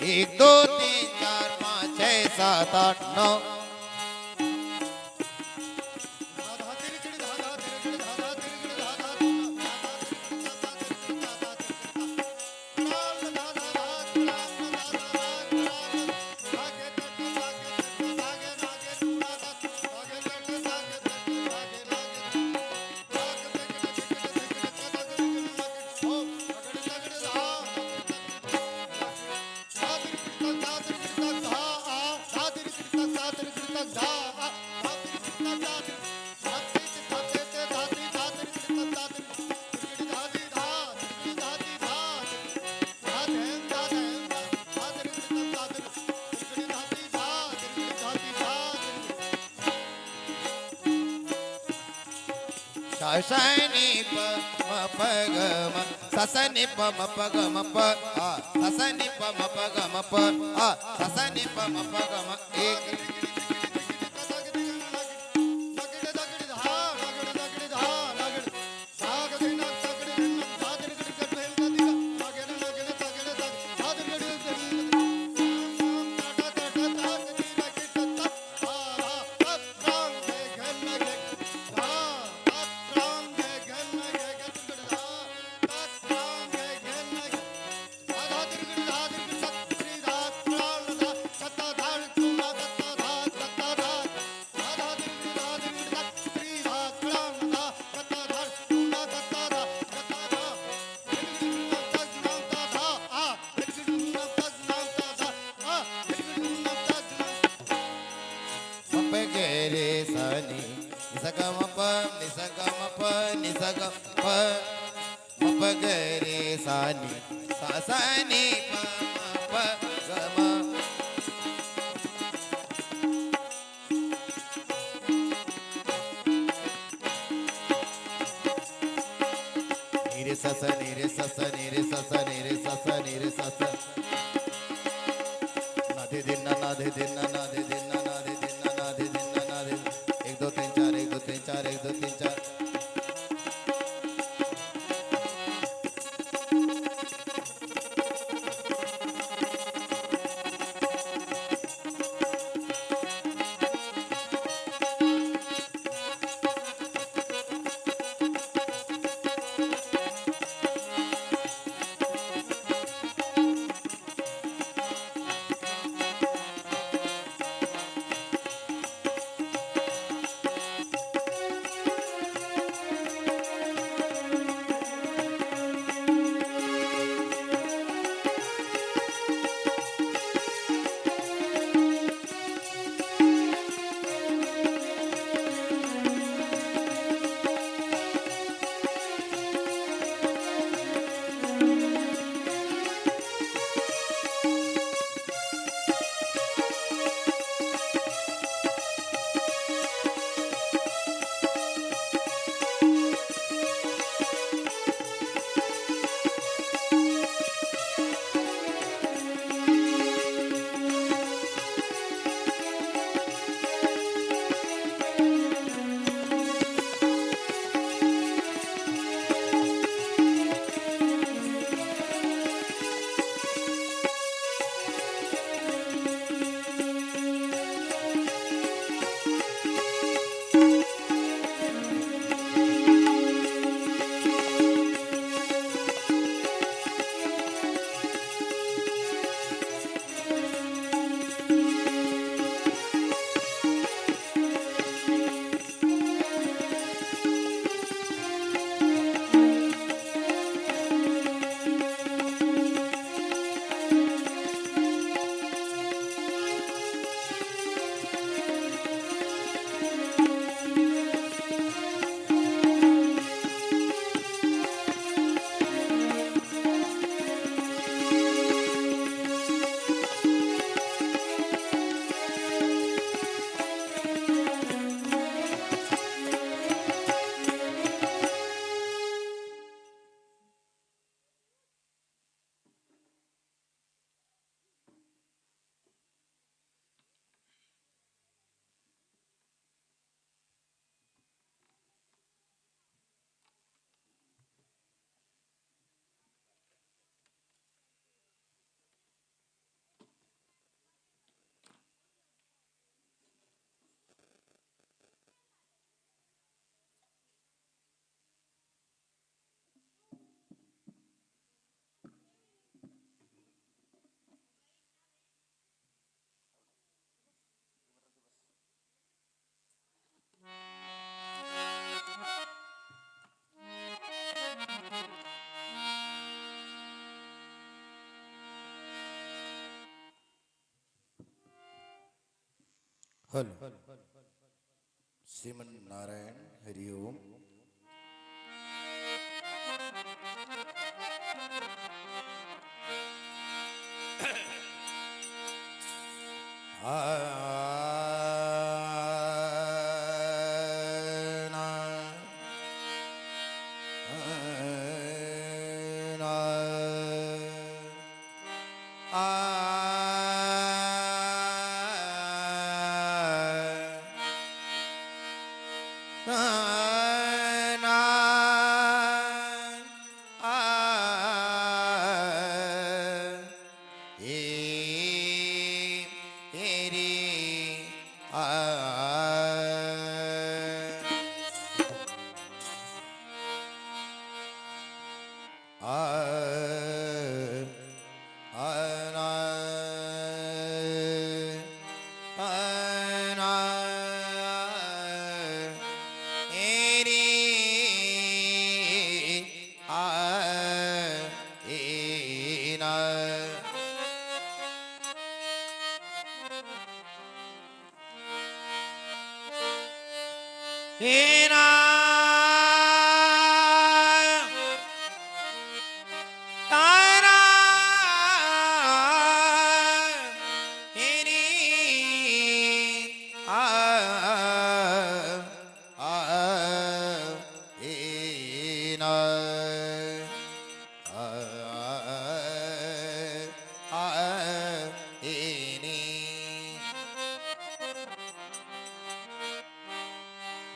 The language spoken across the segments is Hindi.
एक दो तीन चार पाँच छः सात आठ नौ शनि प म प ग म ससनि प म प ग म प आ ससनि प म प ग म प आ ससनि प म प ग म एक ससनि प म प ग म नि रे सस नि रे सस नि रे सस नि रे सस ना दे दिन ना दे दिन ना दे दिन ना दे दिन ना दे दिन ना दे एक दो तीन चार एक दो तीन चार एक दो तीन चार हलो श्रीमन नारायण हरिओम।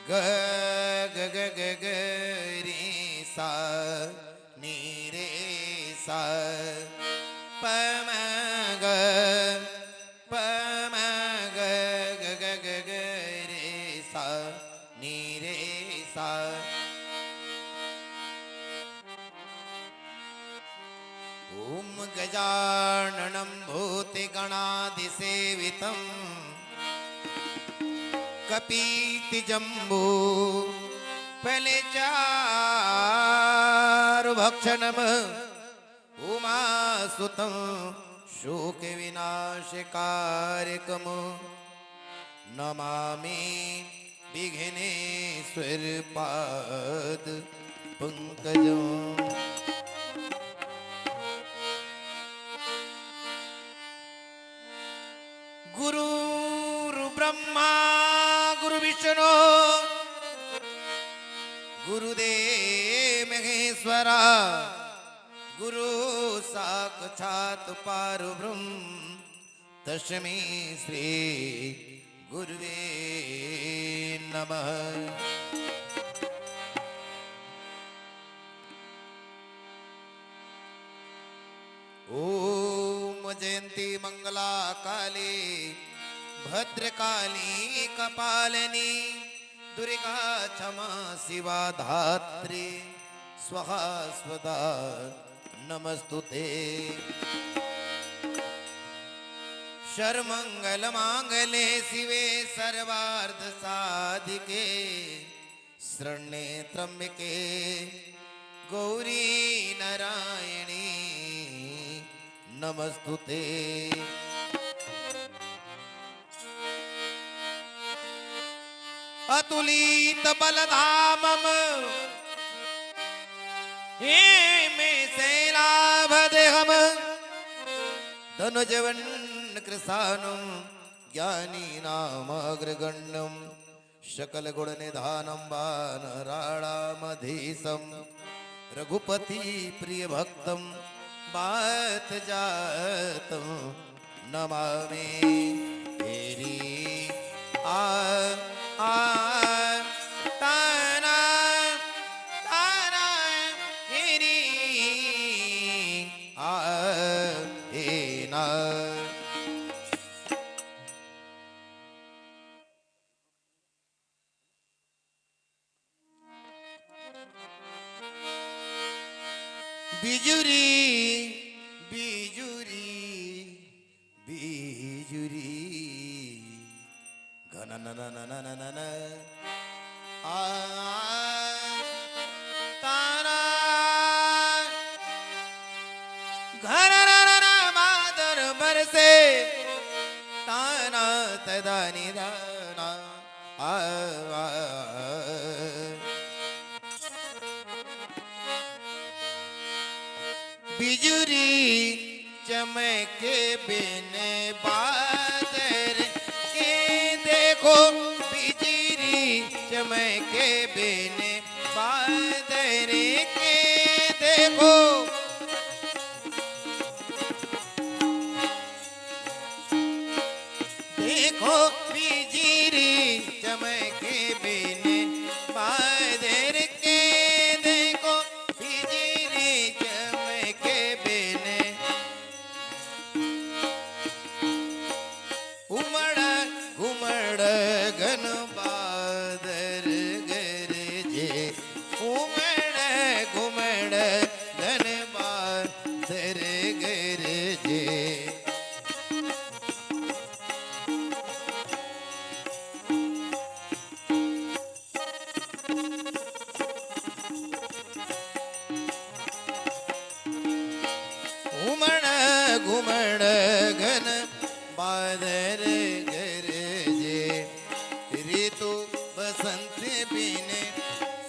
ग ग ग ग ग रे सा नी रे सा प म ग प म ग ग ग ग ग रे सा नी रे सा। ओम गजाननं भूतिगणाधिसेवितम् कपीति जम्बू फलचारुभक्षणम् उमासुतं शोक विनाशकारकम् नमामि विघ्नेश्वर पाद पंकजम्। गुरु ब्रह्मा गुरु विष्णु गुरुदेव महेश्वरा गुरु साक्षात् परब्रह्म तस्मै श्री गुरुवे नमः। ओम जयंती मंगला काली भद्रकाली कपालिनी दुर्गा क्षमा शिवा धात्री स्वाहा स्वदा नमस्तुते। सर्वमंगल मांगल्ये शिवे सर्वार्थ साधिके शरण्ये त्र्यंबके गौरी नारायणी नमस्तुते। अतुलित बलधामम हे में शैलाभदेहम धनुजवन कृशानम ज्ञानी नामग्रगण्यम सकल गुण निधानम वानराणामधीशम रघुपति प्रिय भक्तम बात जातम नमामि तेरी ताना ताना तेरी ना। बिजुरी बिजुरी बिजुरी घन न न न न न न तारा घर मादर बरसे ताना तदानी दा आ, आ, बिजुरी चमके बिन बादल के देखो, बिजुरी चमके बिन बादल के देखो, देखो बिजुरी चमके बिन बादल के देखो, बिजुरी चमके बिन उमड़ घुमड़ घन बादल गरजे, उमड़ घुमड़ घन बादल गरजे, उमड़ घुमड़ घन बादल गरजे, ऋतु बसंत बिन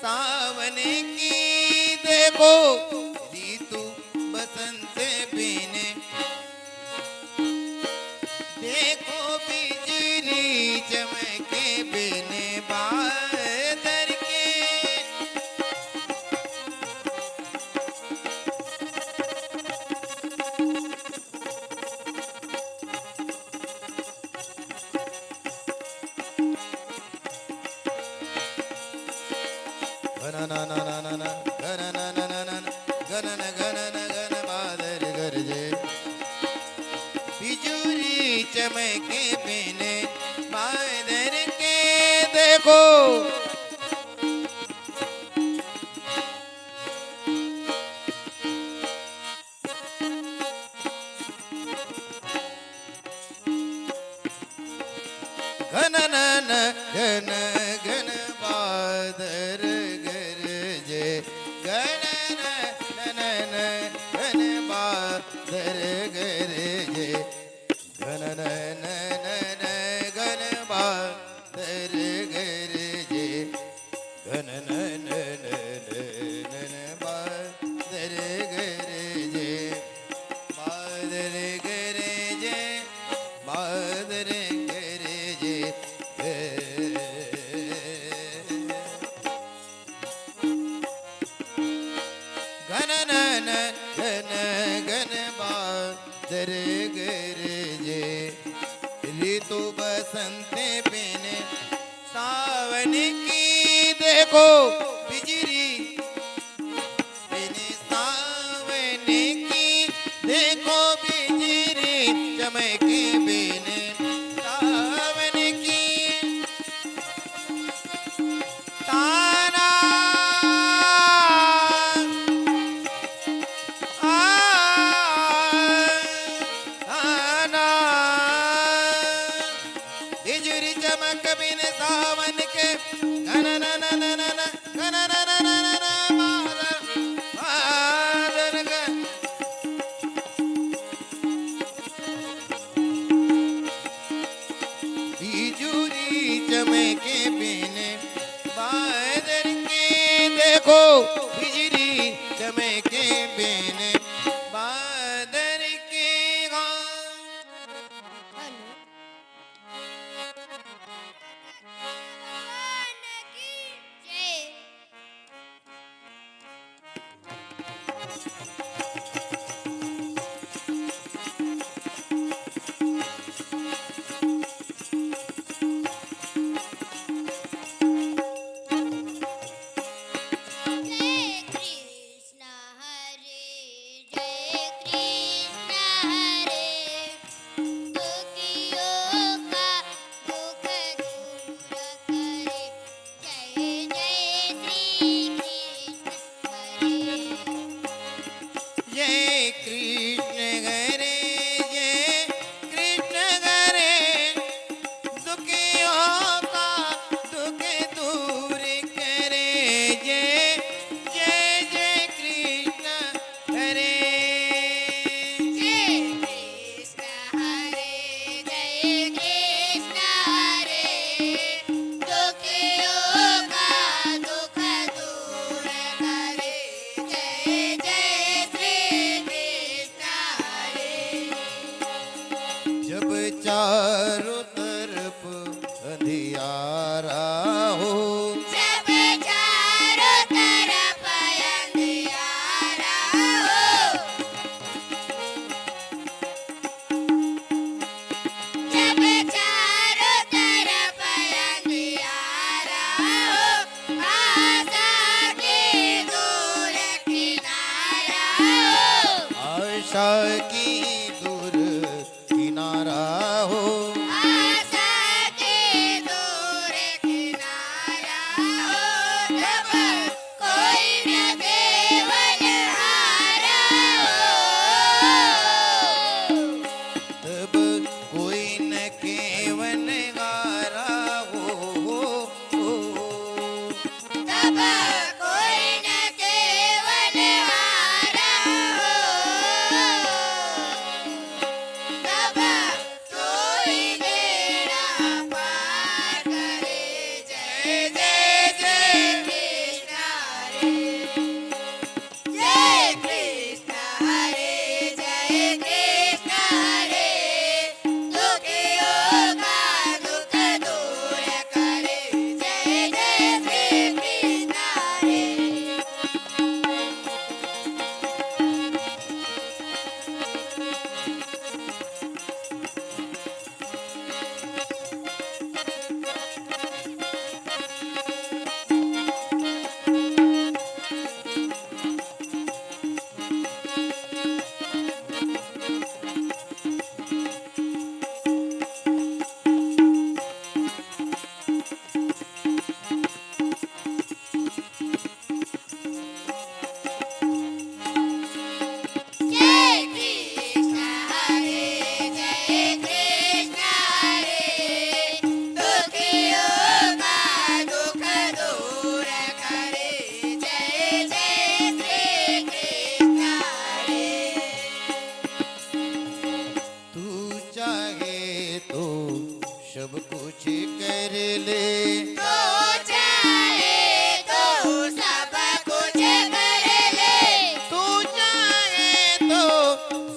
सावन की देखो, ऋतु बसंत बिन देखो, बिजली चमके बिन बादल के, गन न न न न गन न न न न गन न गन न गन बादल गरजे, बिजुरी चमके बिन बादल के देखो, घन न न घन घन बादल गरजे, घन न न न घन बादल गरजे, घन न न न घन बादल गरजे, घन न न न बादल गरजे, बादल गरजे, बादल गरजे, घन न न घन घन बादल गरजे, ऋतु बसंत बिन सावन की देखो, बिजली बिन सावन की देखो, बिजली चमके बिन सावन की, ताना ताना, बिजुरी चमक बिन सावन के, घन न न न न न घन जब चारों तरफ अंधियारा हो, जब चारों तरफ अंधियारा हो, जब चारों तरफ अंधियारा हो, आशा की दूर किनारा हो, आशा की दूर किनारा हो, आशा की दूर किनारा हो, जब कोई न देवनहारा हो, तब कोई न केवन गारा हो, तब कोई न देवनहारा हो, तब कोई बेड़ा पार करे। जय जय जय कृष्ण हरे, जय कृष्ण हरे, जय कृष्ण हरे, दुखियों का दुख दूर करे। जय जय श्री कृष्ण हरे। जय कृष्ण हरे, जय कृष्ण हरे, दुखियों का दुख दूर करे। जय जय श्री कृष्ण हरे। तू चाहे तो सब कुछ कर ले, तो चाहे तो सब कुछ कर ले, तू चाहे तो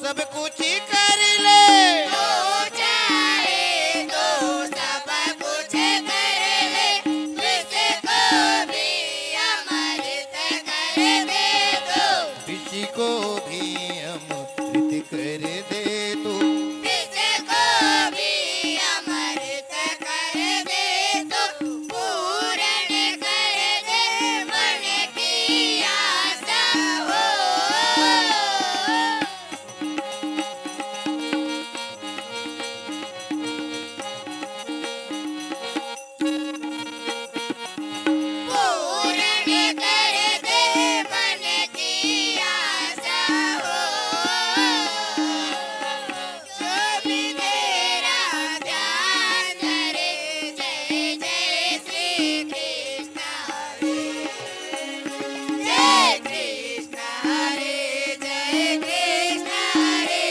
सब कुछ कर ले, तो चाहे तो सब कुछ कर ले, किसको भी अमृत कर दे तो, किसी को भी अमृत कर दे तू, किसको भी अमृत कर दे तो, पूर्ण कर दे मन की आशा हो। पूर्ण कर दे मन की आशा हो, जो भी तेरा ध्यान धरे। जय जय श्री कृष्ण हरे, जय कृष्ण हरे, जय कृष्ण हरे,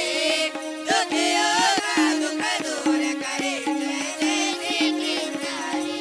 दुखियों का दुख दूर करे। जय जय श्री कृष्ण हरे।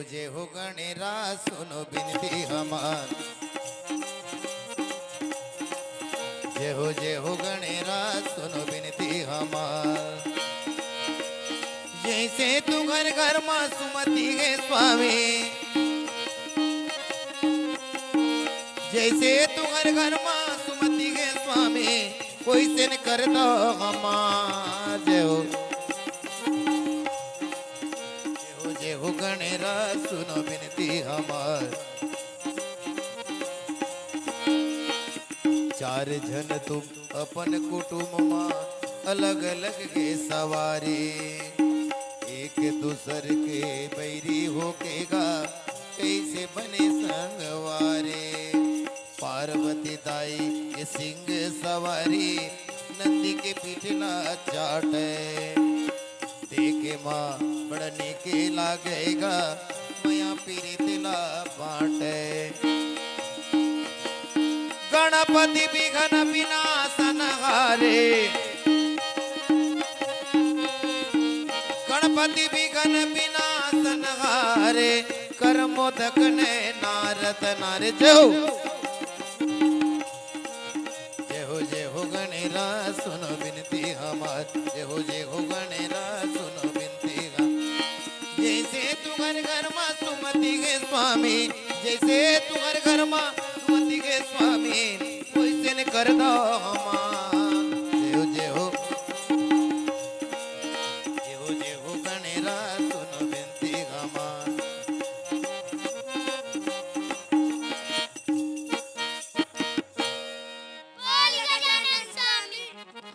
जय हो गणेरा सुनो बिनती हमार, जय हो गणेरा सुनो बिनती हमार, जैसे तू घर घर माँ सुमति है स्वामी, जैसे तू घर घर माँ सुमति है स्वामी, कोई से न कर दो हमार। जय हो हो गणेरा सुनो विनती हमार। चार जन तुम अपन कुटुंब मां अलग अलग के सवारी, एक दूसर के बैरी होकेगा कैसे बने संगवारे। पार्वती दाई के सिंह सवारी नंदी के पिछला चाटे, देखे माँ बढ़ने के लागेगा मया पीरितला बाटे। गणपति विघ्न विनाशन हारे, गणपति विघ्न विनाशन हारे, कर मोदक ने नारद नारे। जय हो गणेरा सुनो विनती हमार। जय हो गणेरा सुनो विनती हमार। जैसे तू घर घर माँ सुमति के स्वामी, जैसे तू घर माँ सुमति के स्वामी, वैसे ने कर दो हमार। जय हो गणेरा सुनो विनती हमार। बोल गजानन स्वामी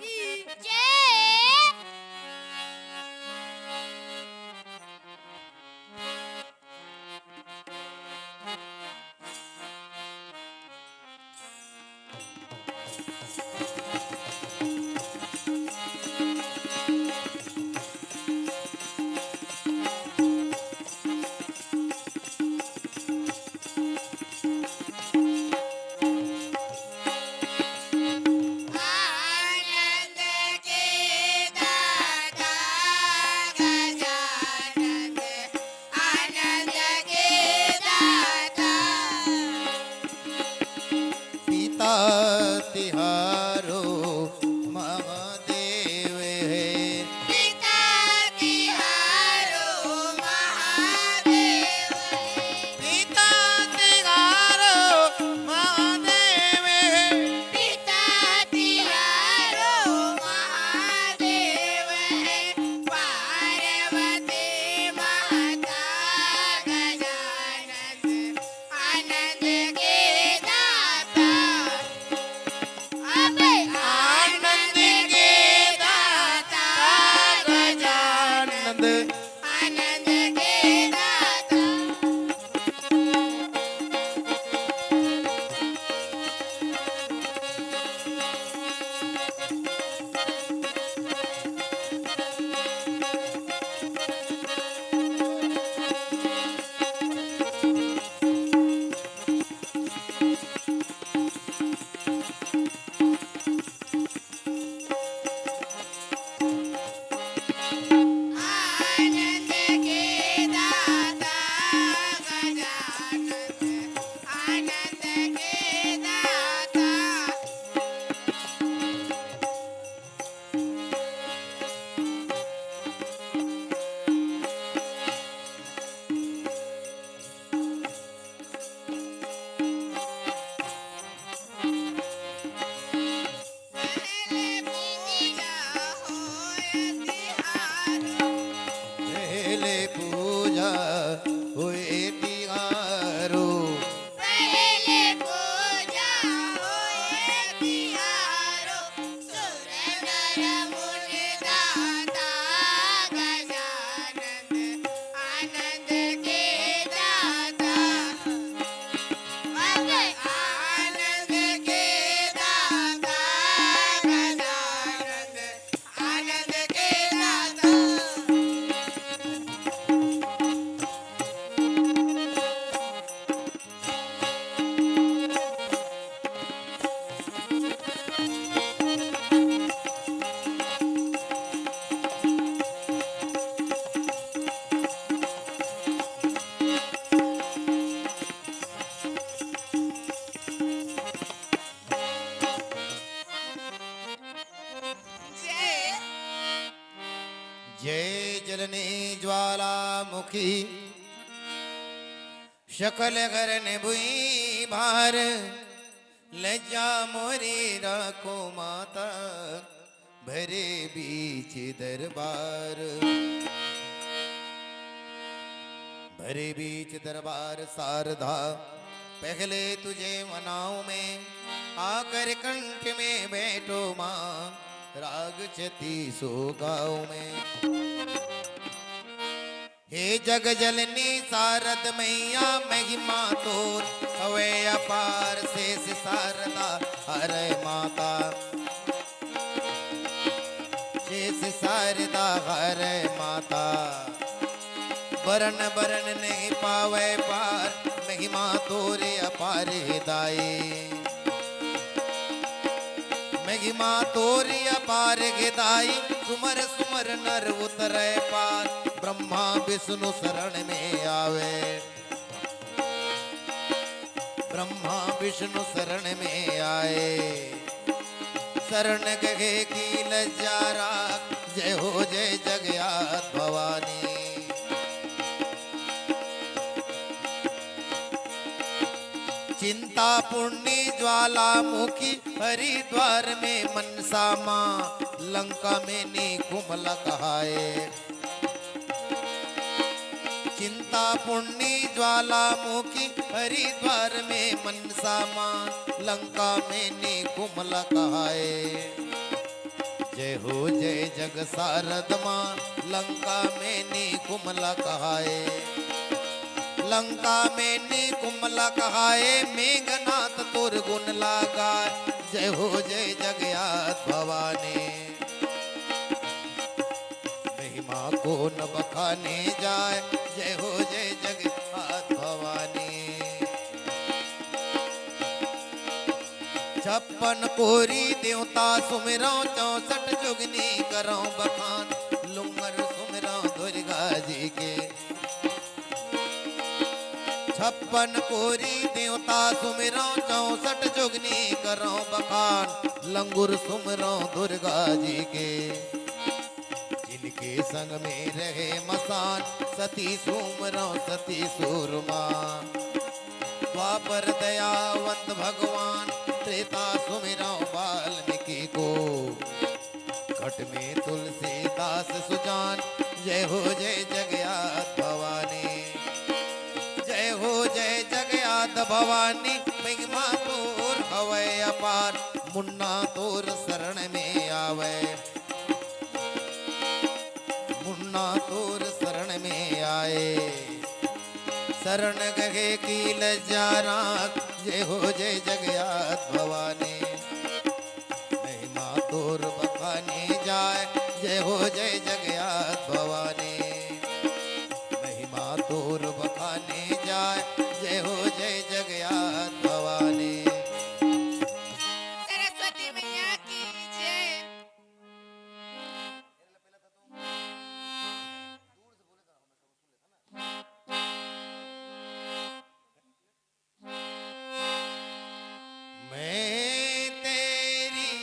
की जय। आनंद के दाता गजानन, आनंद के दाता। पिता तिहारो महादेव है, पिता तिहारो महादेव है, पिता तिहारो महादेव है। पिता तिहारो महादेव है। पार्वती माता गजानन, आनंद के दाता। अबे आनंद के दाता गजानंद, आनंद के दाता। आनंद के दाता गजानन, आनंद के दाता। पहले पूजा होय तिहारो, पहले पूजा हुए तिहारो। पहले पूजा होए तिहारो। सुर नर मुनि दाता गजानन, आनंद के दाता। अबे आनंद के दाता गजानन, आनंद के दाता। जय जय जलने ज्वालामुखी, शकल करने भुई भार। लज्जा मोरी रखो माता, भरे बीच दरबार। भरे बीच दरबार शारदा, पहले तुझे मनाऊं मैं, आकर कंठ में बैठो माँ, राग छती सो गाऊं मैं। हे जग जननी शारद मैया, महिमा तोर हवे अपार, शेष शारदा हरे माता, शेष शारदा हरे माता। वरण वरण नहीं पावे पार, महिमा तोरे अपार हिदाई, महिमा तोरी अपार हिदाई। सुमर सुमर नर उतरे पार, ब्रह्मा विष्णु शरण में आवे, ब्रह्मा विष्णु शरण में आए। शरण गए की लज्जा राख, जय हो जय जगन्नाथ भवानी। चिंता पुण्य ज्वालामुखी, हरिद्वार में मनसा माँ, लंका में निकुंभला कहाए। चिंता पुण्य ज्वालामुखी, हरिद्वार में मनसा माँ, लंका में निकुंभला कहाए। जय हो जय जग शारद माँ, लंका में निकुंभला कहाए, लंका में निकुंभला कहाए। मेघनाथ तुर गुण लगाए, जय हो जय जगन्नाथ भवानी। महिमा को न बखाने जाए, जय हो जय जगन्नाथ भवानी। 56 कोरी देवता सुमिरो, 64 जुगनी करो बखान, लुंगर सुमिरो दुर्गा जी के। 56 कोरी देवता सुमिरो, 64 जुगनी करो बखान, लंगुर सुमिरो दुर्गा जी के। जिनके संग में रहे मसान, सती सुमिरो सती सुरमा। द्वापर दयावंत भगवान, त्रेता सुमिरो वाल्मीकि को। घट में तुलसीदास सुजान, जय हो जय जगन्नाथ भवानी, जय हो जय जगन्नाथ भवानी। महिमा तोर हवै अपार, मुन्ना तोर शरण में आवे, मुन्ना तोर शरण में आए। शरण गए की लज्जा राख, जय हो जय जगन्नाथ भवानी। महिमा तोर बखानी जाए, जय हो जय जगन्नाथ भवानी। महिमा तोर बखानी जाए, जय हो जय जगन्नाथ भवानी। सरस्वती मैया की जय। मैं तेरी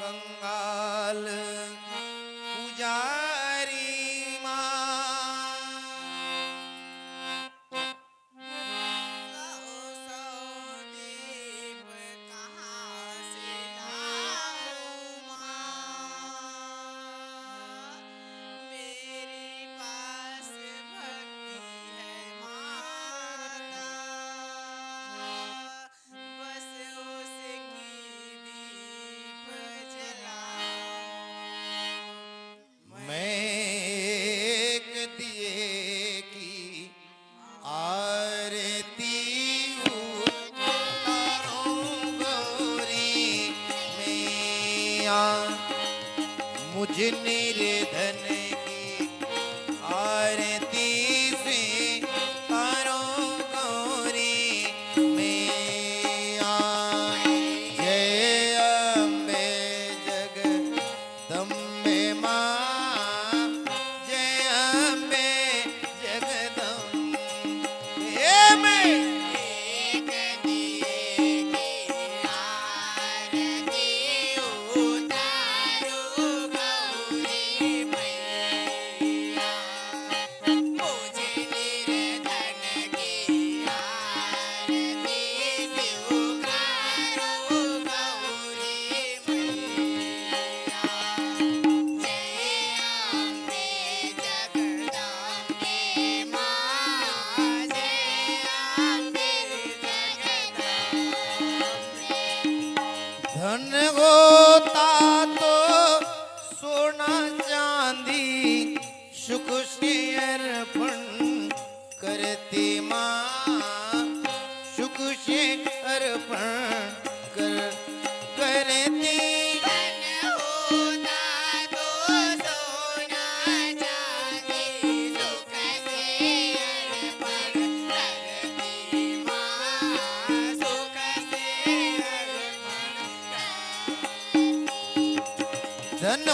कंगाल पुजारी माँ, सौ दीप कहाँ से लाऊं माँ, मेरे पास भक्ति है माता, बस उसकी दीप जलाऊं। मैं एक दिए की आरती उतारूं गौरी मैया, मुझ निर्धन की आरती से तारो गौरी मैया। जय अम्बे जगदम्बे माँ, जय अम्बे जगदम्बे माँ। एक दिए की आरती उतारो गौरी मैया,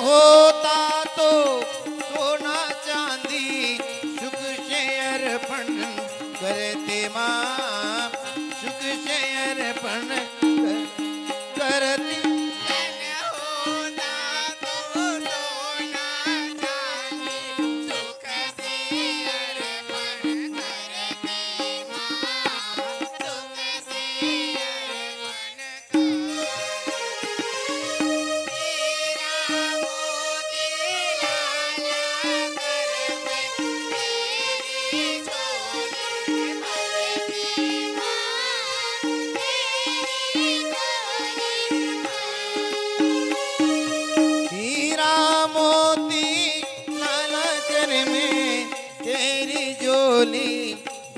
होता तो सोना चांदी सुख से अर्पण करते माँ, सुख से अर्पण करती। धन होता तो सोना चांदी सुख से अर्पण करती माँ, सुख से अर्पण तेरा मोती लाला कर मैं तेरी झोली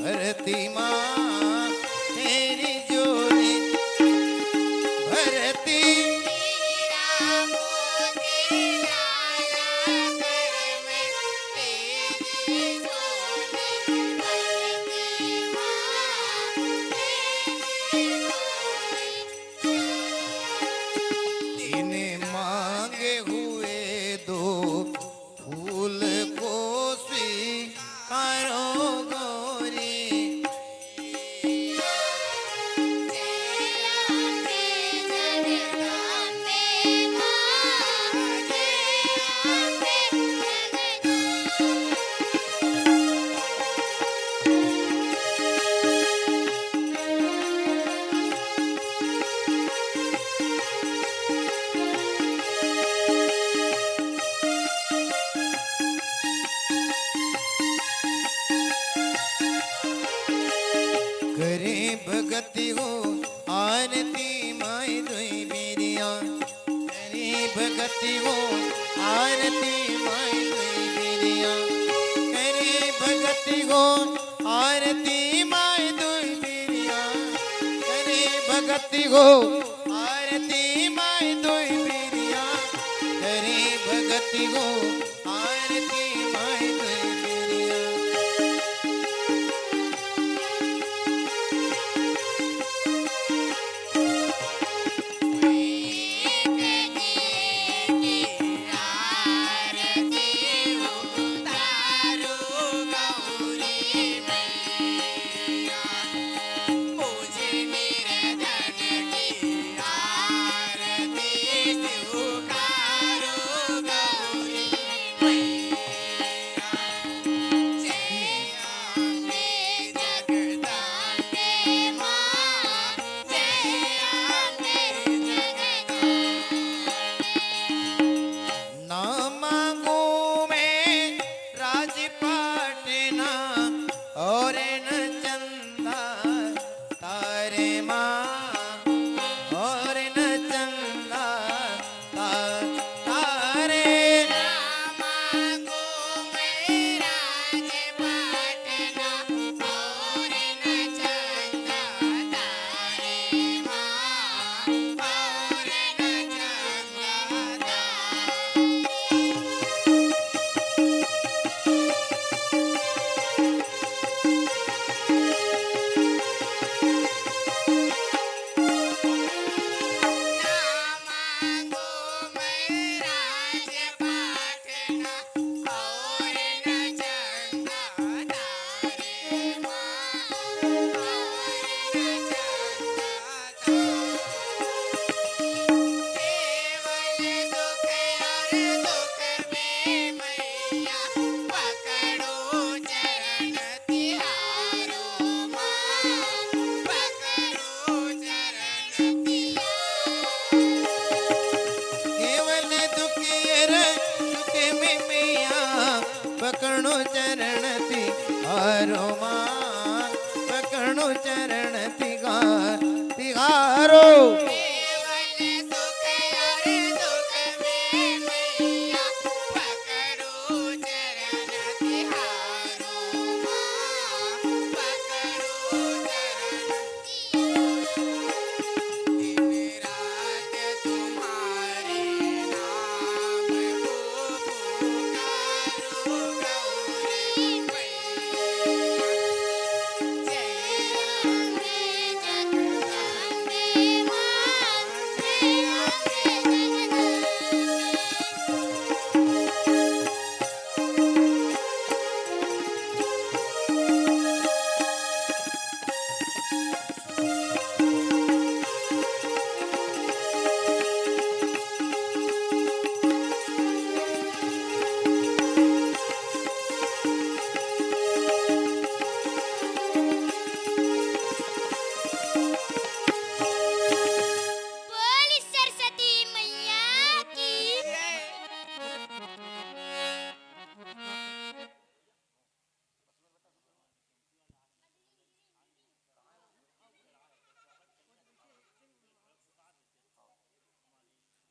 भरती माँ, तेरी झोली हीरा मोती लाला कर में तेरी झोली भरती माँ, तेरी झोली भरती। तेरा मोती लाला कर मैं तेरी झोली भरती माँ, तेरी झोली इन्हें मांगे हुए दो फूल को स्वीकारो गौरी। करे भगति हो आरती माय दुई बेरिया, करे भगति हो आरती माय दुई बेरिया, करे भगति हो आरती माय दुई बेरिया, करे भगति हो आरती माय दुई बेरिया, करे भगति हो आरती माय दुई बेरिया। ना मांगू मैं राजपाट ना और न चंदा तारे माँ, और न चंदा तारे। केवल दुखियर सुख में मैया पकड़ो चरण तिहारो माँ, पकड़ो चरण तिहारो। जय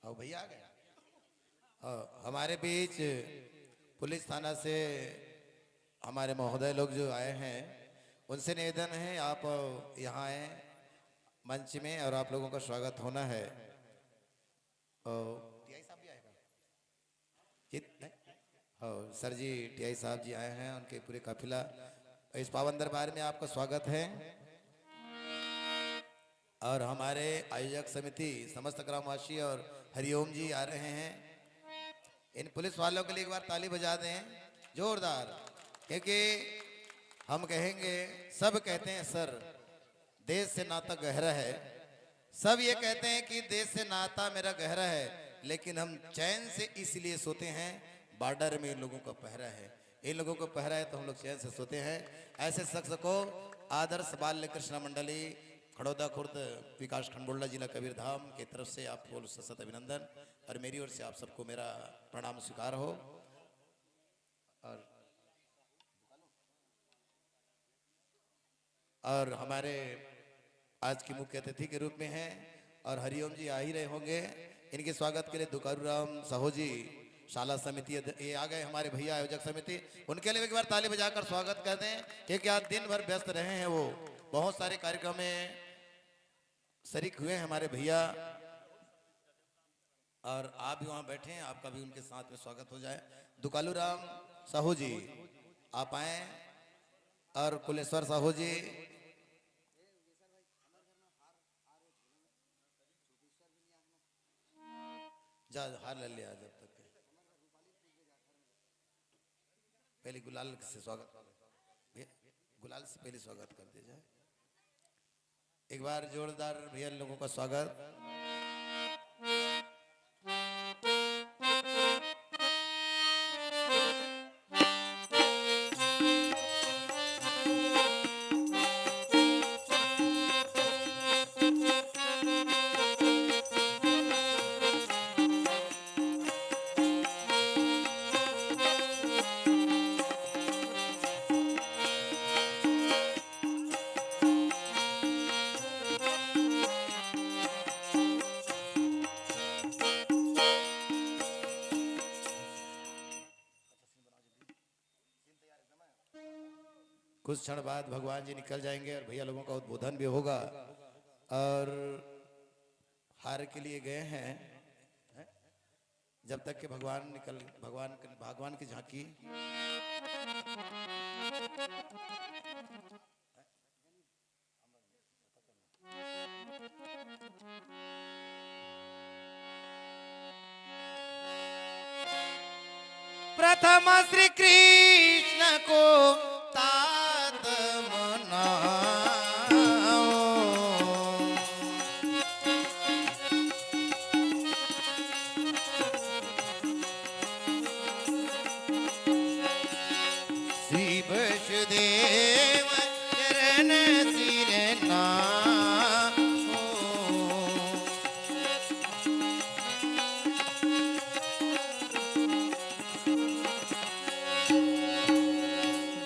हाँ भैया आ गया। हमारे बीच पुलिस थाना से हमारे महोदय लोग जो आए हैं उनसे निवेदन है आप यहाँ आए मंच में और आप लोगों का स्वागत होना है। टीआई साहब भी आएगा हाँ सर जी, टीआई साहब जी आए हैं, उनके पूरे काफिला इस पावन दरबार में आपका स्वागत है। और हमारे आयोजक समिति समस्त ग्रामवासी और हरिओम जी आ रहे हैं। इन पुलिस वालों के लिए एक बार ताली बजा दें जोरदार, क्योंकि हम कहेंगे, सब कहते हैं सर देश से नाता गहरा है, सब ये कहते हैं कि देश से नाता मेरा गहरा है, लेकिन हम चैन से इसलिए सोते हैं बॉर्डर में इन लोगों का पहरा है, इन लोगों को पहरा है तो हम लोग चैन से सोते हैं। ऐसे शख्स को आदर्श बाल कृष्ण मंडली खड़ौदा खुर्द विकास खंड बुल्ला जिला कबीरधाम की तरफ से आपको सशत अभिनंदन और मेरी ओर से आप सबको मेरा प्रणाम स्वीकार हो। और हमारे आज की मुख्य अतिथि के रूप में हैं और हरिओम जी आ ही रहे होंगे। इनके स्वागत के लिए दुकारूराम साहू जी शाला समिति ये आ गए, हमारे भैया आयोजक समिति, उनके लिए एक बार ताली बजाकर स्वागत करते हैं, क्योंकि आज दिन भर व्यस्त रहे हैं, वो बहुत सारे कार्यक्रम में शरीक हुए हैं हमारे भैया। और आप भी वहां बैठे हैं, आपका भी उनके साथ में स्वागत हो जाए। दुकालूराम साहू जी आप आए और कुलेश्वर साहू जी जा हार ले लिया, जब तक पहले गुलाल से स्वागत, गुलाल से पहले स्वागत कर दिया जाए। एक बार जोरदार भैया लोगों का स्वागत। कुछ क्षण बाद भगवान जी निकल जाएंगे और भैया लोगों का उद्बोधन भी होगा। और हार के लिए गए हैं, जब तक कि भगवान निकल, भगवान की झांकी प्रथम श्री कृष्ण को तात मनाओ, श्री वसुदेव चरण सिर नाओ,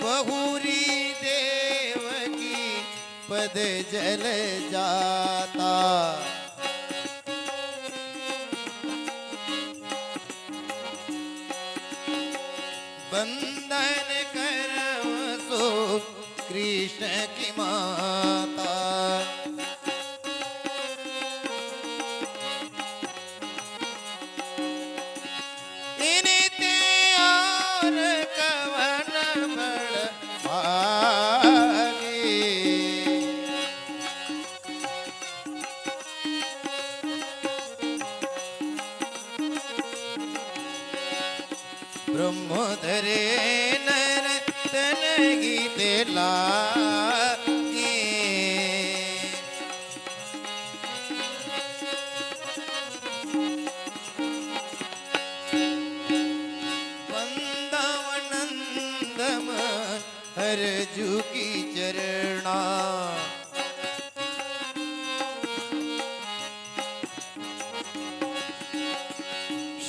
बहुरी देव की पद जल जाता, बंधन करव सो कृष्ण की माता, इनते और कवन बड़ भागी, ब्रह्म धरे नर तन गीत लागे, वंदवनंदम हर जू की चरणा,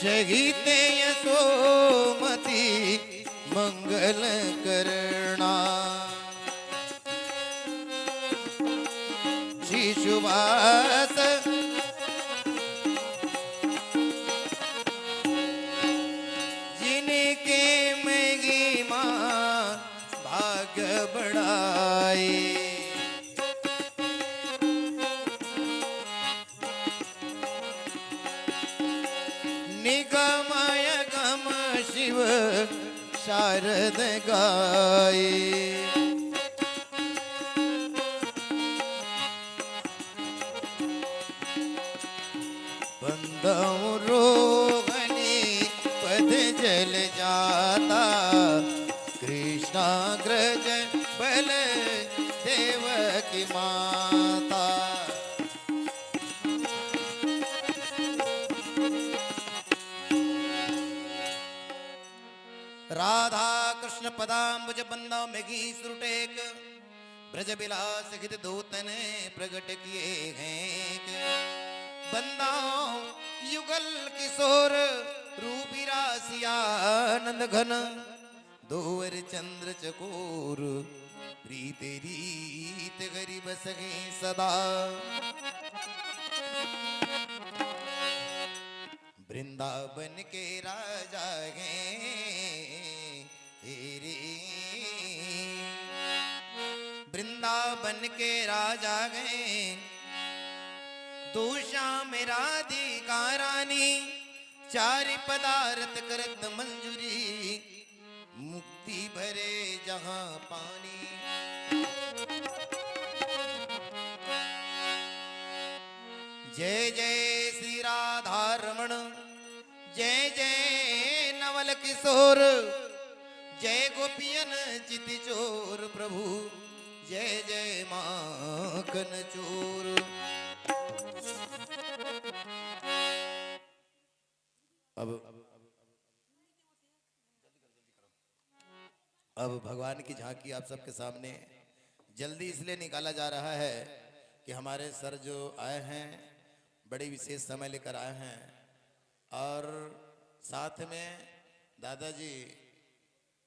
शहीते यशोमती मंगल करना, शिशुवास बड़ाई। निगमय गम शिव शारद गाई। बंदौ रोगनी पद जल जाता, कृष्णाग्रज बल देव की माता। राधा कृष्ण पदाम्बुज बंदौ मेघी सुरटेक, ब्रज बिलास हित दूतन प्रगट किए हैं। बंदाओ युगल किशोर रूपी रासियानंद घन, दोवर चंद्र चकोर रीत रीत गरीब सगे सदा। वृंदावन के राजा हैं रे, वृंदावन के राजा गए। दूषा मेरा अधिकारानी, चारि पदार्थ करत मंजूरी, मुक्ति भरे जहां पानी। जय जय श्री राधा रमण, जय जय नवल किशोर, जय गोपियन चित चोर प्रभु, जय जय माखन चोर। अब भगवान की झांकी आप सबके सामने जल्दी इसलिए निकाला जा रहा है कि हमारे सर जो आए हैं बड़े विशेष समय लेकर आए हैं, और साथ में दादाजी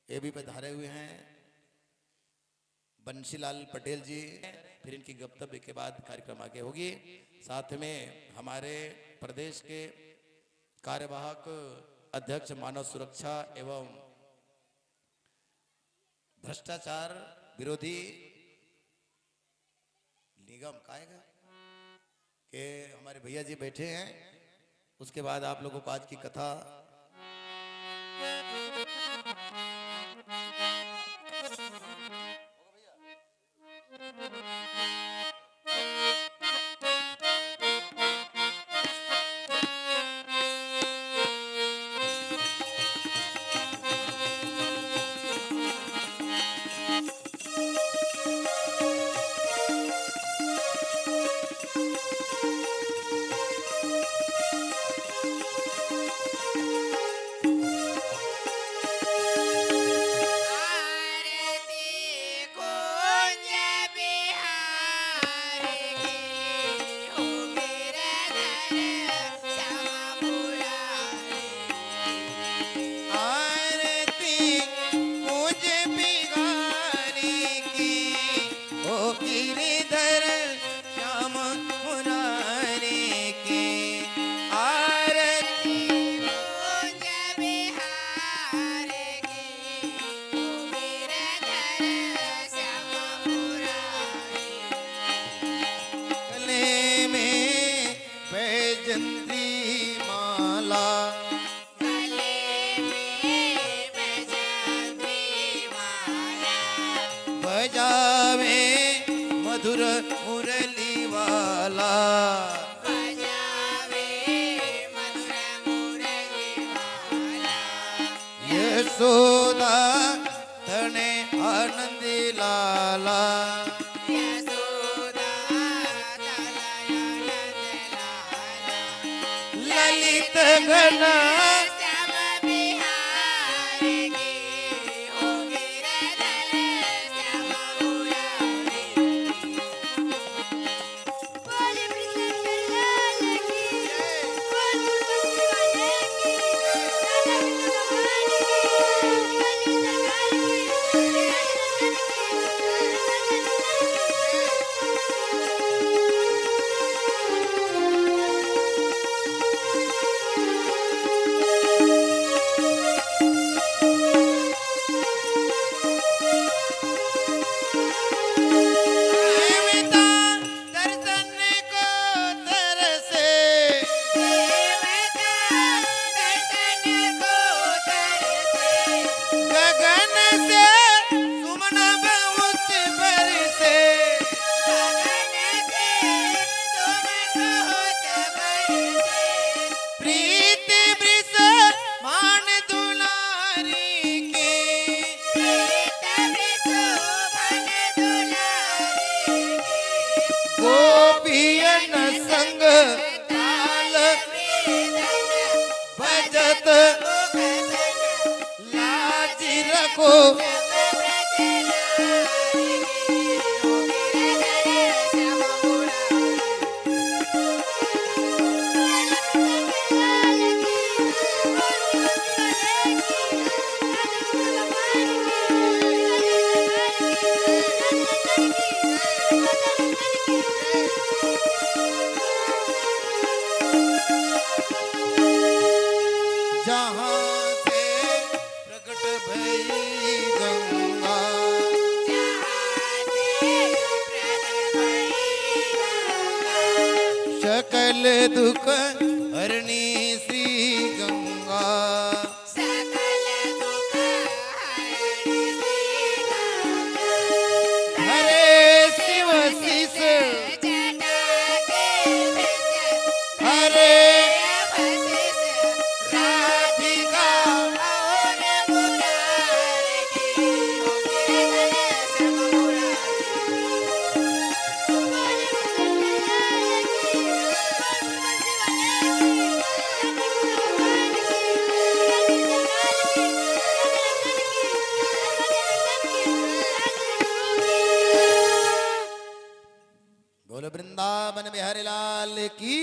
ये भी पधारे हुए हैं, बंशीलाल पटेल जी। फिर इनकी वक्तव्य के बाद कार्यक्रम आगे होगी। साथ में हमारे प्रदेश के कार्यवाहक अध्यक्ष मानव सुरक्षा एवं भ्रष्टाचार विरोधी निगम काएगा के हमारे भैया जी बैठे हैं। उसके बाद आप लोगों को आज की कथा बजावे मधुर मुरली वाला, बजावे मधुर मुरली वाला। यशोदा तने आनंद लाला, यशोदा तनय आनंद लाला। ललित घना श्याम बिहारी की हो गिरधर श्याम मुरारी की। बोल वृंदावन लाल की, बोल तुलसी वाले की, राधा कृष्ण भगवान की, बोल सरकार की। को जहाँ से प्रकट भई गंगा सकल दुख हरणी श्री गंगा हरे शिव शिष हरे राधिका बोलो वृंदावन बिहारी लाल की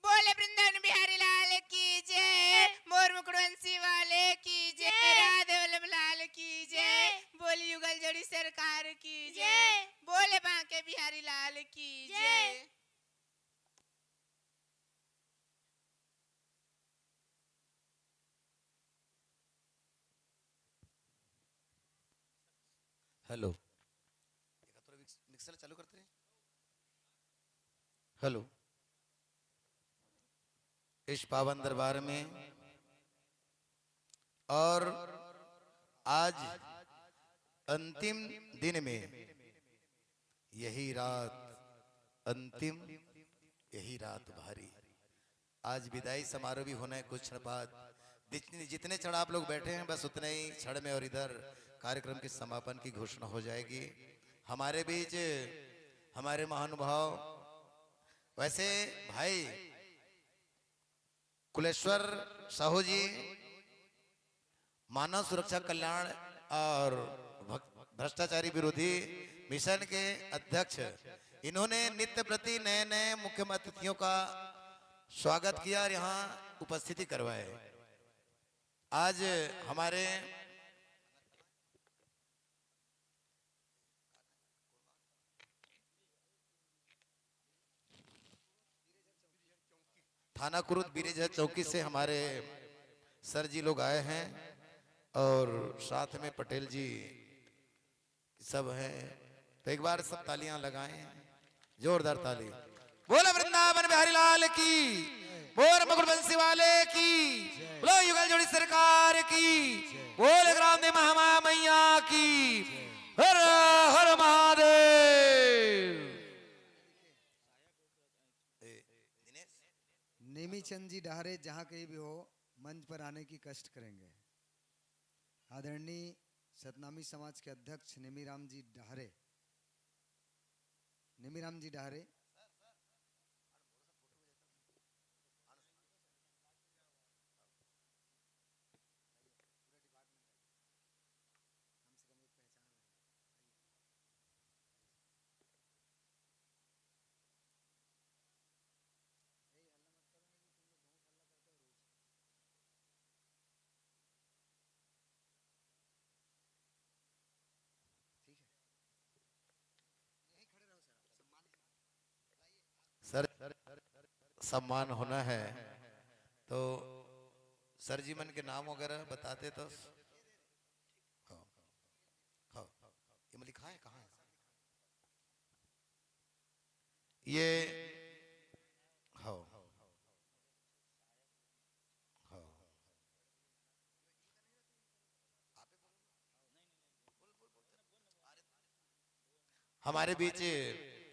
बोले वृंदावन बिहारी लाल की जय, मोर मुकुटवंशी वाले की जय, राधे वल्लभ लाल की जय, बोली युगल जोड़ी सरकार की जय, बोले बांके बिहारी लाल की जय। हेलो मिक्सर चालू करते हैं हेलो इस पावन दरबार में और आज अंतिम दिन में यही रात अंतिम यही रात भारी आज विदाई समारोह भी होना है कुछ क्षण बाद जितने क्षण आप लोग बैठे हैं बस उतने ही क्षण में और इधर कार्यक्रम के समापन की घोषणा हो जाएगी हमारे बीच हमारे महानुभाव वैसे भाई कुलेश्वर साहू जी मानव सुरक्षा कल्याण और भ्रष्टाचारी विरोधी मिशन के अध्यक्ष इन्होंने नित्य प्रति नए नए मुख्य अतिथियों का स्वागत किया और यहाँ उपस्थिति करवाए आज हमारे थाना कुरुद बीरेझर चौकी से हमारे सर जी लोग आए हैं और साथ में पटेल जी सब हैं तो एक बार सब तालियां लगाएं जोरदार ताली बोलो वृंदावन बिहारी लाल की बोल मुकुटवंशी वाले की बोलो युगल जोड़ी सरकार की बोल ग्राम देवी महामाया मैया की हर हर महादेव नेमीचंद जी डहारे जहाँ कहीं भी हो मंच पर आने की कष्ट करेंगे। आदरणीय सतनामी समाज के अध्यक्ष नेमीराम जी डहारे सर सम्मान होना है तो सर जी मन के नाम वगैरह बताते तो हाँ, हाँ, ये लिखा है कहाँ है ये हाँ हमारे बीच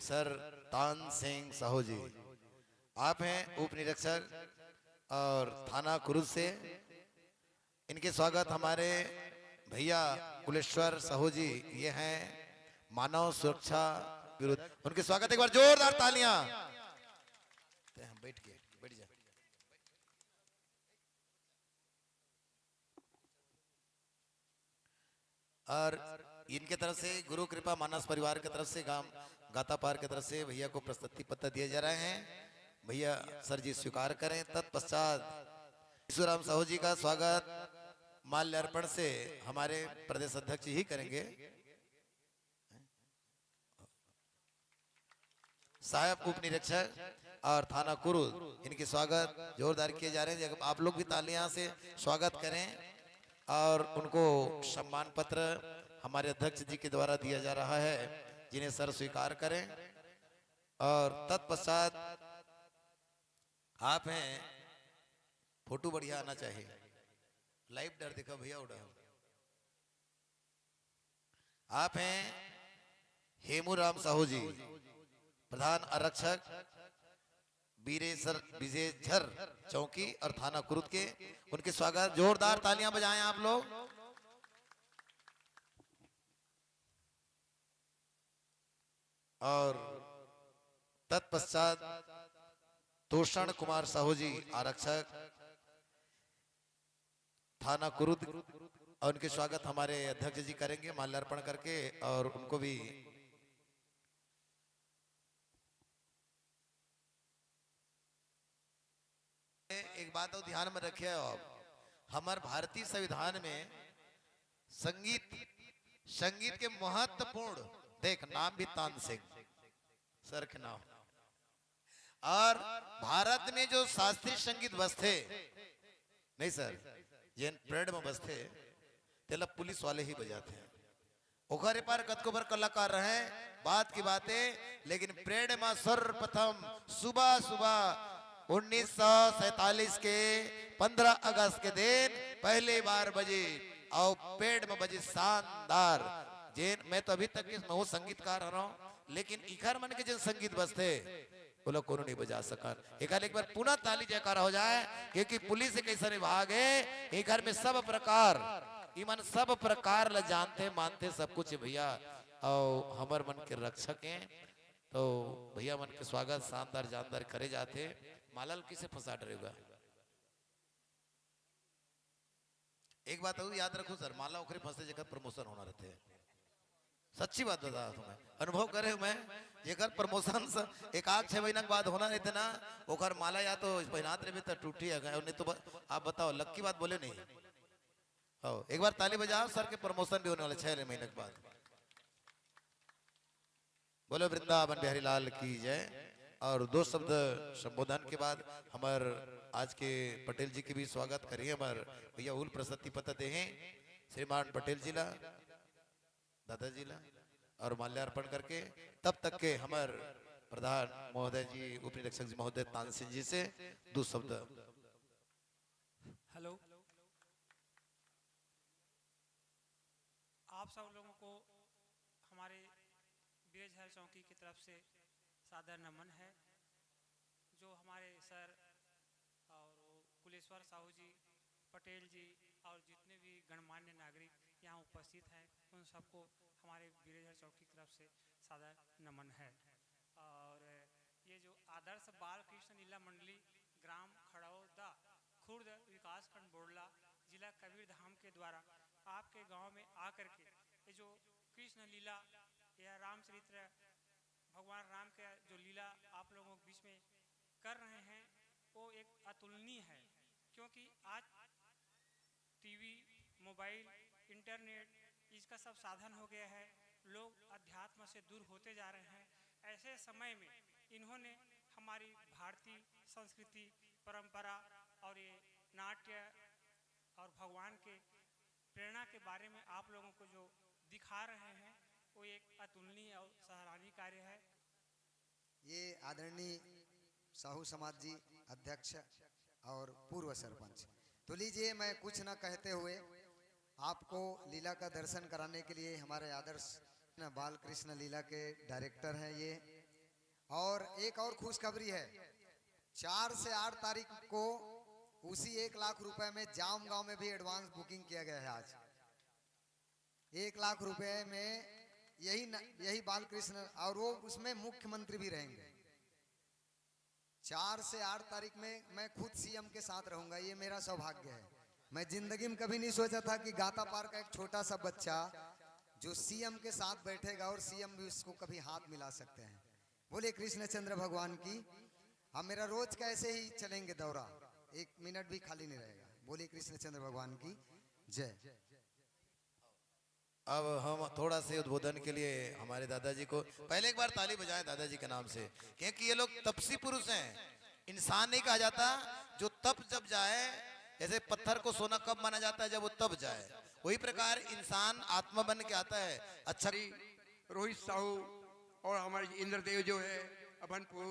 सर तान सिंह साहू जी, आप हैं उप निरीक्षक और थाना कुरुद से। इनके स्वागत हमारे भैया कुलेश्वर साहू जी, ये हैं मानव सुरक्षा विरुद्ध, उनके स्वागत एक बार जोरदार तालियां। बैठ के बैठ जा। और इनके तरफ से गुरु कृपा मानस परिवार की तरफ से गाता पार की तरफ से भैया को प्रस्तुति पत्र दिए जा रहे हैं। भैया सर जी स्वीकार करें। तत्पश्चात ईश्वराम साहू जी का स्वागत माल्यार्पण से हमारे प्रदेश अध्यक्ष ही करेंगे। साहब उप निरीक्षक और थाना कुरुद, इनके स्वागत जोरदार किए जा रहे हैं। आप लोग भी तालियां से स्वागत करें और उनको सम्मान पत्र हमारे अध्यक्ष जी के द्वारा दिया जा रहा है, जिन्हें सर स्वीकार करें। और तत्पश्चात आप हैं, फोटो बढ़िया आना चाहिए, लाइव डर देखो भैया उड़ा। आप हैं हेमूराम साहू जी, प्रधान आरक्षक विजेझर चौकी और थाना कुरुद के, उनके स्वागत जोरदार तालियां बजाएं आप लोग। और तत्पश्चात तोषण कुमार साहू जी, आरक्षक थाना कुरुद, और उनके स्वागत हमारे अध्यक्ष जी करेंगे माल्यार्पण करके। और उनको भी एक बात और ध्यान में रखिए, आप हमारे भारतीय संविधान में संगीत के महत्वपूर्ण, देख नाम भी तान सिंह सर के नाम, और भारत में जो शास्त्रीय संगीत बजते नहीं सर, जिन परेड में बजते तेला पुलिस वाले ही बजाते हैं। ओखरे पर कतको भर कलाकार रहे, बात की बातें, लेकिन परेड में सर्वप्रथम सुबह सुबह 1947 के 15 अगस्त के दिन पहली बार बजी और पेड़ में बजी शानदार। जिन मैं तो अभी तक मैं संगीतकार रहा हूँ, लेकिन इखर मन के जिन संगीत बजते वो लोग कोनो नहीं बजा सका। एक बार पुनः ताली जयकारा हो जाए, क्योंकि पुलिस एक ऐसा विभाग है, एक घर में सब प्रकार ईमान सब प्रकार ल जानते मानते सब कुछ भैया, और हमार मन के रक्षक हैं। तो भैया मन के स्वागत शानदार जानदार करे जाते। मालाल किसे फंसा डरेगा। एक बात और याद रखो सर, माला ओखरे फंसते जगह प्रमोशन होना रहते हैं। सच्ची बात बता तुम्हें, अनुभव करे मैं, जेकर प्रमोशन एक आध 6 महीना के बाद होना रहते ना, ओकर माला या तो पहनात रहे तो टूटी है, नहीं तो आप बताओ लक्की बात बोले नहीं। हो एक बार ताली बजाओ, सर के प्रमोशन भी होने वाले 6 महीने के बाद। बोलो वृंदावन बिहारी लाल की जय। और 2 शब्द संबोधन के बाद हमारे आज के पटेल जी के भी स्वागत करिए। हमारे भैया उल प्रशस्ति पत्र दे हैं श्रीमान पटेल जी ला, दादाजी ला, और माल्यार्पण करके तब तक के हमारे प्रधान महोदय जी, उप निरीक्षक जी महोदय तान सिंह जी से 2 शब्द। हेलो, आप सब लोगों को हमारे विजेझर चौकी की तरफ से सादर नमन है। जो हमारे सर और कुलेश्वर साहू जी, पटेल जी और जितने भी गणमान्य नागरिक यहाँ उपस्थित हैं, उन सबको हमारे विजेझर चौकी की तरफ से सादर नमन है। और ये जो आदर्श बाल कृष्ण लीला मंडली ग्राम खड़ौदा खुर्द विकास खंड बोडला जिला कबीरधाम के द्वारा आपके गांव में आकर के ये जो कृष्ण लीला या रामचरित्र भगवान राम का जो लीला आप लोगों के बीच में कर रहे हैं, वो एक अतुलनीय है। क्योंकि आज टीवी, मोबाइल, इंटरनेट इसका सब साधन हो गया है, लोग अध्यात्म से दूर होते जा रहे हैं। ऐसे समय में इन्होंने हमारी भारतीय संस्कृति, परंपरा और ये नाट्य और भगवान के प्रेरणा के बारे में आप लोगों को जो दिखा रहे हैं, वो एक अतुलनीय और सराहनीय कार्य है। ये आदरणीय साहू समाज जी अध्यक्ष और पूर्व सरपंच, तो लीजिए मैं कुछ न कहते हुए आपको लीला का दर्शन कराने के लिए हमारे आदर्श बाल कृष्ण लीला के डायरेक्टर हैं ये। और एक और खुशखबरी है, 4 से 8 तारीख को उसी 1 लाख रुपए में जाम गांव में भी एडवांस बुकिंग किया गया है। आज 1 लाख रुपए में यही बाल कृष्ण, और वो उसमें मुख्यमंत्री भी रहेंगे। 4 से 8 तारीख में मैं खुद सीएम के साथ रहूंगा, ये मेरा सौभाग्य है। मैं जिंदगी में कभी नहीं सोचा था कि गाता पार का एक छोटा सा बच्चा जो सीएम के साथ बैठेगा और सीएम भी उसको कभी हाथ मिला सकते हैं। बोले कृष्णचंद्र भगवान की। हम मेरा रोज का ऐसे ही चलेंगे दौरा, 1 मिनट भी खाली नहीं रहेगा। बोले कृष्णचंद्र भगवान की जय। अब हम थोड़ा से उद्बोधन के लिए हमारे दादाजी को पहले एक बार ताली बजाएं दादाजी के नाम से, क्योंकि ये लोग तपसी पुरुष हैं। इंसान नहीं कहा जाता, जो तप जब जाए, जैसे पत्थर को सोना कब माना जाता है, जब वो तप जाए, वही प्रकार इंसान आत्मा बन के आता है। अच्छा, रोहित साहू और हमारे इंद्रदेव जो है अभनपुर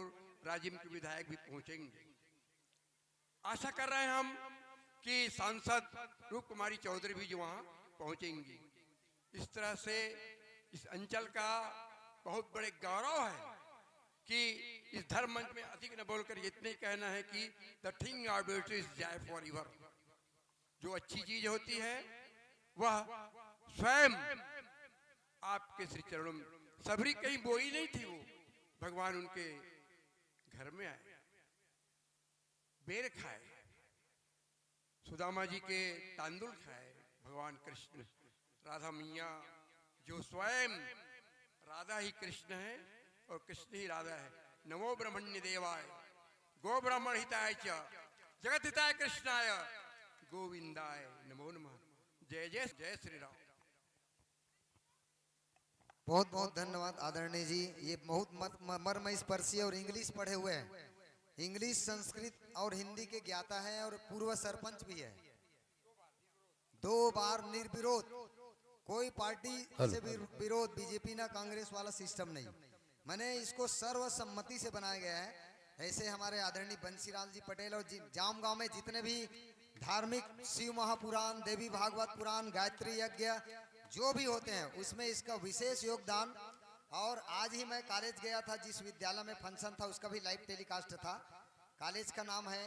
राजिम के विधायक भी पहुंचेंगे। आशा कर रहे हैं हम कि सांसद रूप कुमारी चौधरी भी जो वहां पहुंचेंगी। इस तरह से इस अंचल का बहुत बड़े गौरव है कि इस धर्म मंच में अधिक न बोलकर इतने ही कहना है कि the thing are beauty is joy forever. जो अच्छी चीज होती है वह स्वयं आपके श्री चरणों में, सबरी कहीं बोई नहीं थी, वो भगवान उनके घर में आए, बेर खाए, सुदामा जी के तांदुल खाए। भगवान कृष्ण राधा मैया जो स्वयं राधा ही कृष्ण है और कृष्ण ही राधा है। नमो ब्रह्मण्य देवाय गो ब्राह्मण हिताय च जगत हिताय कृष्णाय गोविंदाय नमो नमः। जय जय जय श्री राम। बहुत बहुत धन्यवाद आदरणीय जी। ये बहुत मर्म स्पर्शी और इंग्लिश पढ़े हुए हैं, इंग्लिश संस्कृत और हिंदी के ज्ञाता हैं और पूर्व सरपंच भी है। 2 बार निर्विरोध, कोई पार्टी से भी विरोध, बीजेपी ना कांग्रेस वाला सिस्टम नहीं, मैंने इसको सर्वसम्मति से बनाया गया है। ऐसे हमारे आदरणीय बंसीलाल जी पटेल और जाम गांव में जितने भी धार्मिक शिव महापुराण, देवी भागवत पुराण, गायत्री यज्ञ जो भी होते हैं उसमें इसका विशेष योगदान। और आज ही मैं कॉलेज गया था, जिस विद्यालय में फंक्शन था उसका भी लाइव टेलीकास्ट था। कॉलेज का नाम है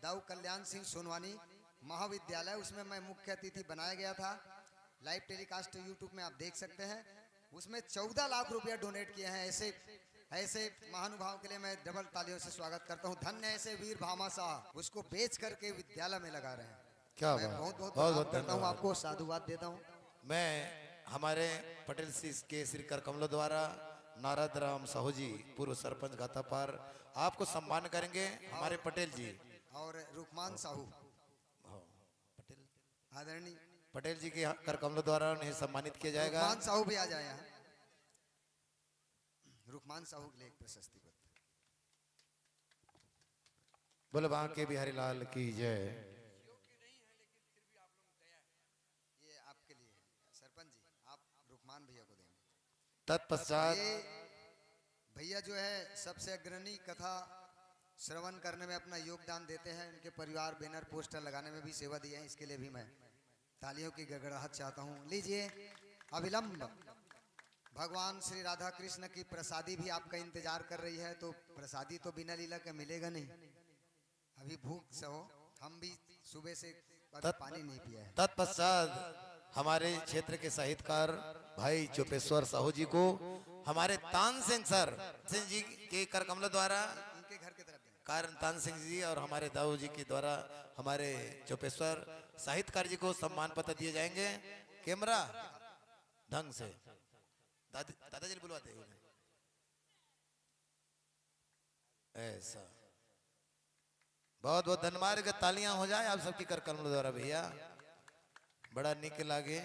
दाऊ कल्याण सिंह सोनवानी महाविद्यालय, उसमें मैं मुख्य अतिथि बनाया गया था। लाइव टेलीकास्ट यूट्यूब में आप देख सकते हैं। उसमें 14 लाख रुपया डोनेट किए हैं। ऐसे महानुभाव के लिए मैं डबल तालियों से स्वागत करता हूं। धन्य ऐसे वीर भामाशाह, उसको बेच करके विद्यालय में लगा रहे हैं। क्या मैं बात, बहुत बहुत बहुत धन्यवाद करता हूं, धन्यवाद। आपको साधुवाद देता हूं। मैं हमारे पटेल के श्री कर कमलों द्वारा नारद राम साहू जी पूर्व सरपंच गातापार आपको सम्मान करेंगे। हमारे पटेल जी और रुकमान साहू पटेल आदरणीय पटेल जी के कर कमलों द्वारा उन्हें सम्मानित किया जाएगा। रुकमान साहू भी आ जाए यहाँ। रुकमान साहू के लिए एक प्रशस्ति पत्र। बोले बांके बिहारी लाल की जय। ये आपके लिए है सरपंच जी, आप रुकमान भैया को देंगे। तत्पश्चात ये भैया जो है सबसे अग्रणी कथा श्रवण करने में अपना योगदान देते हैं। उनके परिवार बैनर पोस्टर लगाने में भी सेवा दी है, इसके लिए भी मैं तालियों की गड़गड़ाहट चाहता हूँ। लीजिए अविलंब भगवान श्री राधा कृष्ण की प्रसादी भी आपका इंतजार कर रही है, तो प्रसादी तो बिना लीला के मिलेगा नहीं। अभी भूख से हो, हम भी सुबह से अभी पानी नहीं पिया है। तत्पश्चात हमारे क्षेत्र के साहित्यकार भाई चोपेश्वर साहू जी को हमारे तान सिंह सर सिंह जी के कर कमलों द्वारा, इनके घर की तरफ देना। कारण तान सिंह जी और हमारे दाऊ जी के द्वारा हमारे चोपेश्वर साहित्यकार जी को सम्मान पत्र दिए जाएंगे। कैमरा ढंग से दादाजी ने बुलवाते हैं ऐसा। बहुत बहुत धन्यवाद के तालियां हो जाए आप सबकी कर कमलों द्वारा भैया, बड़ा निक लागे।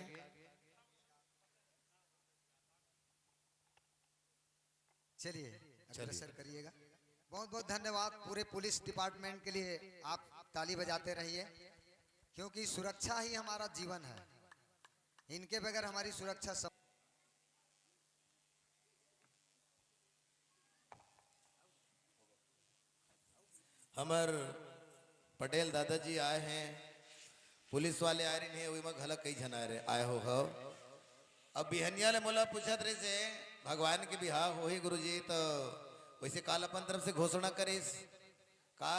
चलिए अग्रसर करिएगा। बहुत बहुत धन्यवाद पूरे पुलिस डिपार्टमेंट के लिए, आप ताली बजाते रहिए, क्योंकि सुरक्षा ही हमारा जीवन है। इनके बगैर हमारी सुरक्षा सब। हमार पटेल दादाजी आए हैं, पुलिस वाले आ रहे हैं, वही में घलक कई जन आए हो अब बिहनिया ले मोला पूछत रहे से भगवान के बिहार हो ही गुरुजी तो वैसे काल अपन तरफ से घोषणा करिस का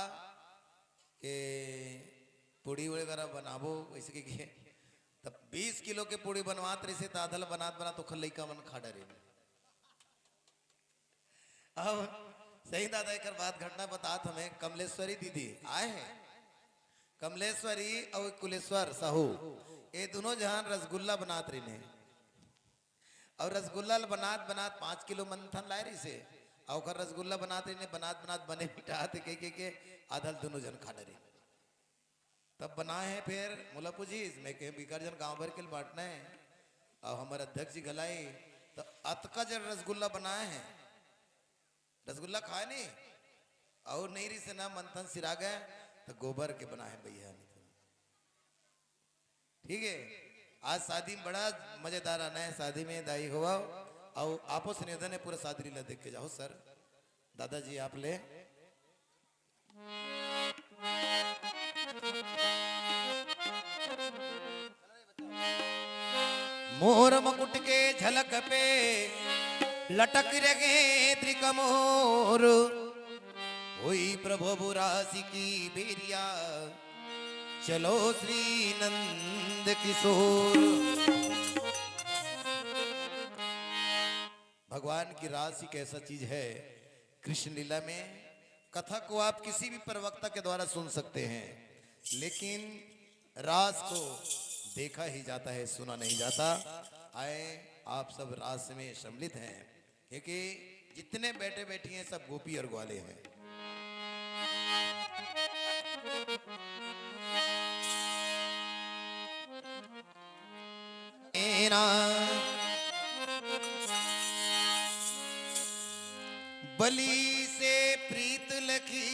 के पूड़ी वगैरह बनाबो वैसे के तब 20 किलो के पूड़ी बनवात रही से तादल बनात बना तो खल लइका मन खा डरे अब सही दादा एक बात घटना बतात हमें कमलेश्वरी दीदी आए हैं कमलेश्वरी और कुलेश्वर साहू ये दोनों जहां रसगुल्ला बनात रही ने और रसगुल्ला बनात बनात 5 किलो मंथन लाए रही से और रसगुल्ला बनात रही ने बनात बनात बने मिठात के आधल दोनों जन खा डरे तब बनाए हैं फिर मोला पूछी मैं के बिकर जन गांव भर के बांटना है और हमारे अध्यक्ष जी गलाई तो अतका जन रसगुल्ला बनाए हैं रसगुल्ला खाए नहीं और नहीं रही से ना मंथन सिरा गए तो गोबर के बनाए भैया ठीक है आज शादी में बड़ा मजेदार आना है शादी में दाई हुआ और आपस निवेदन है पूरा शादी लीला देख के जाओ सर दादाजी आप ले मोर मुकुट के झलक पे लटक रहे त्रिकमोर हुई प्रभु बुरासी की बेरिया चलो श्री नंद किशोर भगवान की राशि कैसा चीज है कृष्ण लीला में कथा को आप किसी भी प्रवक्ता के द्वारा सुन सकते हैं लेकिन रास को देखा ही जाता है सुना नहीं जाता आए आप सब रास में सम्मिलित हैं क्योंकि जितने बैठे बैठी हैं सब गोपी और ग्वाले हैं बलि से प्रीत लखी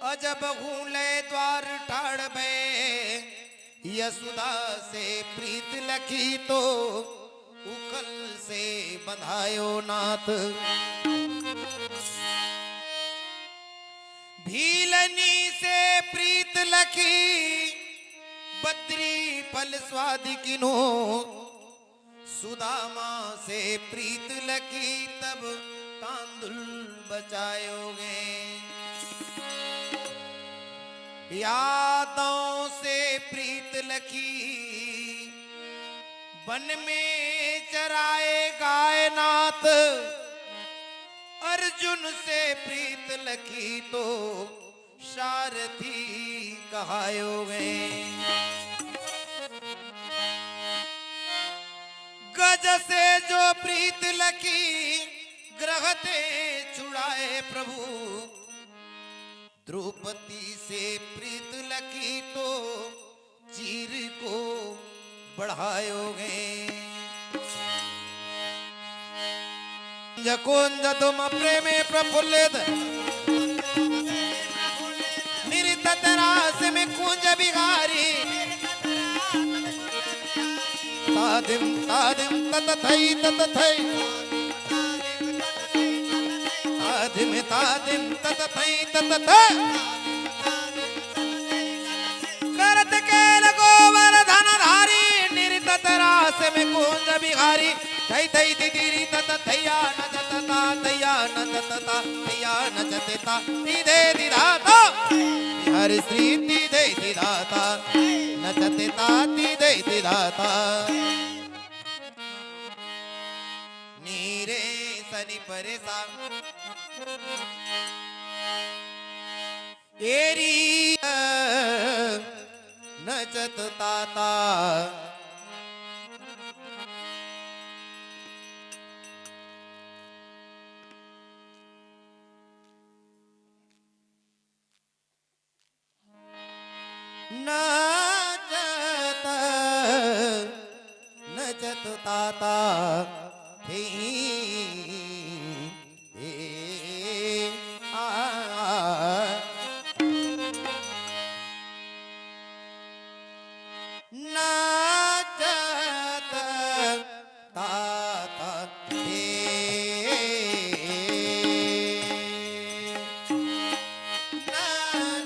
अजब हूले द्वार ठाड़ बे यशोदा से प्रीत लखी तो उखल से बंधायो नाथ भीलनी से प्रीत लखी बद्री फल स्वाद किनो सुदामा से प्रीत लखी तब तांदुल बचायोगे यादों से प्रीत लखी वन में चराए गायनाथ अर्जुन से प्रीत लखी तो सारथी कहायोगे गज से जो प्रीत लखी ग्रहते छुड़ाए प्रभु द्रौपदी से प्रीत लखी तो चीर को बढ़ायोगे कुंज तुम प्रेमे प्रफुल्लित निरत रास में कुंज बिहारी तादिम तादिम ततथई ततथई तादिम तादिम ततथई ततथई करत के गोवर धनधारी निरत रास में कुंज बिहारी थई थई दिदिरी ततथैया न जतता तैया न जतता तैया न जतता निधे दिधाता हरि श्री निधे दिधाता न जतता निधे दिधाता नीरे सनि परेसा एरी न जतता नचत नचत ताता थी नचत ताता थी नचत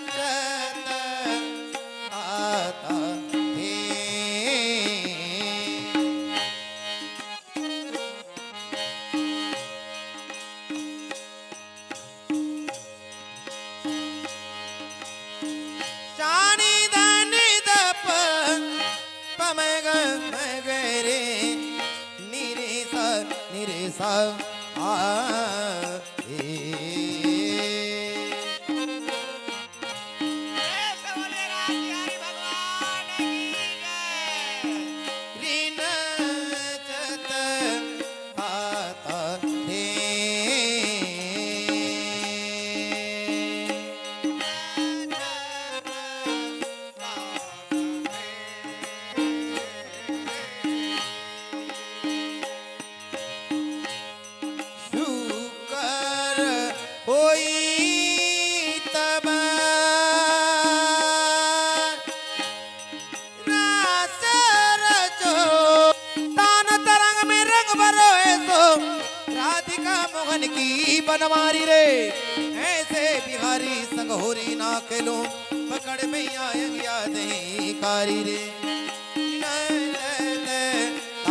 सा आ ए ऐसे बोले राज बिहारी भगवान की जय। ऋण चत आता थे शुकर होई तब रास रचो तान तरंग में रंग भरो ऐसो राधिका मोहन की बनवारी रे ऐसे बिहारी संग होरी ना खेलो पकड़ में आया दे कारी रे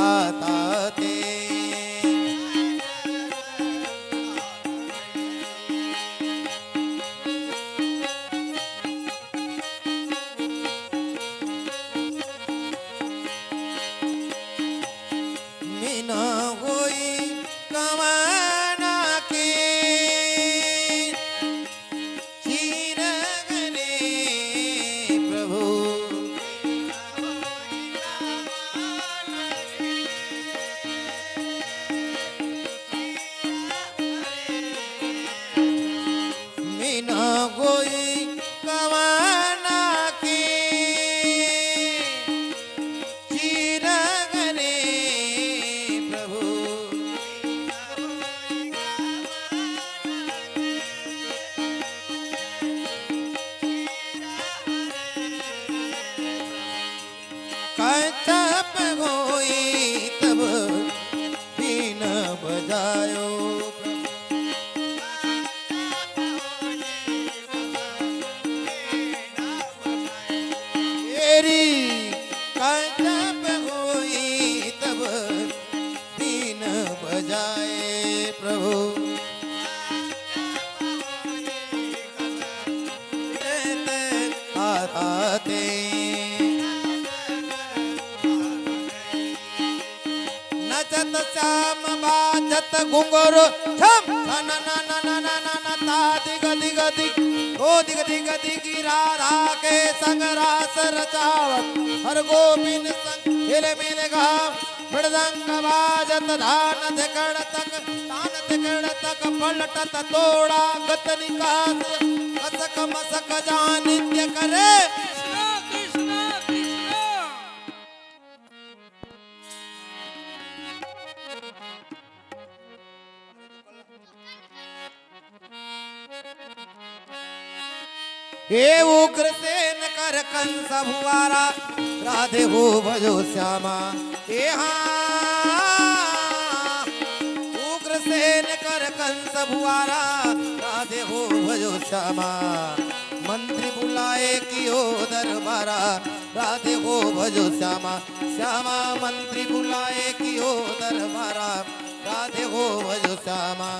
आता ते मीना होई कमाना के चीन गने प्रभु मीना होई कमाना के चीन गने प्रभु कचप होई तब बीन बजायो तेरी कचप होई तब बीन बजाए प्रभु आते नचत श्याम बाजत घुंघरू छम न न न न न न न ता दिग दिग दिग ओ दिग दिग दिग राधा के संग रास रचावत हर गोविंद संग हिल मिल गा मृदंग बाजत धान धिकड़ तक तान धिकड़ तक पलटत तोड़ा गत निकास कसक मसक जान नित्य करे कृष्ण कृष्ण कृष्ण हे उग्रसेन कर कंस भुआरा राधे हो भजो श्यामा हे उग्रसेन कर कंस भुआरा राधे हो भजो श्यामा मंत्री बुलाए कियो दरबारा राधे हो भजो श्यामा श्यामा मंत्री बुलाए कियो दरबारा राधे हो भजो श्यामा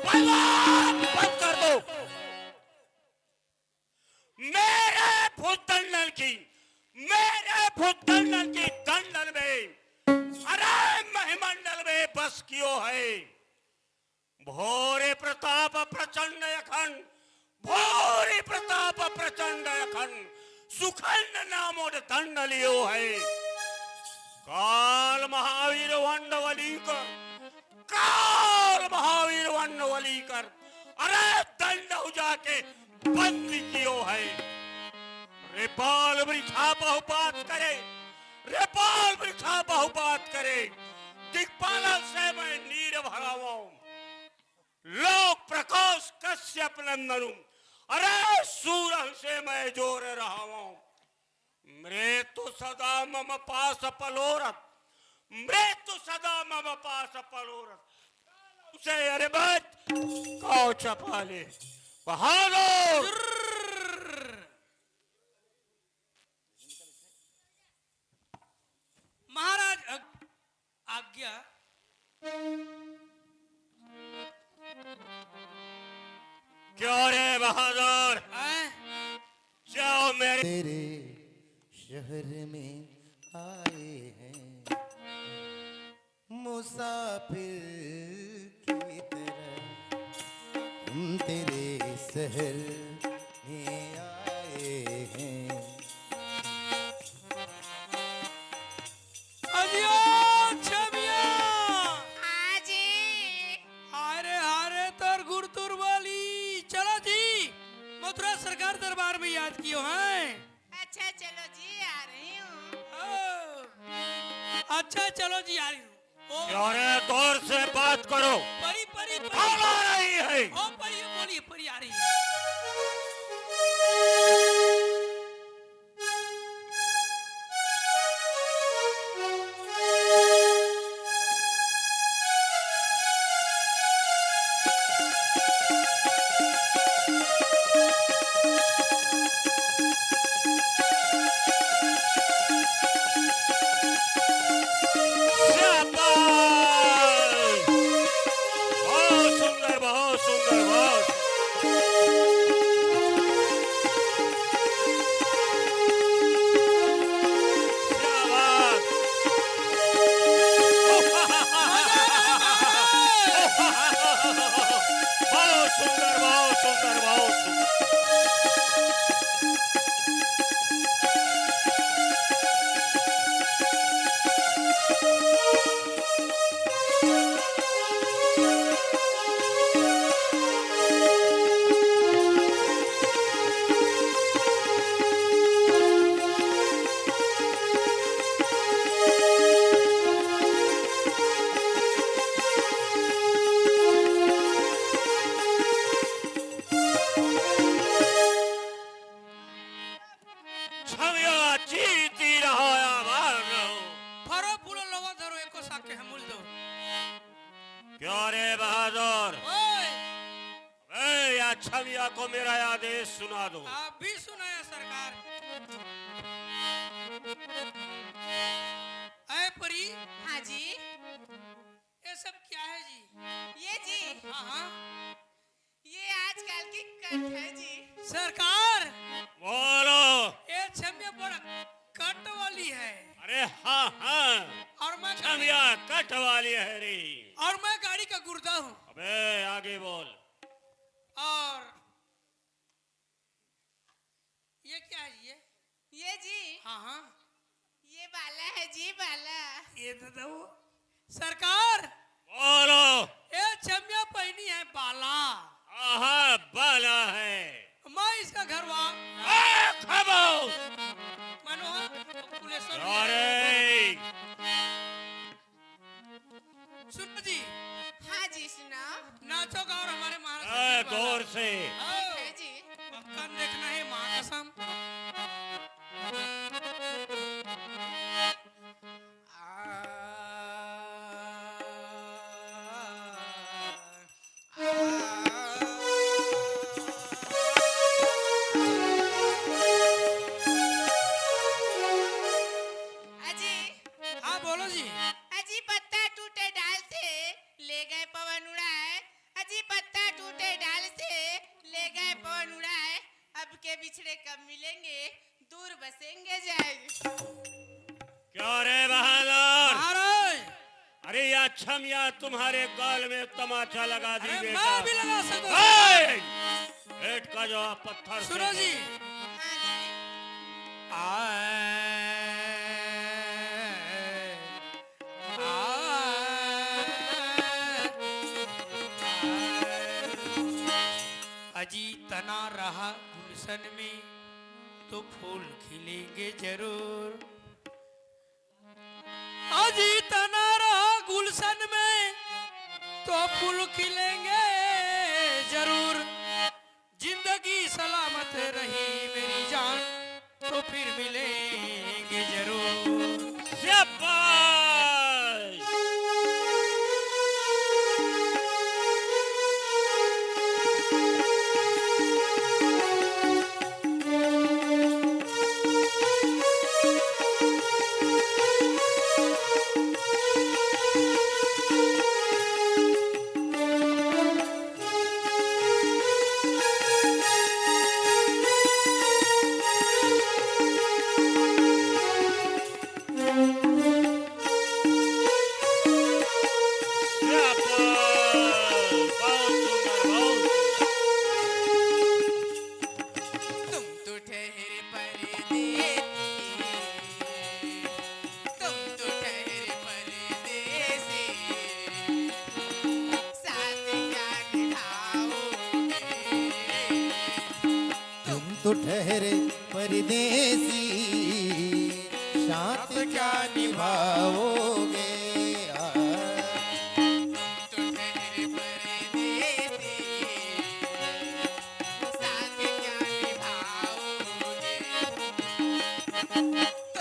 बलवान बंद कर दो मेरे भूतंडल की दंडल में अरे महिमंडल में बस कियो है भोरे प्रताप प्रचंड अखंड भोरे प्रताप प्रचंड अखंड सुखंड नामोद दंड लियो है काल महावीर वंडवली काल महावीर वंडवली कर अरे दंड हो जाके बंद कियो है रेपाल वृथा बहुपात करे रेपाल वृथा बहुपात करे दिक्पाल से मैं नीर भरावो लोक प्रकोष कश्यप नंदनु अरे सूरज से मैं जोर रहा मृत्यु सदा मम पास पलोरत मृत्यु सदा मम पास पलोरत उसे अरे बच कौ चपाले बहादुर आज्ञा। क्यों रे बहादुर, हैं? जाओ मेरे तेरे शहर में आए हैं मुसाफिर की तरह, हम तेरे शहर में आए हैं। अजियो छमिया हाँ जी। हारे हारे तोर गुरतुर वाली। चलो जी, मथुरा सरकार दरबार में याद कियो हैं। अच्छा चलो जी, आ रही हूँ। ओ, अच्छा चलो जी, आ रही हूँ। ओ, क्यों रे गौर से बात करो। परी परी कौन परी। आ रही है? ओ परी, बोलिए, परी आ रही है। शाबाश! बहुत सुंदर, बहुत सुंदर, बहुत शाबाश! बहुत सुंदर, बहुत सुंदर, बहुत सुंदर। छविया जीती रहो या मार रहो। फरो फूलो लोगो धरो, एको साके हमूल दो। क्यों रे बहादुर, ओए, ए या छविया को मेरा आदेश सुना दो। आप भी सुनाया सरकार। ऐ परी, हाँ जी। ये सब क्या है जी? ये जी, हाँ हाँ, ये आजकल की कट है जी। सरकार, बोलो। ये छमिया बड़ा कट वाली है। अरे हाँ हाँ, और मैं छविया कट वाली है रे। और मैं गाड़ी का गुर्दा हूँ। अबे आगे बोल। और ये क्या है ये? ये जी, हाँ हाँ, ये बाला है जी, बाला। ये तो दो सरकार। बोलो। ये छमिया पहनी है बाला। आहा बाला है। मैं इसका घरवा खबो। मनोहर कुलेश्वर अरे सुनो जी, हाँ जी, सुनाओ। नाचो गाओ और हमारे ए, महाराज गौर से। है जी। पक्कन देखना है माँ कसम। अजी, हाँ बोलो जी। अजी पत्ता टूटे डाल से ले गए पवन उड़ाए। अजी पत्ता टूटे डाल से ले गए पवन उड़ाए। अब के बिछड़े कब मिलेंगे, दूर बसेंगे जाएंगे। क्या रे बहादुर, महाराज, अरे या छमिया तुम्हारे गाल में तमाचा लगा दी अरे बेटा। मैं भी लगा सकता हूँ। पेट का जो पत्थर से सुनो जी, हाँ जी। अजी तना रहा गुलशन में तो फूल खिलेंगे जरूर। अजी तना रहा गुलशन में तो फूल खिलेंगे जरूर। जिंदगी सलामत रही मेरी जान तो फिर मिलेंगे जरूर। शाबाश! तो ठहरे परदेसी, साथ क्या निभाओगे? तो ठहरे परदेसी, साथ क्या निभाओगे?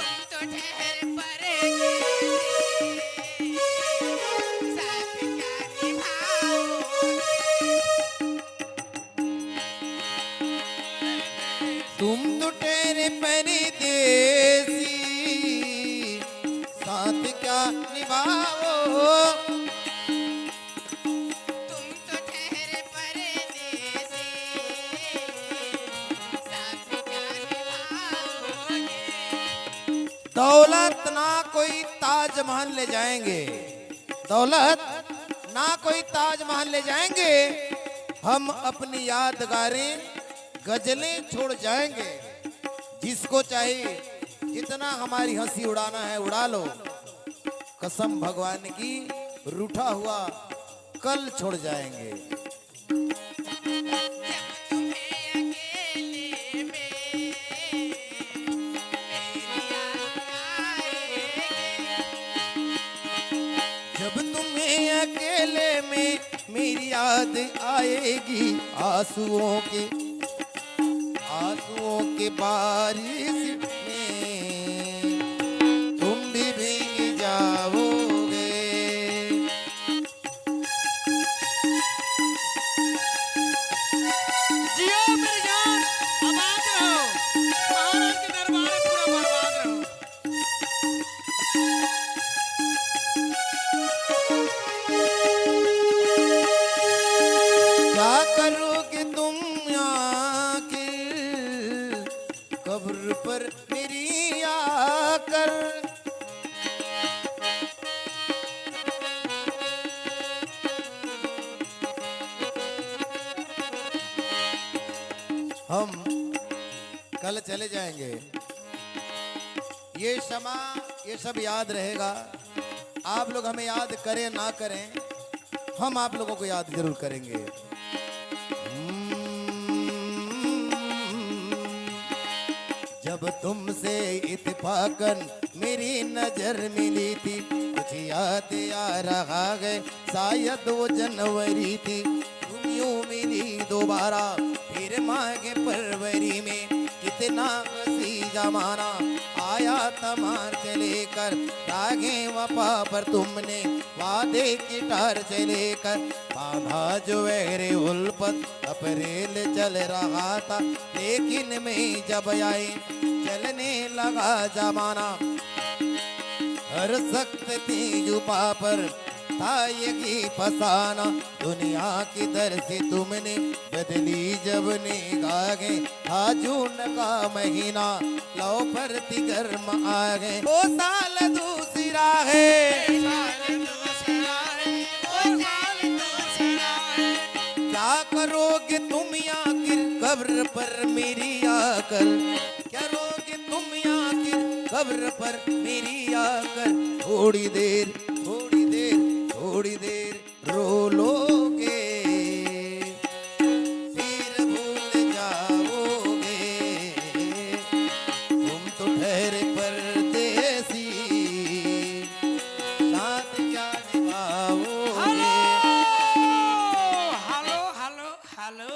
तुम तो ठहरे परदेसी, साथ क्या निभाओगे? तुम तो ठहरे परदेसी, साथ क्या निभाओ? तुम तो ठहरे परदेसी, साथ क्या निभाओगे? दौलत ना कोई ताजमहल ले जाएंगे, दौलत ना कोई ताजमहल ले जाएंगे, हम अपनी यादगारें गजलें छोड़ जाएंगे। जिसको चाहिए जितना हमारी हंसी उड़ाना है उड़ा लो, कसम भगवान की रूठा हुआ कल छोड़ जाएंगे। जब तुम्हें अकेले में मेरी याद आएगी, जब तुम्हें अकेले में मेरी याद आएगी, आंसुओं के बारिश में तुम भी भीग जाओगे। जियो मेरी जान, आबाद रहो, महाराज के दरबार में पूरा बर्बाद रहो। क्या करोगे तुम आके कब्र पर मेरी आकर? हम कल चले जाएंगे, ये क्षमा ये सब याद रहेगा। आप लोग हमें याद करें ना करें, हम आप लोगों को याद जरूर करेंगे। जब तुमसे इत्तेफाकन मेरी नजर मिली थी, कुछ याद आ रहा है शायद वो जनवरी थी। तुम यूं मिली दोबारा फिर मांगे फरवरी में, कितना हसी जमाना आया तमार चले कर, रागे वफा पर तुमने वादे की टार चले कर। बांधा जो वेरे उल्फत अप्रैल चल रहा था, लेकिन मैं जब आई चलने लगा जमाना। हर सख्त थी जुबा पर था यही फसाना, दुनिया की दर से तुमने बदली जब निगाहें। था जून का महीना लो पर गर्म आ गए, वो साल दूसरा है। क्या करोगे तुम आखिर कब्र पर मेरी आकर? क्या करोगे तुम आखिर कब्र पर मेरी आकर? थोड़ी देर थोड़ी देर थोड़ी देर रो लोगे, फिर भूल जाओगे। तुम तो ठहरे परदेसी, साथ क्या निभाओगे? हालो हालो हालो,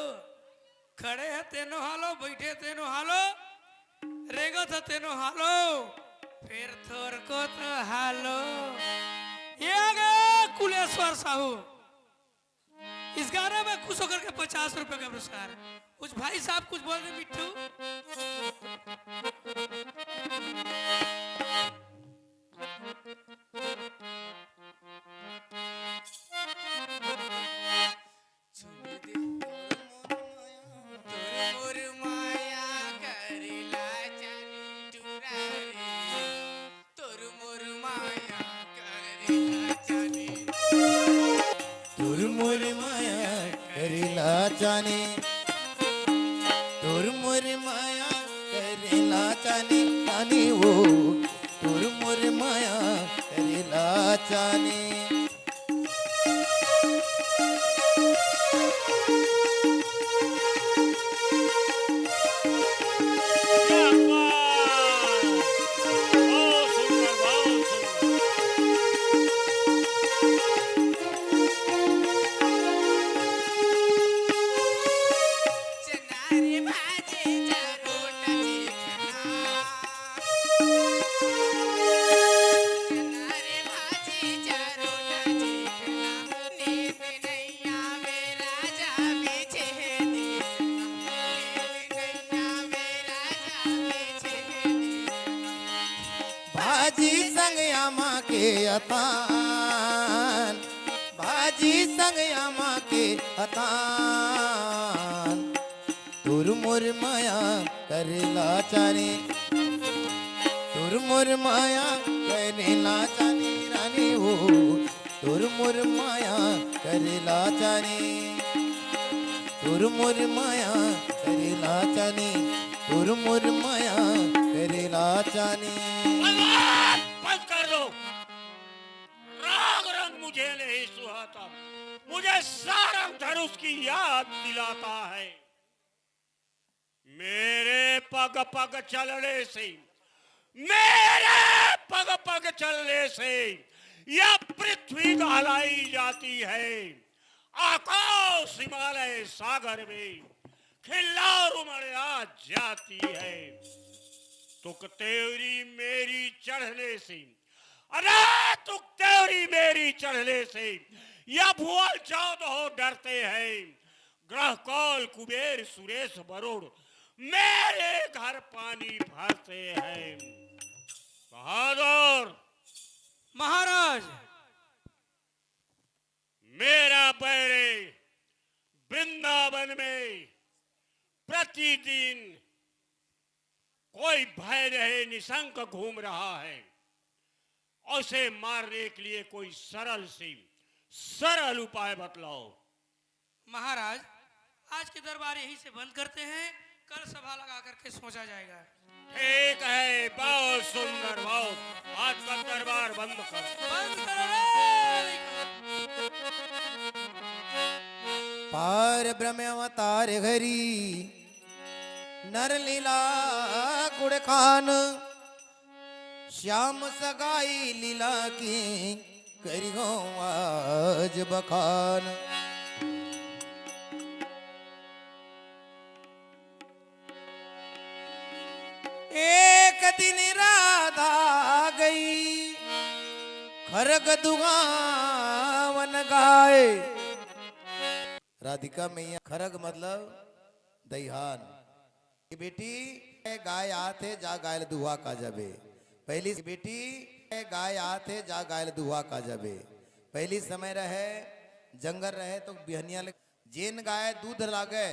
खड़े है तेनो हालो, बैठे तेनो हालो, रेगो था तेनो हालो, फिर थोर को तो हालो। ये आ गए कुलेश्वर साहू। इस गाने में खुश होकर के 50 रुपए का पुरस्कार। कुछ भाई साहब कुछ बोल रहे मिट्टू। तोर माया करिला चली टुरारी, तोर मोर माया करिला चली। तुर मोर माया करेला जाने, तुर मोर माया करेला जाने, जाने वो तुर मोर माया करेला जाने। अतान भाजी संग आमा के अतान तुर मुर माया करेला चाने तुर मुर माया करेला चाने रानी हो तुर मुर माया करेला चाने तुर मुर माया करेला चाने तुर मुर माया करेला चाने बस कर दो। राग रंग मुझे नहीं सुहाता, मुझे सारंग धनुष की याद दिलाता है। मेरे पग पग चलने से, मेरे पग पग चलने से यह पृथ्वी कहलाई जाती है। आकाश हिमालय सागर में खिल्लार उमड़ आ जाती है। तुक तेरी मेरी चढ़ने से, अरे तुक तेरी मेरी चढ़ने से यह भुवन चौदह डरते हैं। ग्रह कौल कुबेर सुरेश वरुण मेरे घर पानी भरते हैं। बहादुर महाराज, मेरा बैरे वृंदावन में प्रतिदिन कोई भय रहे निशंक घूम रहा है। और उसे मारने के लिए कोई सरल उपाय बतलाओ। महाराज, आज के दरबार यहीं से बंद करते हैं, कल सभा लगा करके सोचा जाएगा। ठीक है, बहुत सुंदर, बहुत। आज का दरबार बंद कर। बंद करो। पार ब्रह्म अवतार हरि नर लीला गुड़ खान श्याम सगाई लीला की करियो आज बखान। एक दिन राधा गई खरग दुगावन गाय। राधिका मैया खरग मतलब दहिहान। बेटी गाय आते जा गायल दुआ का जबे। पहली बेटी गाय आते जा गायल दुआ का जबे। पहली समय रहे जंगल रहे तो बिहनिया जेन गाय दूध लागे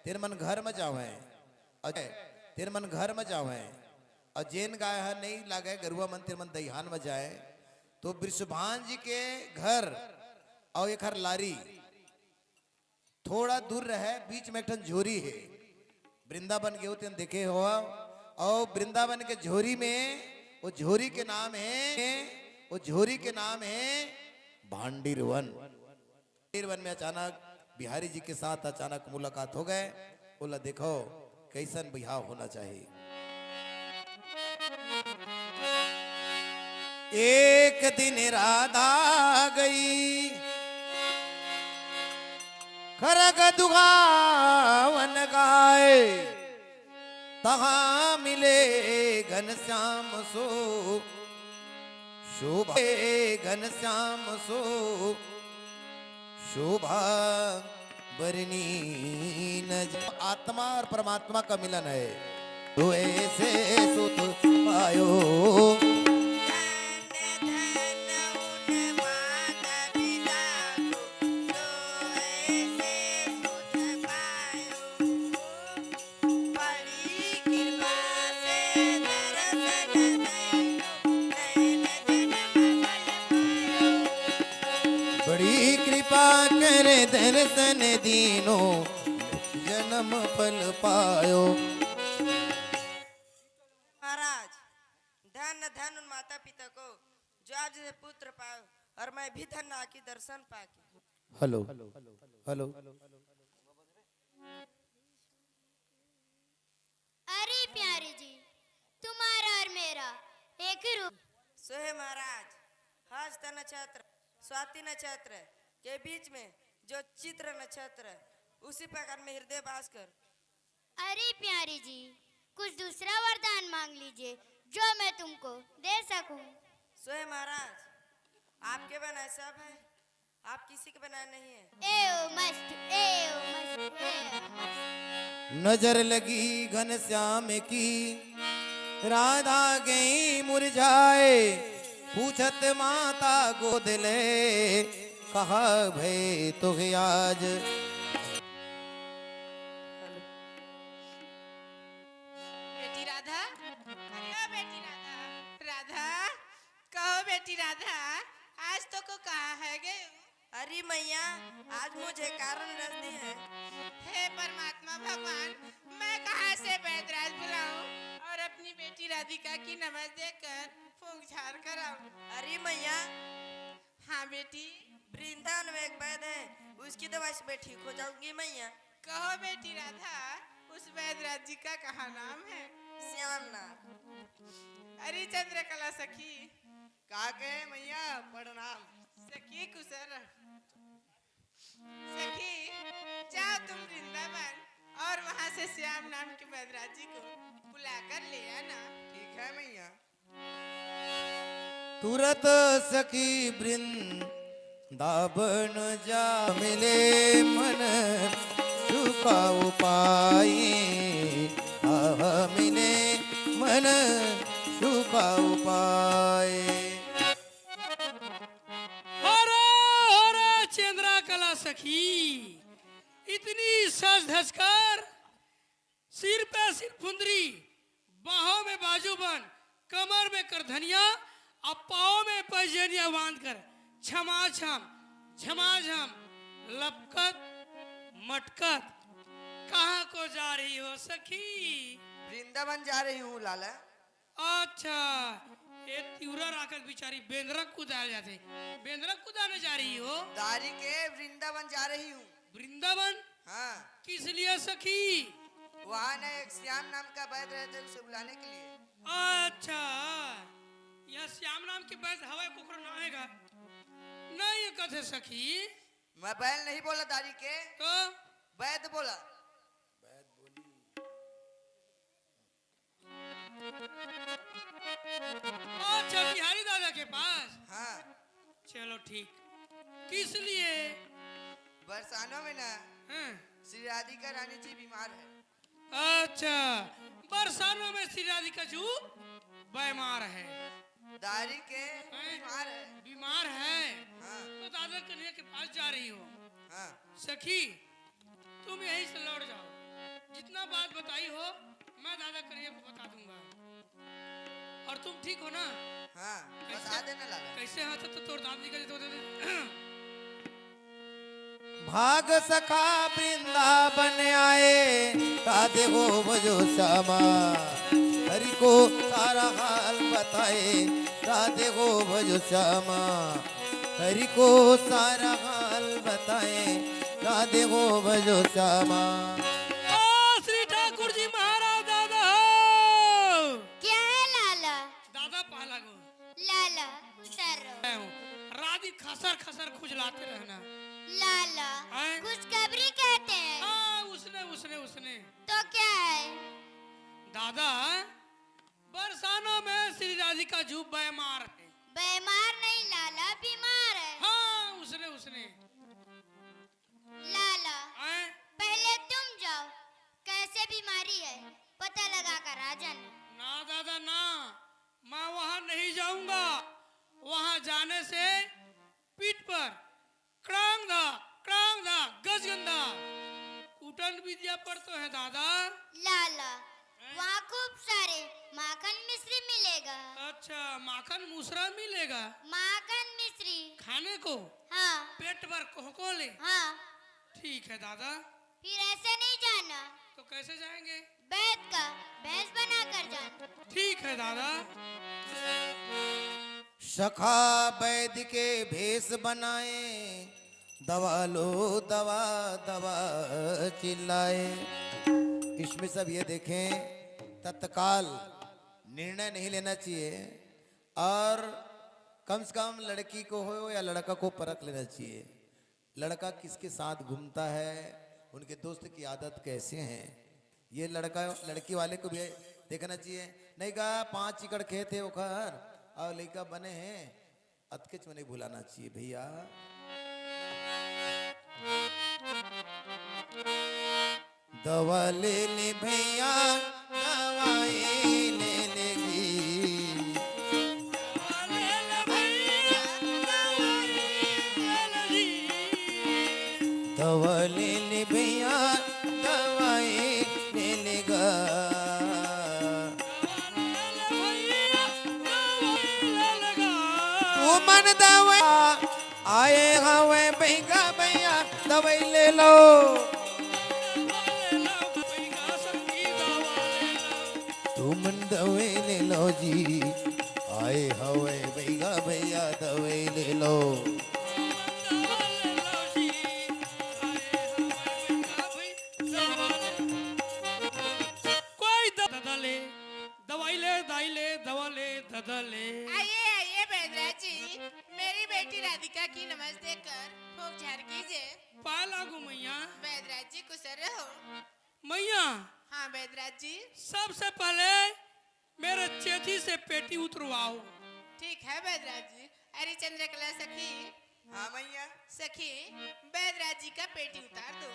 तेरे मन घर में जावे, तेरे मन घर में जावे। और जेन गाय है नहीं लागे गरुआ मन तेरे मन दहिहान में जाए। तो वृषभान जी के घर और एक हर लारी थोड़ा दूर रहे, बीच में एक ठन झोरी है। वृंदावन के होते देखे हो। और वृंदावन के झोरी में वो झोरी के नाम है, वो झोरी के नाम है भांडीर वन। भांडीर वन में अचानक बिहारी जी के साथ अचानक मुलाकात हो गए। बोला देखो कैसन बिहाव होना चाहिए। एक दिन राधा गई खरग दुगावन गाय। तहाँ मिले घनश्याम सो शोभा, घनश्याम सो शोभा बरनी न। आत्मा और परमात्मा का मिलन है। तो ऐसे सुत पायो करे दर्शन दीनो जन्म फल पायो। महाराज, धन धन उन माता पिता को जो आप जैसे पुत्र पाओ, और मैं भी धन आकी दर्शन पाके। Hello hello. अरे प्यारे जी, तुम्हारा और मेरा एक ही रूप। सोहे महाराज, हस्त नक्षत्र स्वाति नक्षत्र के बीच में जो चित्र नक्षत्र है उसी प्रकार में हृदय वास कर। अरे प्यारी जी, कुछ दूसरा वरदान मांग लीजिए जो मैं तुमको दे सकूं। सोहे महाराज, आपके बनाए सब है, आप किसी के बनाए नहीं है। एओ मस्त, एओ मस्त, एओ मस्त। नजर लगी घनश्याम की राधा गई मुरझाए। पूछत माता गोद ले कहा भई तुहे आज। बेटी राधा, अरे ओ बेटी राधा, राधा कहो बेटी राधा, आज तो को कहा है गए? अरे मैया आज मुझे कारण रसती है। हे परमात्मा भगवान, मैं कहाँ से बैदराज बुलाऊं और अपनी बेटी राधिका की नमज देकर फूंक झाड़ कराऊं? अरे मैया हाँ बेटी, वृंदावन में एक वैद है, उसकी दवाई से मैं ठीक हो जाऊंगी मैया। कहो बेटी राधा, उस वैदराज जी का कहाँ नाम है? श्यामनाथ। अरे चंद्रकला सखी, का कहे मैया प्रणाम। सखी कुशल। सखी जाओ तुम वृंदावन और वहाँ से श्याम नाम के वैदराज जी को बुलाकर ले आना। ठीक है मैया। तुरत सखी वृंदावन जा मिले मन सुखा उपाय। मिले मन सुखा उपाय। अरे चंद्रा कला सखी, इतनी सज धज कर, सिर पे सिर फुंदरी, बाहों में बाजूबंद, कमर में करधनिया, और पाँव में पैजनिया बांध कर छमाछम झमाझम लपकत मटकत कहाँ को जा रही हो सखी? वृंदावन जा रही हूँ लाला। अच्छा, ये त्यूरा राकत बिचारी बेंद्रक कुदाल जाते, बेंद्रक कुदाने जा रही हो? दारी के वृंदावन जा रही हूँ। वृंदावन? हाँ। किस लिए सखी? वहाँ न एक श्याम नाम का वैद रहते, उसे बुलाने के लिए। अच्छा, यह श्याम नाम के वैद हवा कुकर ना आएगा? नहीं कथे सखी। मैं बैल नहीं बोला दारी के, तो वैद बोला। अच्छा, बिहारी दादा के पास? हाँ। चलो ठीक। किस लिए? बरसानों में ना हाँ? श्री राधिका रानी जी बीमार है। अच्छा, बरसानों में श्री राधिका जू बीमार है। दारी के बीमार है। बीमार है? हाँ। तो दादा कन्हैया के पास जा रही हो? हाँ। सखी तुम यहीं से लौट जाओ, जितना बात बताई हो मैं दादा कन्हैया को बता दूंगा। और तुम ठीक हो ना? हाँ, बता देना लाला। कैसे हाथ तो तोड़ दाम निकल तो भाग सखा वृंदावन आए, राधे को भजो श्यामा। हरि को सारा हाल बताए, राधे को भजो श्यामा। हरि को सारा हाल बताए, राधे को भजो श्यामा। श्री ठाकुर जी महाराज दादा। क्या है लाला? दादा पहला गो लाला उतर रहो। मैं हूँ राधी खसर खसर खुजलाते रहना। लाला हैं? खुशखबरी कहते हैं। हाँ, उसने उसने उसने तो क्या है? दादा बरसानों में श्री राधिका जू बीमार है। बीमार नहीं लाला, बीमार है। हाँ, उसने उसने लाला हैं? पहले तुम जाओ, कैसे बीमारी है पता लगा कर आ जाना। ना दादा ना, मैं वहां नहीं जाऊंगा। वहां जाने से पीठ पर क्रांग दा गजगंदा कुटन विद्या पर तो है दादा। लाला वहाँ खूब सारे माखन मिश्री मिलेगा। अच्छा, माखन मूसरा मिलेगा? माखन मिश्री खाने को? हाँ। पेट भर कोको ले? हाँ। ठीक है दादा। फिर ऐसे नहीं जाना, तो कैसे जाएंगे? बैठ का भैंस बना कर जाना। ठीक है दादा। सखा वैद्य के भेष बनाए, दवा लो दवा दवा चिल्लाए। इसमें सब ये देखें, तत्काल निर्णय नहीं लेना चाहिए और कम से कम लड़की को हो या लड़का को परख लेना चाहिए। लड़का किसके साथ घूमता है, उनके दोस्त की आदत कैसे हैं, ये लड़का लड़की वाले को भी देखना चाहिए। नहीं कहा 5 एकड़ खेत है ओखर और लड़का बने हैं, अतकेच में नहीं भुलाना चाहिए भैया। दवा ले ले भैया, दवाई ले लेगी। दवा ले ले भैया दवाई ले लेगा तू मन दवा आए हवे भैया भैया दवाई ले लो तू मन दवाई ले लो जी आए हवे भैया भैया दवाई ले लो दवाई ले दाई ले दवा ले ददा ले। आइए आइए बैद्रा जी, मेरी बेटी राधिका की नमस्ते कर फूक झाड़ कीजिए। पाए लागू मैया। बैद्रा जी कुशल रहो। मैया हाँ बैद्रा जी। सबसे पहले मेरे चेथी से पेटी उतरवाओ। ठीक है बैद्रा जी। अरे चंद्रकला सखी। हाँ मैया। सखी बैद्रा जी का पेटी उतार दो।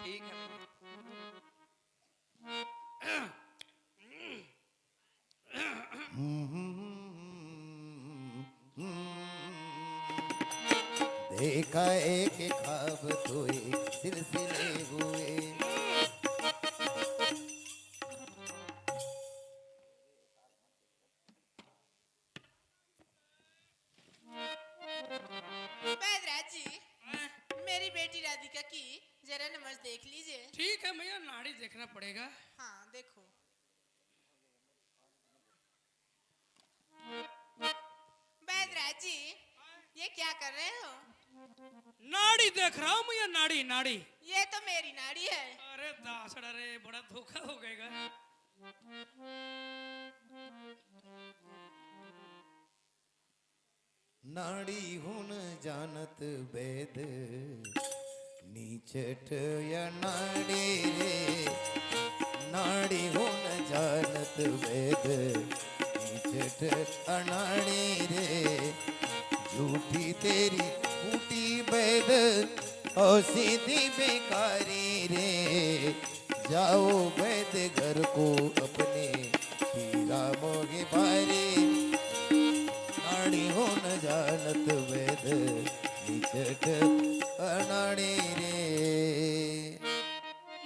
ठीक है देखा एक ख्वाब सोए सिलसिले हुए बैद्रा जी मेरी बेटी राधिका की जरा नमस्ते देख लीजिए। ठीक है मैया, नाड़ी देखना पड़ेगा। हाँ देखो। बैद्रा जी ये क्या कर रहे हो? नाड़ी देख रहा हूँ मैया, नाड़ी नाड़ी। ये तो मेरी नाड़ी है। अरे दासड़ा रे, बड़ा धोखा हो गएगा। नाड़ी हुन जानत वेद नीचट या नाड़ी रे नाड़ी हुन जानत वेद नीचट अनाड़ी रे झूठी तेरी फूटी वेद और सीधी बेकारी रे जाओ वैद घर को अपने पीरा मोगे भारी नाड़ी हो न जानत वेद निचट अनाड़ी रे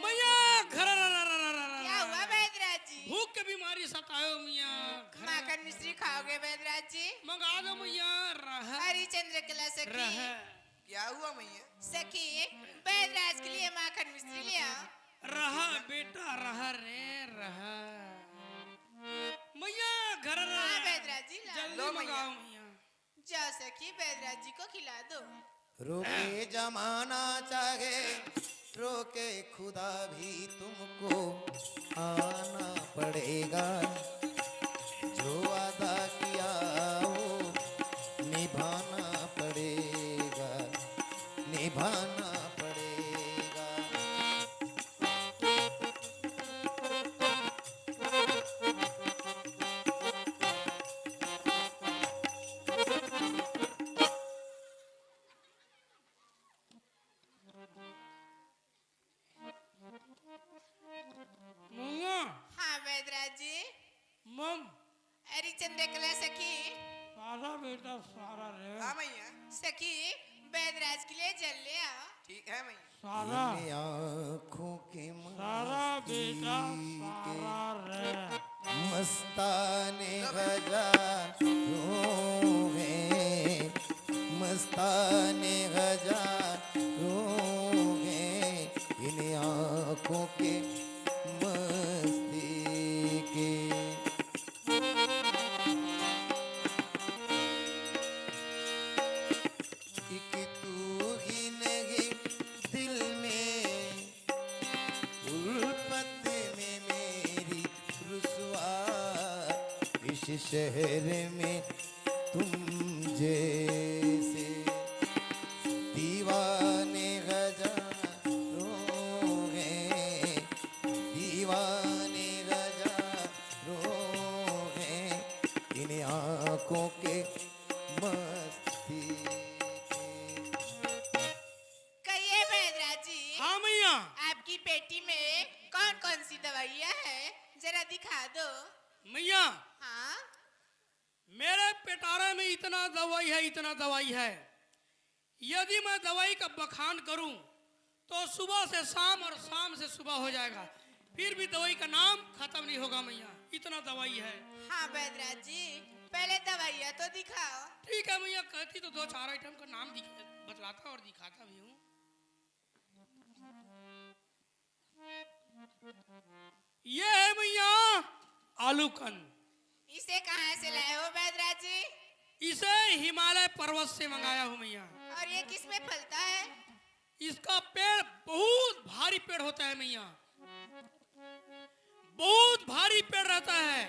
मैया घर क्या हुआ बैद्रा जी? भूख के बीमारी सतायो मिया। माखन मिश्री खाओगे बैद्रा जी? मंगा दो मैया। रहा हरी चंद्रकला सखी। रहा क्या हुआ मैया? सखी बैद्राज के लिए माखन मिश्री ले आओ। रहा बेटा रहा रे रहा मैया। घर हाँ बैद्राज जी ला जल्दी मंगाओ मैया। जाओ सखी बैद्राज जी को खिला दो। रोके जमाना चाहे रोके खुदा भी तुमको आना पड़ेगा जो वादा किया वो निभाना पड़ेगा निभाना पड़ेगा मम्मा हाँ बैद्राज जी। मम अरे चंद्रकला सखी। सारा बेटा सारा रे हाँ मैया। सखी बैद्राज के लिए जल ले आओ। ठीक है मैया। सारा इन आँखों के सारा बेटा मस्ती सारा रे मस्ताने गजा रोगे मस्ताने गजा रोगे इन आँखों के मस्ती के एक तू ही नहीं दिल में उल्फत में मेरी रुसवा इस शहर में तुम जैसे दीवाने गजा रोगे दीवाने गजा रोगे इन आँखों के मस्ती के कहिए बैद्राज जी। हाँ मैया। आपकी पेटी में कौन कौन सी दवाइयाँ है जरा दिखा दो। मैया हाँ मेरे पिटारे में इतना दवाई है इतना दवाई है। यदि मैं दवाई का बखान करूं तो सुबह से शाम और शाम से सुबह हो जाएगा, फिर भी दवाई का नाम खत्म नहीं होगा मैया, इतना दवाई है। हाँ वैद्यराज जी, पहले दवाइयाँ तो दिखाओ। ठीक है मैया, कहती तो 2-4 आइटम का नाम बतलाता और दिखाता भी हूँ। ये है मैया आलू कंद। इसे कहाँ से लाए हो वैद्यराज जी? इसे हिमालय पर्वत से मंगाया हूँ मैया। और ये किसमें फलता है? इसका पेड़ बहुत भारी पेड़ होता है मैया, बहुत भारी पेड़ रहता है।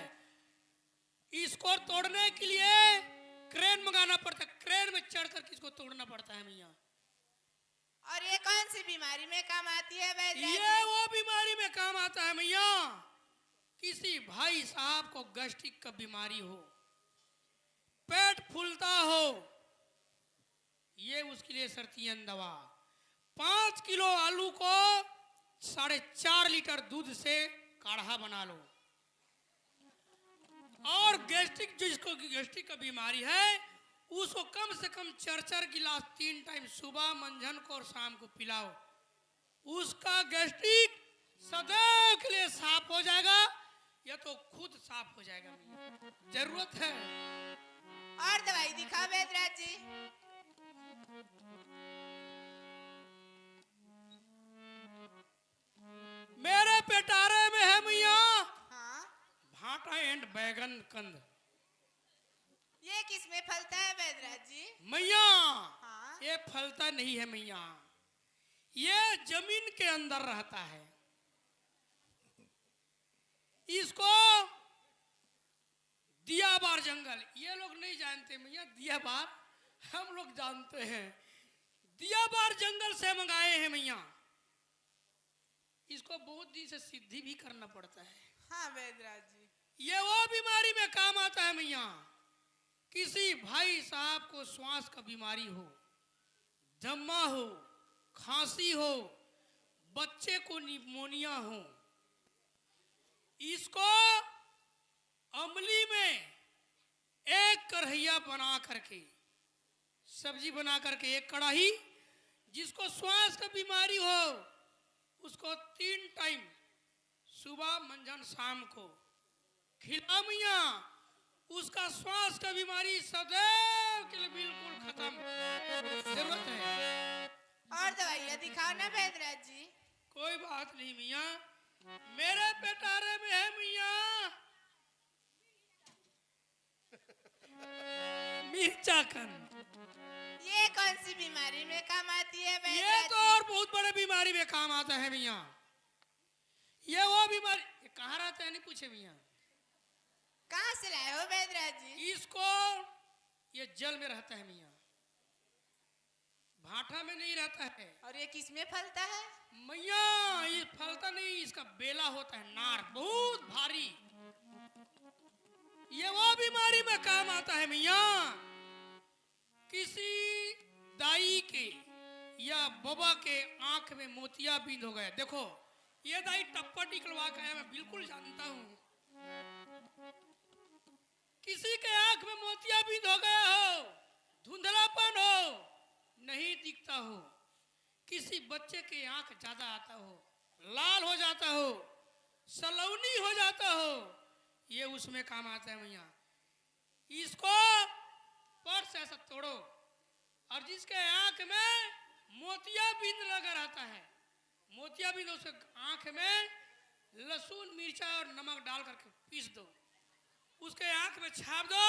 इसको तोड़ने के लिए क्रेन मंगाना पड़ता है, क्रेन में चढ़कर इसको तोड़ना पड़ता है मैया। और ये कौन सी बीमारी में काम आती है वैद्यराज ये जी? वो बीमारी में काम आता है मैया, किसी भाई साहब को गैस्ट्रिक का बीमारी हो, पेट फूलता हो, ये उसके लिए सर्तियन दवा। 5 किलो आलू को 4.5 लीटर दूध से काढ़ा बना लो। और गैस्ट्रिक, जिसको गैस्ट्रिक का बीमारी है, उसको कम से कम 4-4 गिलास 3 टाइम सुबह, मंझन को और शाम को पिलाओ। उसका गैस्ट्रिक सदैव के लिए साफ हो जाएगा, या तो खुद साफ हो जाएगा। जरूरत है और दवाई दिखाओ वैद्यराज जी। मेरे पेटारे में है मैया हाँ, भाटा एंड बैगन कंद। ये किसमें फलता है वैद्यराज जी? मैया हाँ, ये फलता नहीं है मैया, ये जमीन के अंदर रहता है। इसको दियाबार जंगल, ये लोग नहीं जानते मैया, दियाबार हम लोग जानते हैं। दियाबार जंगल से मंगाए हैं मैया। इसको बहुत दिन से सिद्धि भी करना पड़ता है। हाँ वैद्यराज जी। ये वो बीमारी में काम आता है मैया, किसी भाई साहब को श्वास का बीमारी हो, दम्मा हो, खांसी हो, बच्चे को निमोनिया हो, इसको अमली में एक कढ़ैया बना करके, सब्जी बना करके, एक कढ़ाई, जिसको श्वास का बीमारी हो उसको 3 टाइम सुबह, मंझन, शाम को खिला मैया, उसका श्वास का बीमारी सदैव के लिए बिल्कुल खत्म। जरूरत है और दवाइयाँ दिखाओ ना वैद्यराज जी। कोई बात नहीं मैया, मेरे पेटारे में है मैया मिर्चा कंद। ये कौन सी बीमारी में काम आती है ये वैद्यराज तो जी? और बहुत बड़े बीमारी में काम आता है मियाँ। ये वो बीमारी, ये कहाँ रहता है नहीं पूछे मियाँ। कहाँ से लाए हो वैद्यराज जी? इसको, ये जल में रहता है मियाँ, भाटा में नहीं रहता है। और ये किसमें फलता है? मैया ये फलता नहीं, इसका बेला होता है, नार बहुत भारी। ये वो बीमारी में काम आता है मियाँ, किसी दाई के या बाबा के आंख में मोतिया बिंद हो गया। देखो ये दाई टप्पा निकलवा के आया, मैं बिल्कुल जानता हूँ। किसी के आंख में मोतिया बिंद हो गया हो, धुंधलापन हो, नहीं दिखता हो, किसी बच्चे के आंख ज्यादा आता हो, लाल हो जाता हो, सलौनी हो जाता हो, ये उसमें काम आता है मैया। इसको पर से ऐसा तोड़ो, और जिसके आंख में मोतिया बिंद लगा रहता है, मोतिया बिंद, उसके आंख में लहसुन, मिर्चा और नमक डाल करके पीस दो, उसके आंख में छाप दो,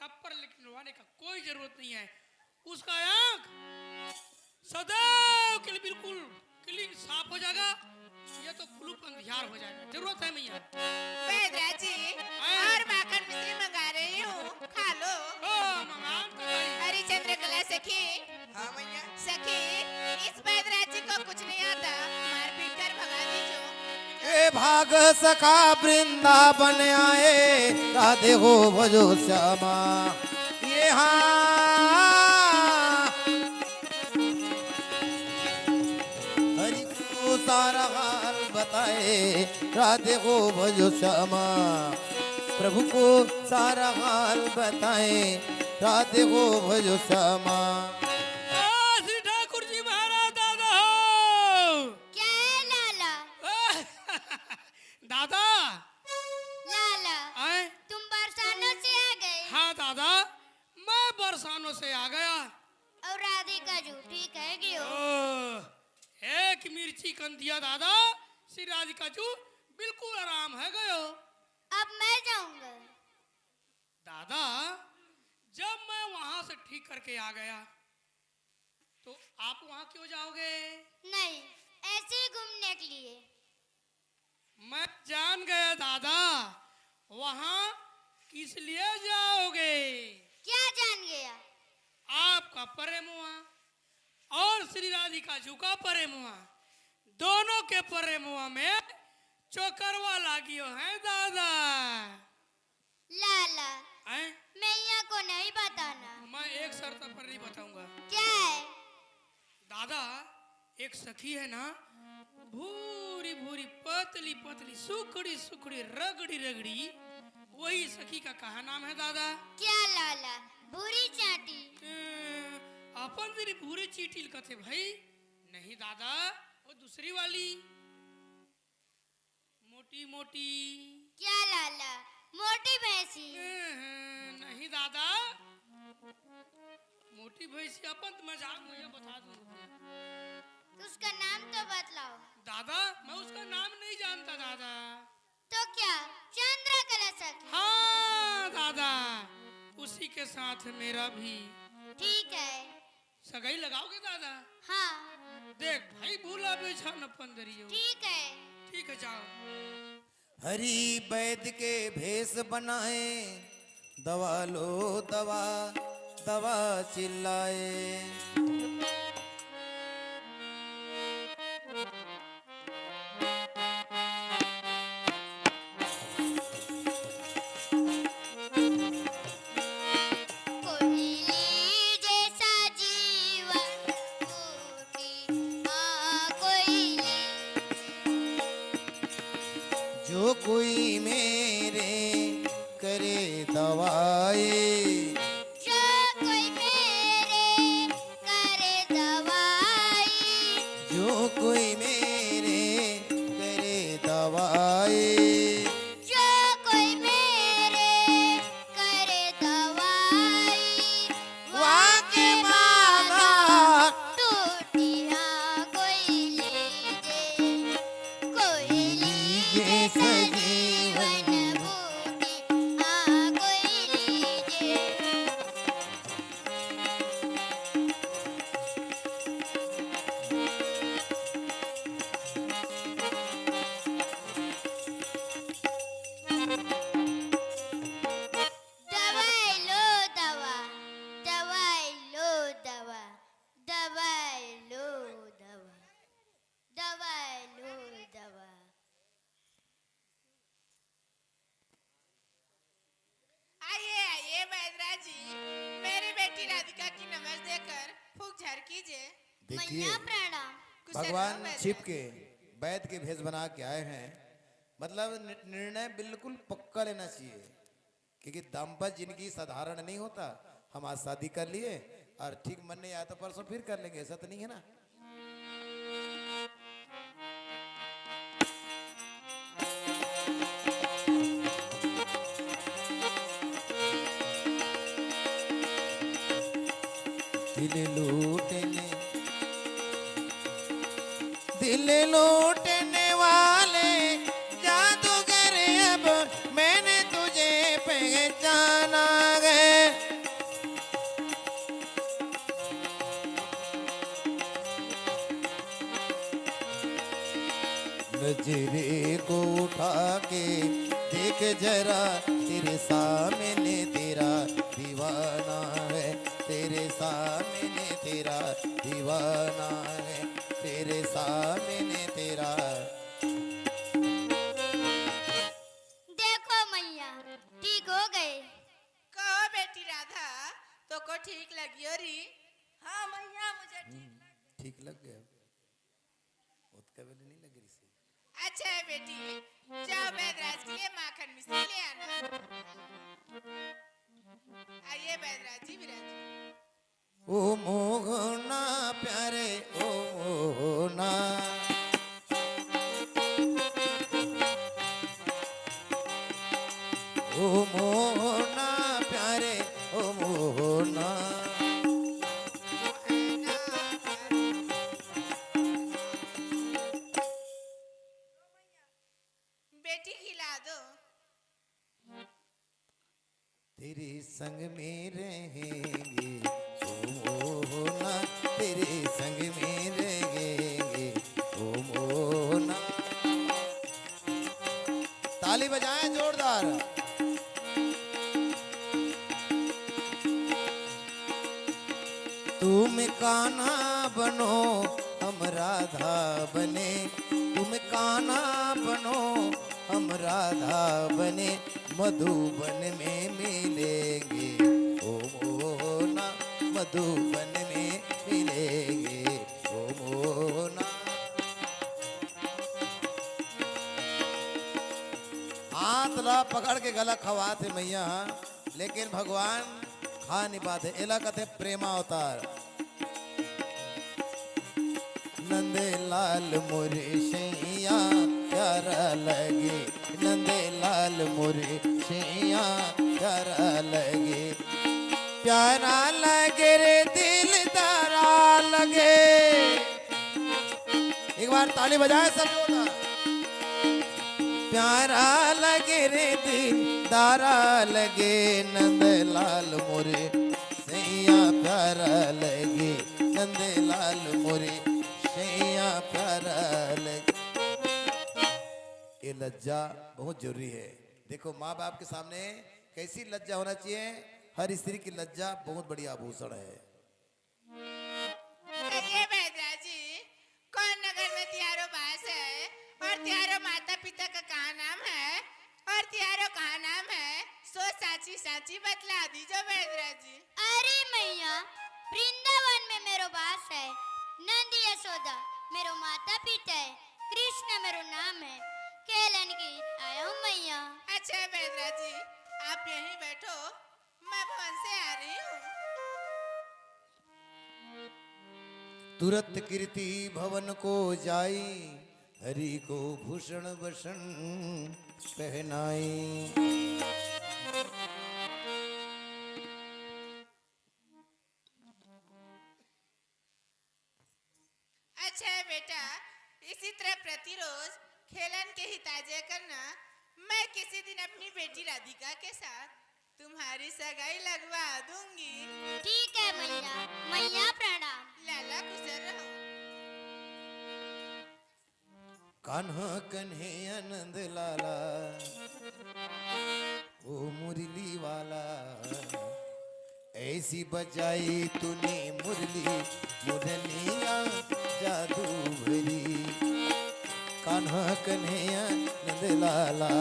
टप्पर निकलवाने का कोई जरूरत नहीं है। उसका आंख सदैव के लिए बिल्कुल क्लीन साफ हो जाएगा, ये तो कुलूप अंधियार हो जाएगा। जरूरत है मैया। वैद्यराज जी, और माखन मिश्री मंगा रही हूँ, खा लो। मंगान तो भाई। हरिचंद्र कला सखी, हाँ मैया। सखी, इस वैद्यराज जी को कुछ नहीं आता, मारपीट कर भगा दीजिए। ए भाग सखा वृंदावन आए, राधे हो भजो श्यामा। ये हरि को सारा हाल बताए, राधे हो भजो श्यामा। प्रभु को सारा हाल बताए, राधे हो भजो श्यामा। श्री ठाकुर जी महाराज दादा हो। चिकन दिया दादा, श्री राधिका जू बिल्कुल आराम है गयो। अब मैं जाऊंगा। दादा जब मैं वहां से ठीक करके आ गया तो आप वहां क्यों जाओगे? नहीं, ऐसे ही घूमने के लिए। मैं जान गया दादा, वहां किस लिए जाओगे? क्या जान गया? आपका प्रेम हुआ और श्री राधिका जू का प्रेम हुआ, दोनों के प्रेम हुआ में चोकरवा लागियो है दादा। लाला, हैं? मैं यहाँ को नहीं बताना। मैं एक शर्त पर नहीं बताऊंगा। क्या है? दादा एक सखी है ना, भूरी भूरी पतली पतली सुखड़ी सुखड़ी रगड़ी रगड़ी, वही सखी का कहा नाम है दादा? क्या लाला? भूरी चाटी? अपन तेरी भूरी चीटी कथे भाई। नहीं दादा, वो दूसरी वाली मोटी मोटी। क्या लाला? मोटी भैंसी? नहीं दादा, मोटी भैंसी अपन तो मजाक में बता दूं। उसका नाम तो बतलाओ। दादा मैं उसका नाम नहीं जानता दादा। तो क्या चंद्रकला सखी? हाँ दादा, उसी के साथ मेरा भी। ठीक है। सगाई लगाओगे दादा? हाँ। देख भाई भूला बेचा न पंदरियो। ठीक है। ठीक है जाओ। हरि वैद्य के भेष बनाए, दवा लो दवा, दवा चिल्लाए। जो कोई मेरे करे दवाए, जो कोई मेरे करे दवाई, जो कोई मेरे करे दवाए, जो कोई मेरे करे दवाई, वाके बाबा टूटिया कोई लीजे, कोई लीजे सजीवन बूटी, हाँ कोई लीजे। दवाई लो दवा, दवाई लो दवा, दवाई लो दवा, दवाई लो दवा। आइए आइए बैदरा जी, मेरी बेटी राधिका की नमज देकर फूक झर कीजिए। देखिए मैया प्रणाम। कुछ रहो भगवान बैदरा। शिव के वैद्य के भेष बना के आए हैं। मतलब निर्णय बिल्कुल पक्का लेना चाहिए, क्योंकि दाम्पत्य जिंदगी साधारण नहीं होता। हम आज शादी कर लिए और ठीक मन नहीं आया तो परसों फिर कर लेंगे, ऐसा तो नहीं है ना। दिल लूटने, दिल लूटने वाले जादूगर, अब मैंने तुझे पहचाना है। नजरे को उठा के देख जरा, तेरे सामने तेरा दीवाना है, तेरे सामने तेरा दीवाना है, तेरे सामने तेरा। देखो मैया ठीक हो गए। कहो बेटी राधा, तो को ठीक लगियो री? हाँ मैया मुझे ठीक ठीक लग गया, उसका वेले नहीं लग रही से। अच्छा है बेटी, जाओ बैदराज के लिए माखन मिश्री ले आना। आइए बैदराज जी विराज। ओ मोहना प्यारे ओ मोहना, ओ मोहना प्यारे ओ मोहना। संग में रहेंगे ओ मोहना, तेरे संग में रहेंगे ओ मोहना। ताली बजाएं जोरदार। तुम कान्हा बनो हम राधा बने, तुम कान्हा बनो हम राधा बने, मधुबन में मिलेंगे ओ मोहना, मधुबन में मिलेंगे ओ मोहना। हाथ ला पकड़ के गला खवाते मैया, लेकिन भगवान खा नहीं पाते। एला कथे प्रेमा अवतार। नंदे लाल मोरे शैया प्यारा लगे, नंदे लाल मोरे शैया प्यारा लगे, प्यारा लगे रे दिलदारा लगे। एक बार ताली बजाए सब जोरदार। प्यारा लगे रे दिलदारा लगे, नंद लाल मोरे सैया प्यारा लगे, नंद लाल मोरे सैया प्यारा लगे। ये लज्जा बहुत जरूरी है। देखो माँ बाप के सामने कैसी लज्जा होना चाहिए। हर स्त्री की लज्जा बहुत बड़ी आभूषण है। ये बैद्रा जी, कौन नगर में तिहारो बास है और तिहारो माता पिता का कहा नाम है और तिहारो कहा नाम है, सो साची साची बतला दीजो बैद्रा जी। अरे मैया, वृंदावन में मेरो बास है, नंदी यशोदा मेरो माता पिता है, कृष्ण मेरो नाम है, केलन की आया हूँ मैया। अच्छा बैद्रा जी, आप यहीं बैठो, मैं भवन से आ रही हूँ। तुरत कीर्ति भवन को जाई, हरि को भूषण भूषण पहनाई। अच्छा है बेटा, इसी तरह प्रतिरोज खेलन के हिताजे करना। मैं किसी दिन अपनी बेटी राधिका के साथ तुम्हारी सगाई लगवा दूंगी। ठीक है मैया। मैया प्रणाम। लाला कुशल रहो। कान्हा कन्हे आनंद लाला, ओ मुरली वाला, ऐसी बजाई तूने मुरली मुरलिया जादू भरी। कान्हा कन्हे आनंद लाला,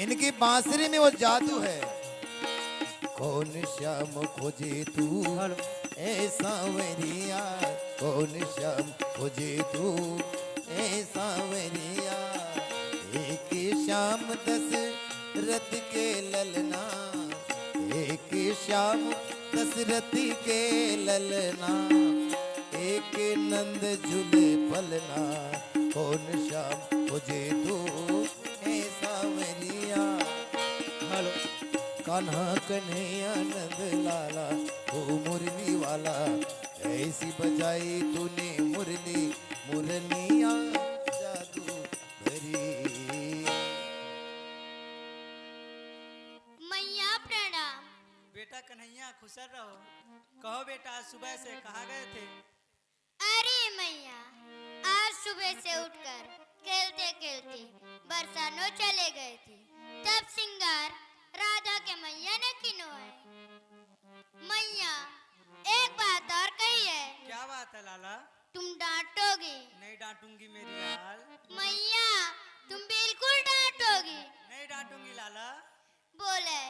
इनकी बांसुरी में वो जादू है। कौन श्याम खोजे तू ऐसा वरिया, कौन श्याम खोजे तू ऐसा वरिया। एक श्याम दशरथ के ललना, एक श्याम दशरथ के ललना, एक नंद झूले पलना। कौन श्याम खोजे तू ऐसा वरिया। हेलो कान्हा कन्हैया नंद लाला, ओ मुरली वाला, ऐसी बजाई तूने मुरली मुरलिया जादू भरी। मैया प्रणाम। बेटा कन्हैया खुशर रहो। कहो बेटा, आज सुबह से कहाँ गए थे? अरे मैया, आज सुबह से उठकर खेलते खेलते बरसानो चले गए थे, तब सिंगार राधा के मैया ने किनो है। मैया एक बात और कही है। क्या बात है लाला? तुम डांटोगी? नहीं डांटूंगी मेरी लाल। मैया तुम बिल्कुल डांटोगी? नहीं डांटूंगी लाला। बोले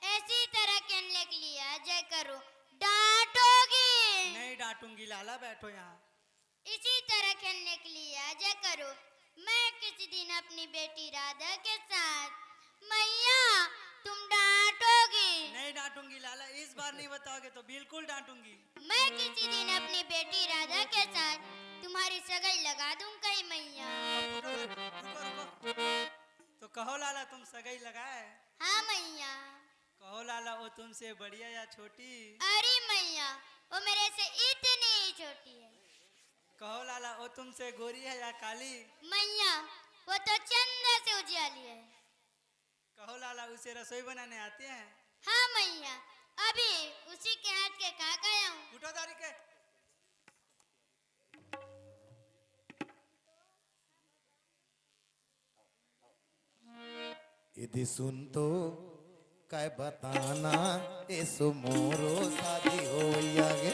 ऐसी तरह कहने के लिए जय करो, डांटोगी? नहीं डांटूंगी लाला, बैठो यहाँ। इसी तरह खेलने के लिए जय करो, मैं किसी दिन अपनी बेटी राधा के साथ। मैया तुम डांटोगी? नहीं डांटूंगी लाला, इस बार नहीं बताओगे तो बिल्कुल डांटूंगी। मैं किसी दिन अपनी बेटी राधा के साथ तुम्हारी सगाई लगा दूंगा ही मैया। रुको। तो कहो लाला, तुम सगाई लगाए? हाँ मैया। कहो लाला, वो तुमसे बढ़िया या छोटी? अरे मैया, वो मेरे से इतनी ही छोटी है। कहो लाला, वो तुमसे गोरी है या काली? मैया वो तो चंदा से उजियाली है। कहो लाला उसे रसोई बनाने आते हैं? हाँ मैया, अभी उसी के हाथ के खा के आया हूँ। उठो दारी के। यदि सुन तो काय बताना ऐसो मोरो शादी हो गे।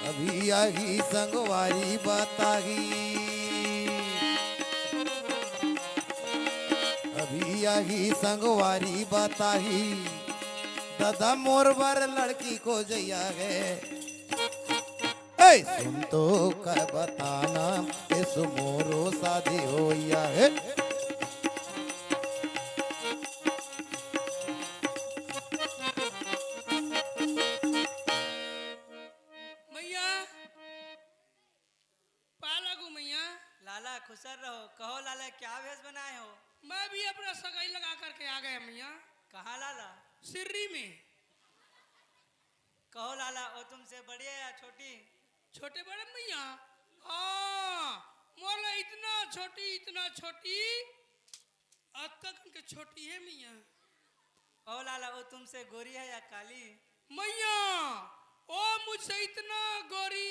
अभी आगी संगवारी बतागी, अभी आगी संगवारी बताही, दादा मोर बर लड़की को जैया गे। सुन तो कर बताना इस मोरो शादी हो है। मैया पालागू मैया। लाला खुशर रहो। कहो लाला क्या भेष बनाए हो? मैं भी अपना सगाई लगा करके आ गया मैया। कहाँ लाला? सिर्री में। कहो लाला वो तुमसे बड़ी है या छोटी? छोटे बड़े मैया, हाँ मोला इतना छोटी अब तक उनके छोटी है मैया। कहो लाला वो तुमसे गोरी है या काली? मैया ओ मुझसे इतना गोरी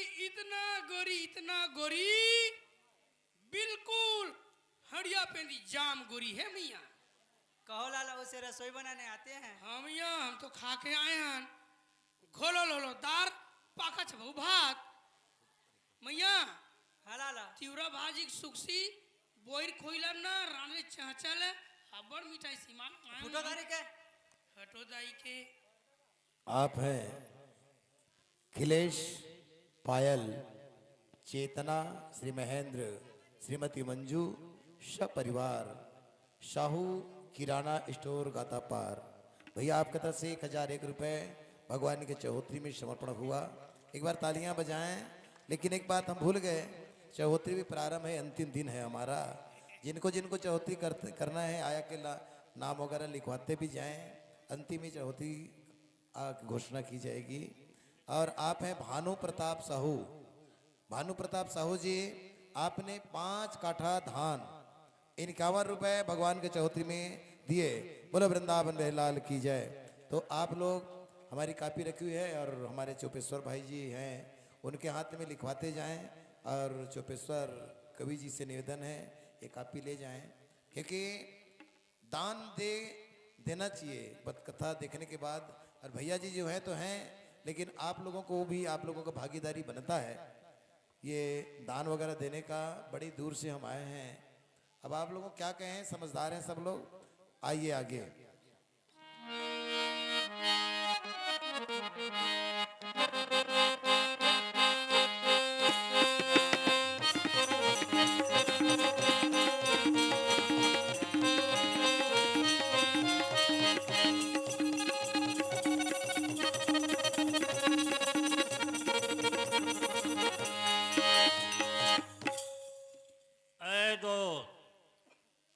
बिल्कुल हड़िया पेंदी जाम गोरी है मैया। कहो लाला उसे रसोई बनाने आते हैं? हाँ मैया, हम तो खा के आए हैं। घोलो लोलो दार पाका छबू भात मैया। हाँ लाला। तिवरा भाजी सुखसी बोइर खोइलम ना राने चाचल अब्बड़ मिठाई सीमान फुटो दारी के। हटो दाई के। आप हैं खिलेश, पायल, चेतना, श्री महेंद्र, श्रीमती मंजू, सपरिवार, शाहू किराना स्टोर गातापार। भैया आपकी तरफ से 1001 रुपए भगवान के चौहोत्री में समर्पण हुआ। एक बार तालियां बजाएं। लेकिन एक बात हम भूल गए, चौहोत्री भी प्रारंभ है, अंतिम दिन है हमारा। जिनको जिनको चौहोत्री करना है आया के नाम वगैरह लिखवाते भी जाएं। अंतिम ही चौहोत्री घोषणा की जाएगी। और आप हैं भानु प्रताप साहू। भानु प्रताप साहू जी, आपने 5 काठा धान 51 रुपए भगवान के चौहोत्री में दिए। बोलो वृंदावन लाल की जय। तो आप लोग हमारी कापी रखी हुई है और हमारे चोपेश्वर भाई जी हैं, उनके हाथ में लिखवाते जाएं। और चोपेश्वर कवि जी से निवेदन है ये कापी ले जाएं, क्योंकि दान देना चाहिए बतकथा देखने के बाद। और भैया जी जो हैं तो हैं, लेकिन आप लोगों को भी आप लोगों का भागीदारी बनता है ये दान वगैरह देने का। बड़ी दूर से हम आए हैं। अब आप लोगों को क्या कहें, समझदार हैं सब लोग। आइए आगे।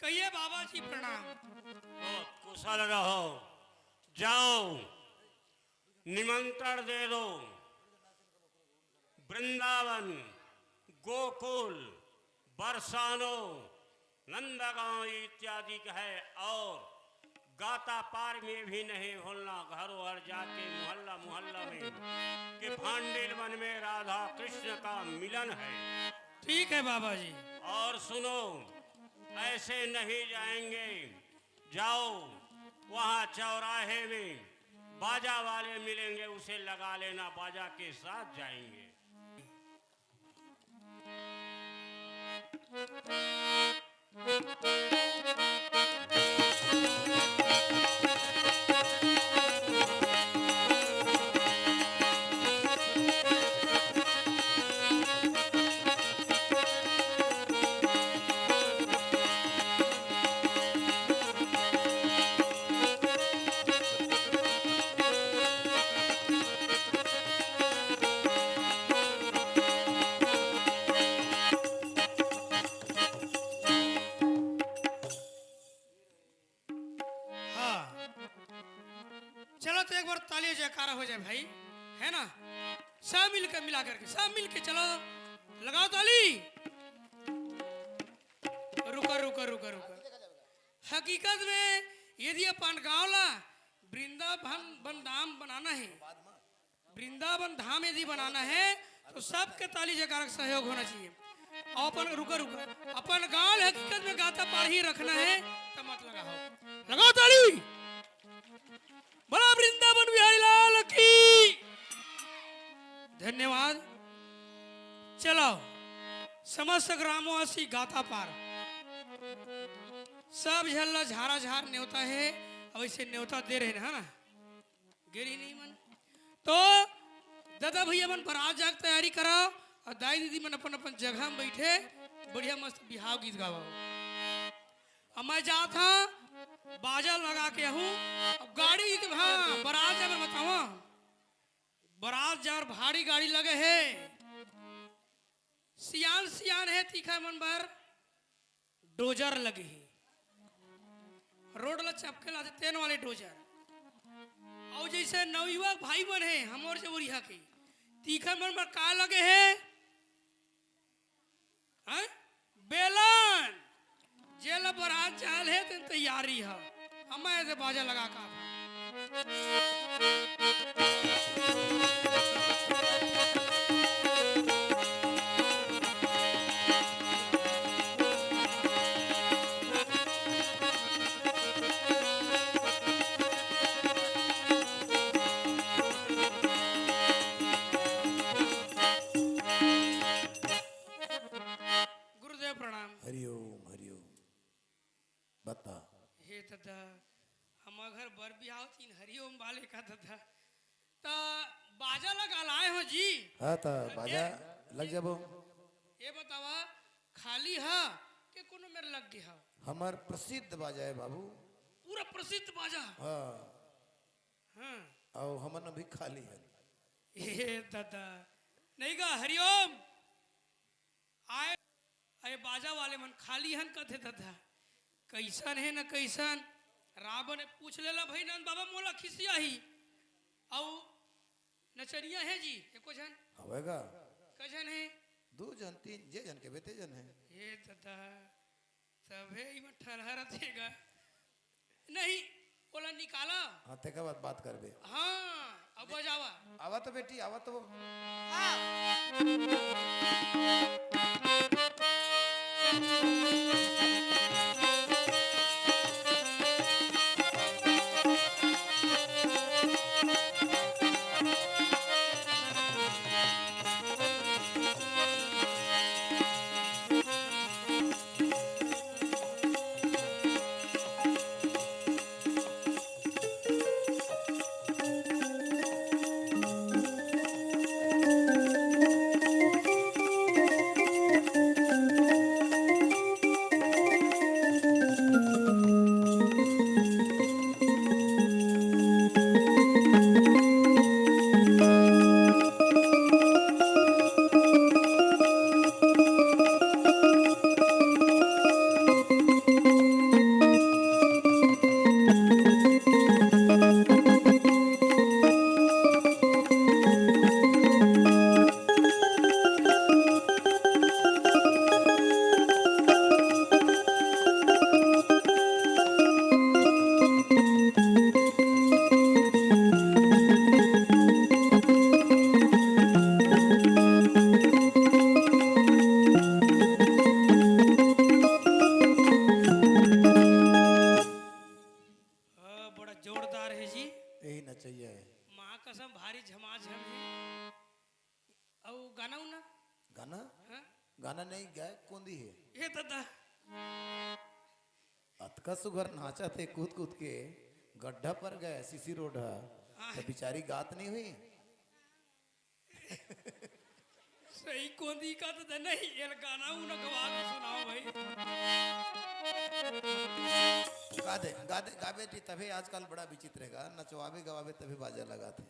कहिए बाबा जी प्रणाम। कुशल रहो। जाओ निमंत्रण दे दो। वृंदावन, गोकुल, बरसानो, नंदगांव इत्यादि है। और गाता पार में भी नहीं भूलना, घरों घर जाके मोहल्ला मोहल्ला में कि भांडेल वन में राधा कृष्ण का मिलन है। ठीक है बाबा जी। और सुनो, ऐसे नहीं जाएंगे। जाओ वहाँ चौराहे में बाजा वाले मिलेंगे, उसे लगा लेना, बाजा के साथ जाएंगे। चलो तो एक बार ताली जयकारा हो जाए भाई, है ना। सब मिलकर मिला करके सब मिलके चलो, लगाओ ताली। हकीकत में यदि अपन गाँव ला वृंदावन धाम बनाना है, वृंदावन धाम यदि बनाना है तो सबके ताली जयकार का सहयोग होना चाहिए। और अपन रुका अपन गाँव हकीकत में गाता पार ही रखना है तो मत लगाओ ताली। बड़ा वृंदावन बिहारी लाल की धन्यवाद। चलो समस्त ग्रामवासी गाता पार सब झल्ला झारा झार न्योता है, अब ऐसे न्योता दे रहे हैं ना, गिरी नहीं मन तो दादा भैया मन बारात जाग तैयारी कराओ और दाई दीदी मन अपन अपन जगह में बैठे बढ़िया मस्त बिहाव गीत गाओ। अब मैं जाता बाजा लगा के हूँ। अब गाड़ी हाँ बारात जा बताओ, बारात जा भारी गाड़ी लगे है, सियान है तीखा मन भर डोजर लगे है, रोड ला चपके ला तेन वाले डोजर। और जैसे नवयुवक भाई बन है हमर से उरिया के तीखा मन पर का लगे है, बेलन जेल बरात चाल है तो तैयारी है। हम ऐसे बाजा लगा का बता हे दादा हम घर बर बिहाव तीन हरिओम वाले का दादा ता बाजा लगा लाए हो जी। हाँ ता बाजा लग जाबो। ये बतावा खाली हा के कोनो मेरे लग गया? हमार प्रसिद्ध बाजा है बाबू, पूरा प्रसिद्ध बाजा। हाँ हाँ और हमन भी खाली है। ये दादा नहीं गा हरिओम आए अरे बाजा वाले मन खाली हन कथे दादा कैसन है न कैसन। रावण ने पूछ लेला भाई नंद बाबा मोला खिसिया ही औ नचनिया है जी एको जन हवेगा कजन है दो जन तीन जे जन के बेते जन है। ये दादा तबे इमा ठरहर देगा नहीं बोला निकाला। हाँ ते का बात करबे। हाँ अब बजावा आवा तो बेटी आवा तो। अतका सुगर नाचा थे कूद कूद के गड्ढा पर गए सीसी रोड तो बेचारी गात नहीं हुई। सही कोंदी का तो नहीं ये गाना उन गवा के सुनाओ भाई। गा दे गा बेटी तभी आजकल बड़ा विचित्र है नचवावे गवावे तभी बाजा लगाते।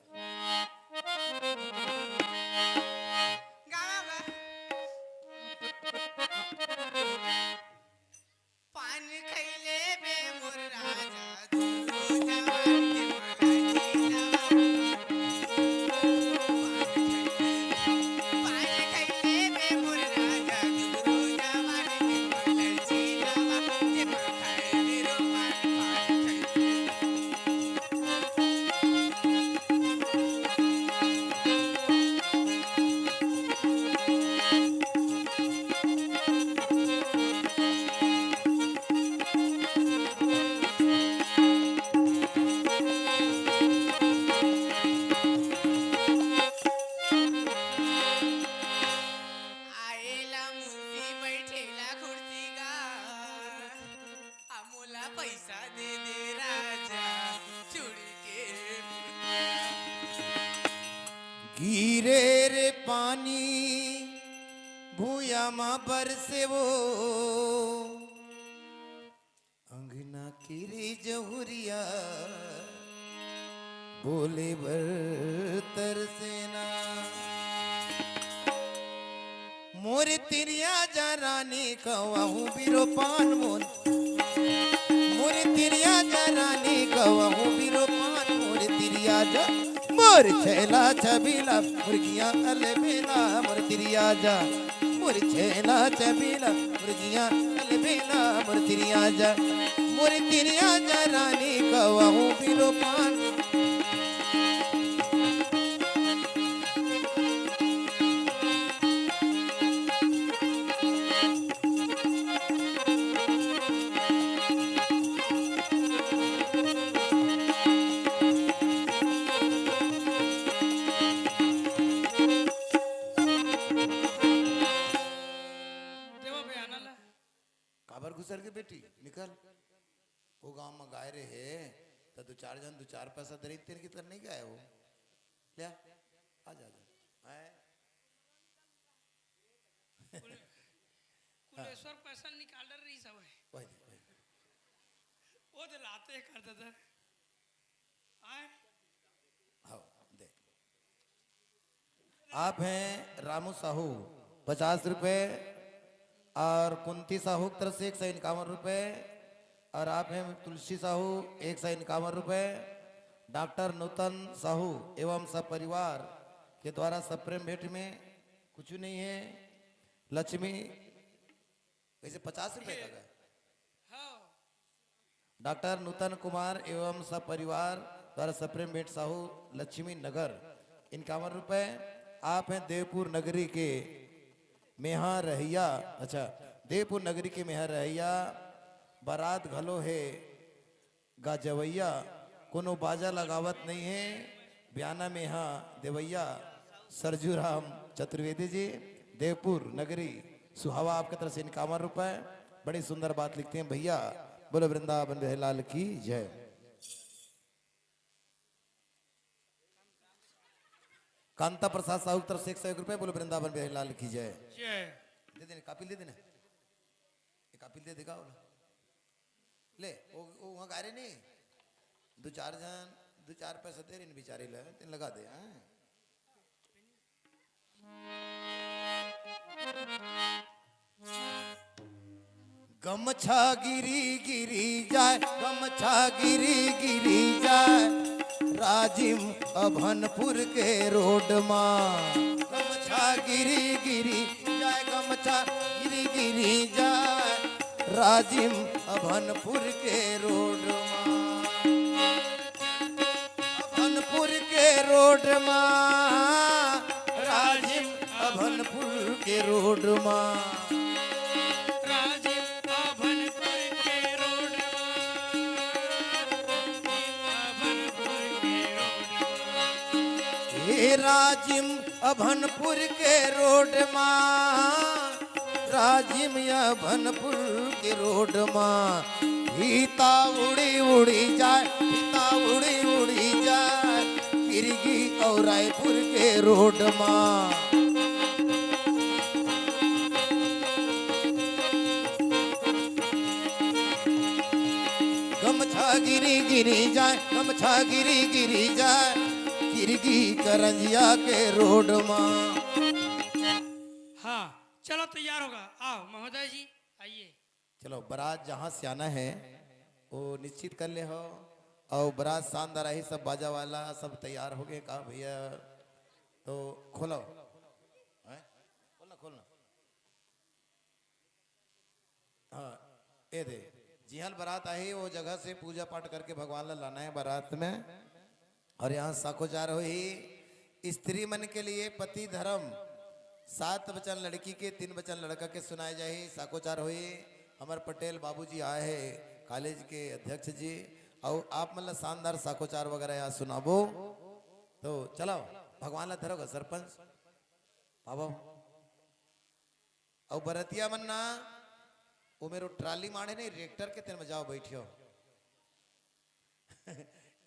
पान खैले बे मोर राजा दुनो जवान के मला पान खैले बे मोर राजा दुनो जवान के मला गिरे रे पानी भूया माँ बरसे वो अंगना की जहुरिया बोले बर तरसेना मोर तिरिया जा रानी कहूँ बिरो पान मोन मोर तिरिया जा रानी कहूँ बिरो पान मोर तिरिया जा मोर छैला छबीला मुर्गियाँ अलबेला मोर तिरिया जा मोर छैला छबीला मुर्गियाँ अलबेला मोर तिरिया जा मोर तिरिया जा रानी कहूँ बिरो पान देवा पे आना ला काबर घुसर के बेटी निकल वो गांव में गाय रहे तो दो चार जन दो चार पैसा दे तेरे की तरह नहीं गए वो ले आ जा आए कुलेश्वर पैसा निकाल रही सब है वही वो तो लाते करते थे आए हाँ दे आप हैं रामू साहू 50 रुपए और कुंती साहू की तरफ से 151 रुपए और आप हैं तुलसी साहू 151 रुपए डॉक्टर नूतन साहू एवं सब परिवार के द्वारा सप्रेम भेंट में कुछ नहीं है लक्ष्मी वैसे 50 रुपए का है हाँ डॉक्टर नूतन कुमार एवं सब परिवार द्वारा सप्रेम भेंट साहू लक्ष्मी नगर 51 रुपए आप हैं देवपुर नगरी के मेहा रहिया अच्छा देवपुर नगरी के मेहा रहिया बारात घलो है गाजवैया कोनो बाजा लगावत नहीं है बयाना मेहा देवैया सरजूराम चतुर्वेदी जी देवपुर नगरी सुहावा आपकी तरफ से 51 रुपए बड़ी सुंदर बात लिखते हैं भैया बोलो वृंदावन बिहारीलाल की जय कांता प्रसाद साहू की तरफ से 101 रुपए बोलो वृंदावन बिहारीलाल की जय जय दे देने कापिल दे देने एक कापिल दे देगा बोला ले वो वहाँ गा रहे नहीं दो चार पैसे दे रहे बेचारे तीन लगा दे हाँ? गमछा गिरी गिरी जाए गमछा गिरी गिरी जाए राजिम अभनपुर के रोड माँ गमछा गिरी गिरी जाए गमछा गिरी गिरी जाए राजिम अभनपुर के रोड माँ अभनपुर के रोड माँ राजिम अभनपुर के रोड माँ राजीव अभनपुर के रोड अभनपुर के रोड हे राजिम अभनपुर के रोड माँ राजिम अभनपुर के रोड माँ गीता उड़ी उड़ी जाए गीता उड़ी उड़ी जाए किरगी और रायपुर के रोड माँ गमछा गिरी गिरी जाए गमछा गिरी गिरी जाए किरगी करंजिया के रोड माँ हाँ चलो तैयार होगा आओ महोदय जी आइए चलो बारात जहाँ से आना है वो निश्चित कर ले हो और बारात शानदार ही सब बाजा वाला सब तैयार हो गए कहा भैया तो खोलो हैं? खोलना खोलना हाँ ये दे जिहल बारात आई वो जगह से पूजा पाठ करके भगवान ला लाना है बारात में और यहाँ साखोचार हो ही स्त्री मन के लिए पति धर्म 7 वचन लड़की के 3 वचन लड़का के सुनाए जाए साखोचार हुई अमर पटेल बाबूजी आए हैं कॉलेज के अध्यक्ष जी और आप मतलब शानदार साखोचार वगैरह यहाँ सुनाबो तो चलो भगवान ला धरोगा सरपंच बाबा और बरतिया मन्ना वो मेरो ट्राली मारे नहीं रेक्टर के तेरे में जाओ बैठियो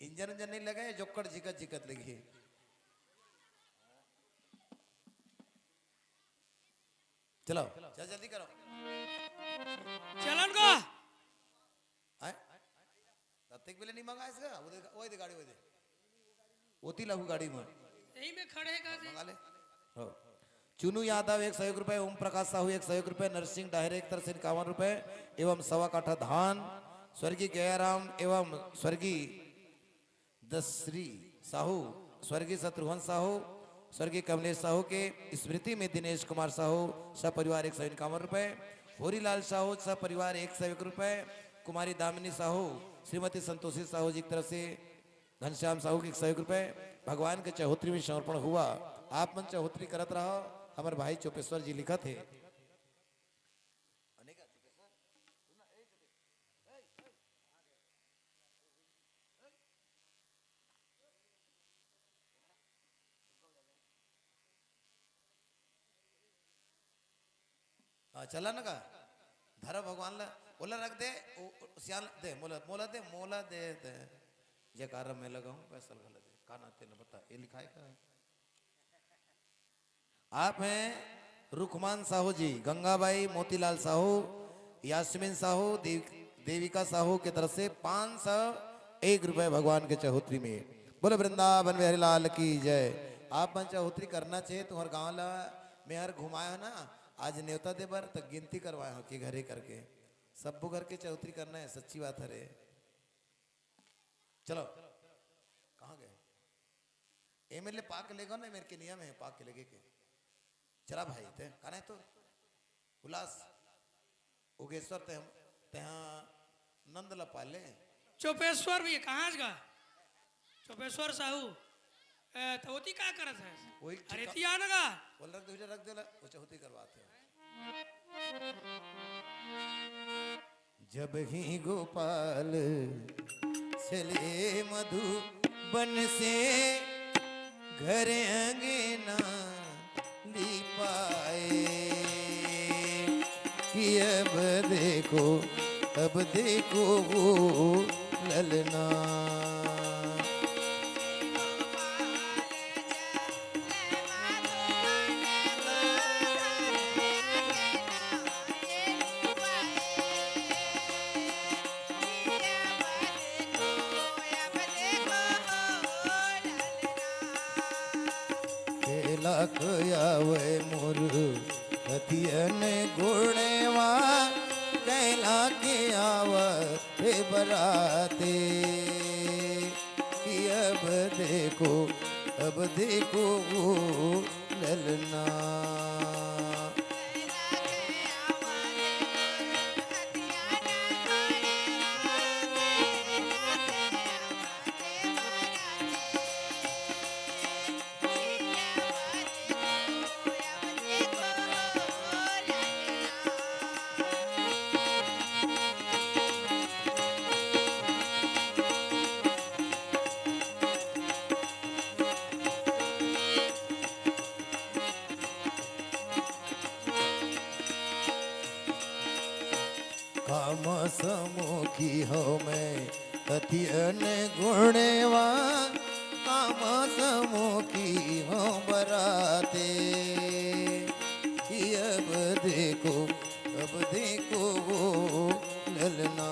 इंजन उंजन नहीं लगा है जोकड़ जिकत जिकत लगी चलो चल जल्दी करो। चलन का आए तब तक पहले नहीं मंगा इसका वो दे गाड़ी वो दे होती लागू गाड़ी में यही में खड़े का जी। मंगा ले हो। चुनू यादव 101 रुपए, ओम प्रकाश साहू 101 रुपए, नरसिंह डायरे 51 रुपए एवं सवा काठा धान स्वर्गीय गयाराम एवं स्वर्गीय दसरी साहू, स्वर्गीय शत्रुघ्न साहू, स्वर्गीय कमलेश साहू के स्मृति में दिनेश कुमार साहू सपरिवार 151 रुपए, होरीलाल साहू सपरिवार 101 रुपए, कुमारी दामिनी साहू श्रीमती संतोषी साहू जी की तरफ से घनश्याम साहू के 101 रुपए भगवान के चौहोत्री में समर्पण हुआ। आप मन चौहोत्री करत रहो। हमारे भाई चोपेश्वर जी लिखा थे। हाँ चला ना का धरा भगवान ला ओला रख दे सियाल दे मोला मोला दे मोला दे दे जयकारा में लगाऊं पैसा लगा दे काना तेने बता ये लिखा है का। आप हैं रुकमान साहू जी, गंगाबाई, मोतीलाल साहू, यास्मीन साहू, देविका साहू के तरफ से 501 रुपए भगवान के चौहोत्री में। बोले वृंदावन बिहारी लाल की जय। आप मन चौहोत्री करना चाहिए। तुम्हारे गाँव ला में हर घुमाया ना आज न्योता दे बार तक गिनती करवाया हो कि घरे करके सबको घर के चौधरी करना है। सच्ची बात है रे। चलो कहाँ गए एमएलए पाक लेगा ना मेरे के नियम है पाक के लेके के चला भाई ते कहना है तो उल्लास उगेश्वर ते तहाँ नंद ला पाले चोपेश्वर भी कहाँ का चोपेश्वर साहू होती क्या करत है वही अरे थी आना का बोल रख दे वो चौथी करवाते हैं। जब ही गोपाल चले मधुबन से घर अंगना लिपाए कि अब देखो वो ललना। लाख आवे मोर हथियन गुणवा कैला के आवे बराते कि अब देखो वो ललना। काम समुखी हो मैं हथियन गुणवा काम समुखी हो बराते कि अब देखो वो ललना।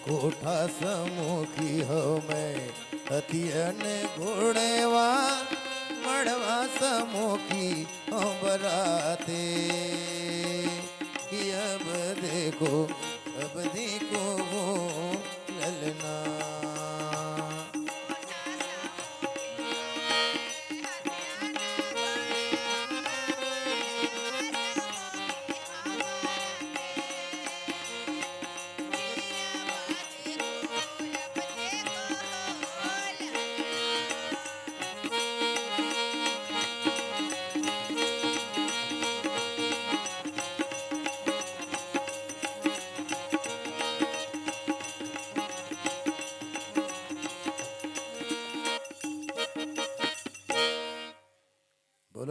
कोठा समुखी हो मैं हथियन घोड़ेवा मड़वा समुखी हो बराते कि अब देखो वो ललना।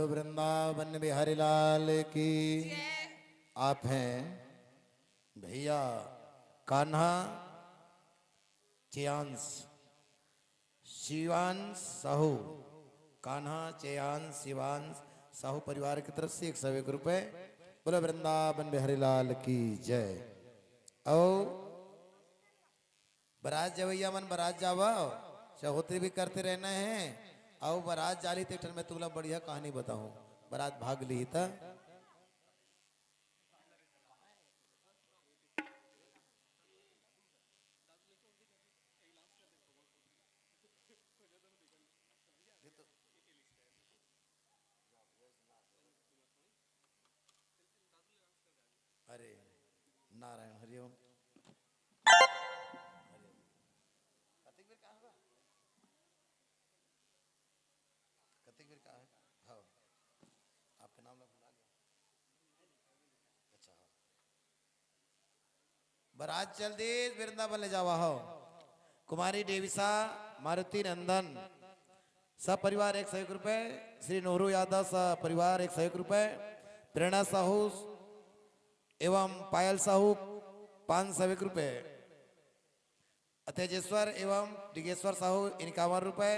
बोलो वृंदावन बिहारी लाल की। आप हैं भैया कान्हा चेयांश शिवांश साहू, कान्हा चेयांश शिवांश साहू परिवार की तरफ से 101 रुपए। बोलो वृंदावन बिहारी लाल की जय। और बरात जवैया मन बरात जावा, चौहोत्री भी करते रहना है। आओ बरात जाली ते मैं तुमला बढ़िया कहानी बताऊं। बरात भाग ली था, अरे नारायण हरिओम। हाँ, आपका नाम भुला गया। अच्छा हाँ। बरात चल दी वृंदावन ले जावा हो। कुमारी देविसा मारुति नंदन सब परिवार 101 रुपए। श्री नोहरू यादव सब परिवार 101 रुपए। प्रेरणा साहू एवं पायल साहू 501 रुपए। तेजेश्वर एवं डिगेश्वर साहू 51 रुपए।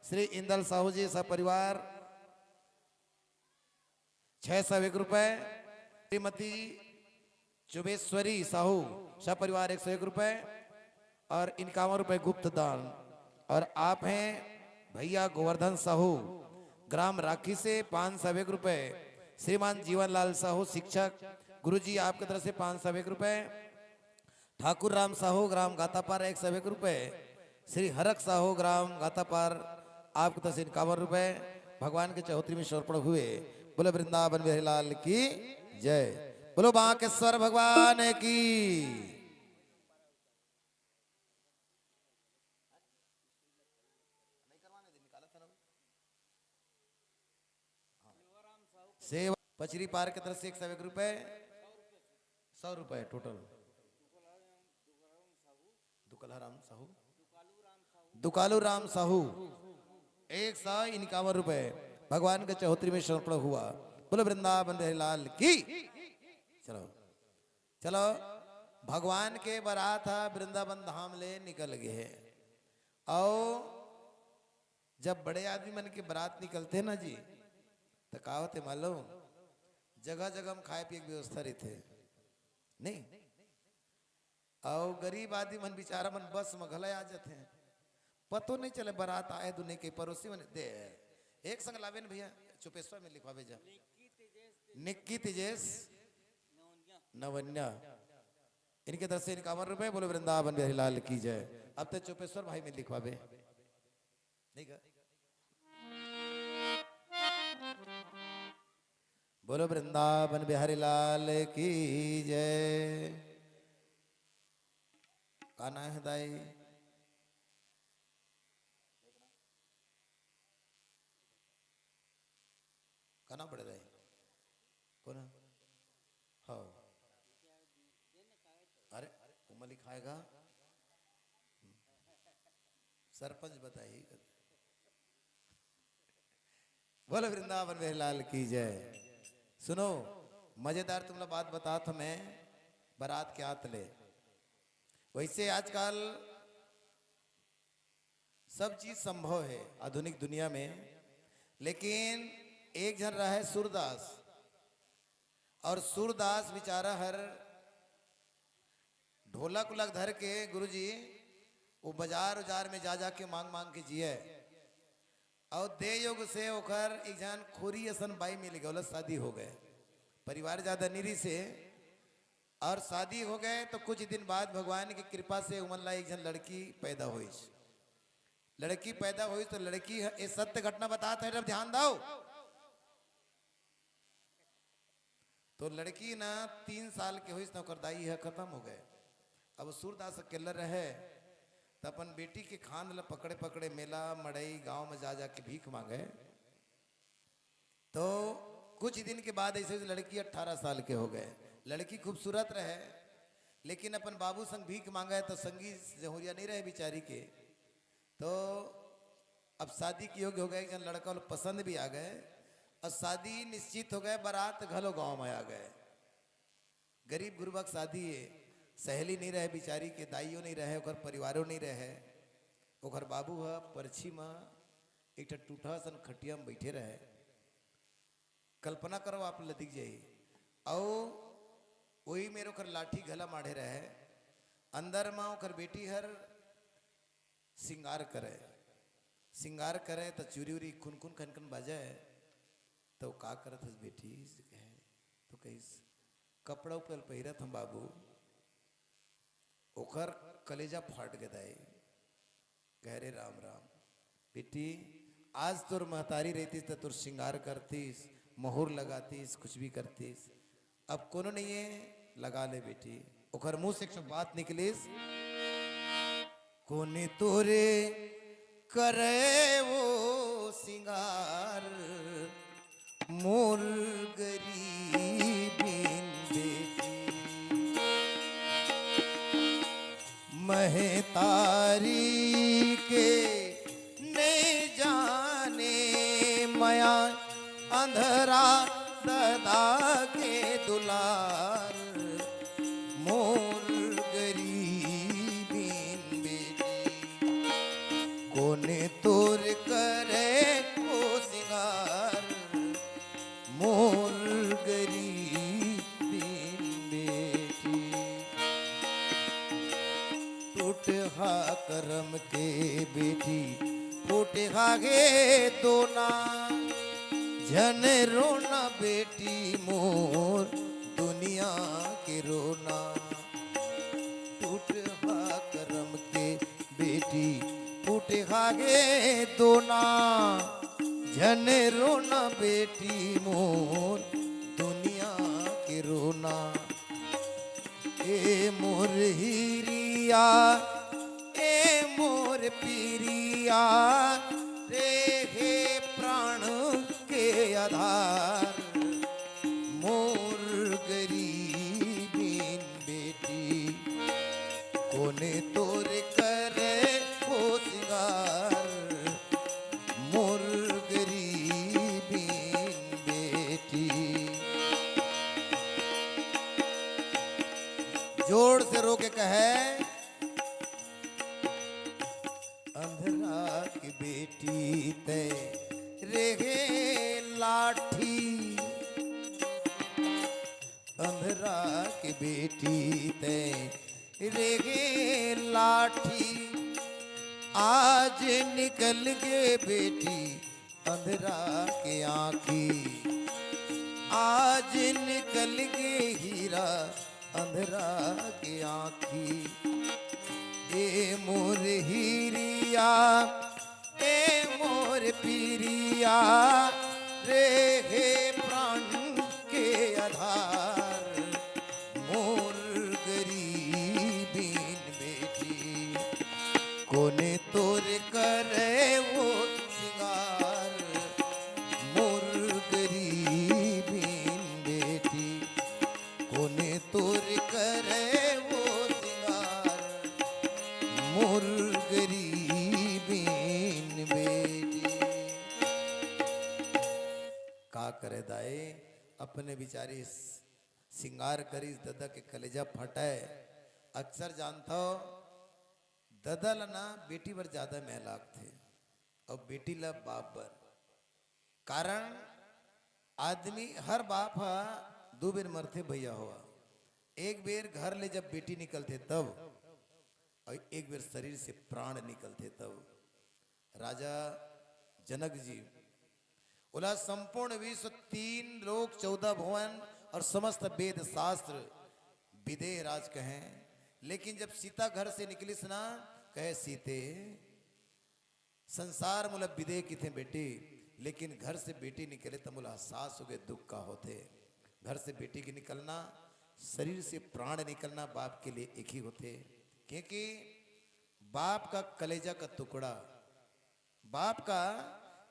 श्री इंदल साहू जी सब परिवार 601 रुपए। श्रीमती चुबेश्वरी साहू सब परिवार 101 रुपए और 51 रुपए गुप्त दान। और आप हैं भैया गोवर्धन साहू ग्राम राखी से 501 रुपए। श्रीमान जीवनलाल साहू शिक्षक गुरुजी आपकी तरफ से 501 रुपए। ठाकुर राम साहू ग्राम गातापार 101 रुपए। श्री हरक साहू ग्राम गातापार आपकी तरफ से 51 रुपए भगवान के चौहत्तरी में समर्पण हुए। बोले वृंदावन बिहारी लाल की जय। बोलो बांकेश्वर भगवान की। सेवा पचरी पार की तरफ से 101 रुपए 100 रुपए टोटल। दुकालू राम साहू 151 रुपए भगवान के चौहत्तरी में समर्पण हुआ। बोलो वृंदावन बिहारी लाल की। चलो चलो भगवान के बारात वृंदावन धाम ले निकल गए। और जब बड़े आदमी मन के बारात निकलते ना जी तो का होते मालूम, जगह जगह हम खाए पिए की व्यवस्था रहते नहीं। और गरीब आदमी मन बेचारा मन बस में घले आ जाते हैं, पतो नहीं चले बारात आए दुनिया के पड़ोसी मन दे एक संग लावे न भैया। चुपेश्वर में लिखवा भेजा निक्की तेजेश नवन्या इनके तरफ से 51 रुपए। बोलो वृंदावन बिहारी लाल की जय। अब तो चुपेश्वर भाई में लिखवा भे नहीं का। बोलो वृंदावन बिहारी लाल की जय। काना है दाई काना पड़े दाई कौन है? हाँ अरे उमा लिखाएगा सरपंच बताइए। बोलो वृंदावन बिहारी लाल की जय। सुनो मजेदार तुम लोग बात बता था मैं बारात के हाथ ले। वैसे आजकल सब चीज संभव है आधुनिक दुनिया में, लेकिन एक जन रहा है सूरदास। और सूरदास बेचारा हर ढोलक उलक धर के गुरुजी वो बाजार उजार में जा जाके मांग मांग के जिए। और दे योग से ओकर एक जन खोरी असन बाई मिल गए, शादी हो गए परिवार ज्यादा निरी से। और शादी हो गए तो कुछ दिन बाद भगवान की कृपा से उमरला एक जन लड़की पैदा हुई। लड़की पैदा हुई तो लड़की ये सत्य घटना बताता है, जब ध्यान दो। तो लड़की ना 3 साल के हुई तो दाई है खत्म हो गए। अब सूरदास अकेला रहे तो अपन बेटी के खान ला पकड़े पकड़े मेला मड़ई गांव में जा जाके भीख मांगे। तो कुछ दिन के बाद ऐसे लड़की 18 साल के हो गए। लड़की खूबसूरत रहे लेकिन अपन बाबू संग भीख मांगा है तो संगी जहुरिया नहीं रहे बिचारी के। तो अब शादी की योग्य हो गए, लड़का पसंद भी आ गए और शादी निश्चित हो गए, बारात घलो गांव में आ गए। गरीब गुरबक शादी है, सहेली नहीं रहे बिचारी के, दाइयों नहीं रहे, ओकर परिवारों नहीं रहे। ओकर बाबू है परछी में एक टूटा सन खटिया में बैठे रहे। कल्पना करो आप लदिक जाई, और वही मेरे ओकर लाठी गला माढ़े रहे। अंदर में ओकर बेटी हर सिंगार करे तो चूरी उरी खुन खुन खन खन बाजे। तो का करत हस बेटी से कहे, तो कहिस कपड़ा ऊपर पहिरत हम बाबू। ओकर कलेजा फाट गए। कह रे राम राम बेटी, आज तोर महतारी रहतीस तो तोर श्रृंगार करतीस, मोहर लगातीस, कुछ भी करतीस। अब कोनो नहीं है, लगा ले बेटी। ओकर मुंह से एक बात निकलीस, कोने तोरे करे वो सिंगार, मोर गरीबीन बेटी। महतारी के नहीं जाने मया, अंधरा ददा के दुलार, मोर गरीबीन बेटी। कोने तोर करे वो सिंगार, मोर गरीबीन बेटी। टूट हा करम के बेटी, फूटे हागे दोना, जन रोना बेटी मोर दुनिया के रोना। टूट हा करम के बेटी, फूटे हागे दोना, जन रोना बेटी मोर दुनिया के रोना। ए मोर हीरिया, ए मोर पीरिया, रे हे प्राण के आधार, मोर गरीबीन बेटी। कोने तोर करे वो सिंगार, मोर गरीबीन बेटी। जोर से रो के कहे, अंधरा की बेटी ते रेगे लाठी, अंधरा की बेटी ते रेगे लाठी। आज निकल गए बेटी अंधरा के आँखी, आज निकल गए हीरा अंधरा के आँखी। ए मोर हीरिया, ए मोर पीरिया, रे हे प्राण के आधार, मोर गरीबीन बेटी। कोने तोर करे वो सिंगार, मोर गरीबीन बेटी। कोने तोर करे वो सिंगार, मोर गरीबीन बेटी। का करे दाए, अपने बिचारी सिंगार करी ददा के कलेजा फटाए। अक्सर जानता हो ददा ना बेटी पर ज्यादा महलाक थे और बेटी ला बाप पर। कारण आदमी हर बाप हा दो बेर मरते भैया हुआ। एक बेर घर ले जब बेटी निकलते तब, और एक बेर शरीर से प्राण निकलते तब। राजा जनक जी बोला, संपूर्ण विश्व 3 लोक 14 भुवन और समस्त वेद शास्त्र विदेह राज कहें, लेकिन जब सीता घर से निकली ना, कहे सीते संसार मुला विदेह की थे बेटी, लेकिन घर से बेटी निकले तो मुला सास हो गए दुख का होते। घर से बेटी की निकलना, शरीर से प्राण निकलना बाप के लिए एक ही होते। क्योंकि बाप का कलेजा का टुकड़ा, बाप का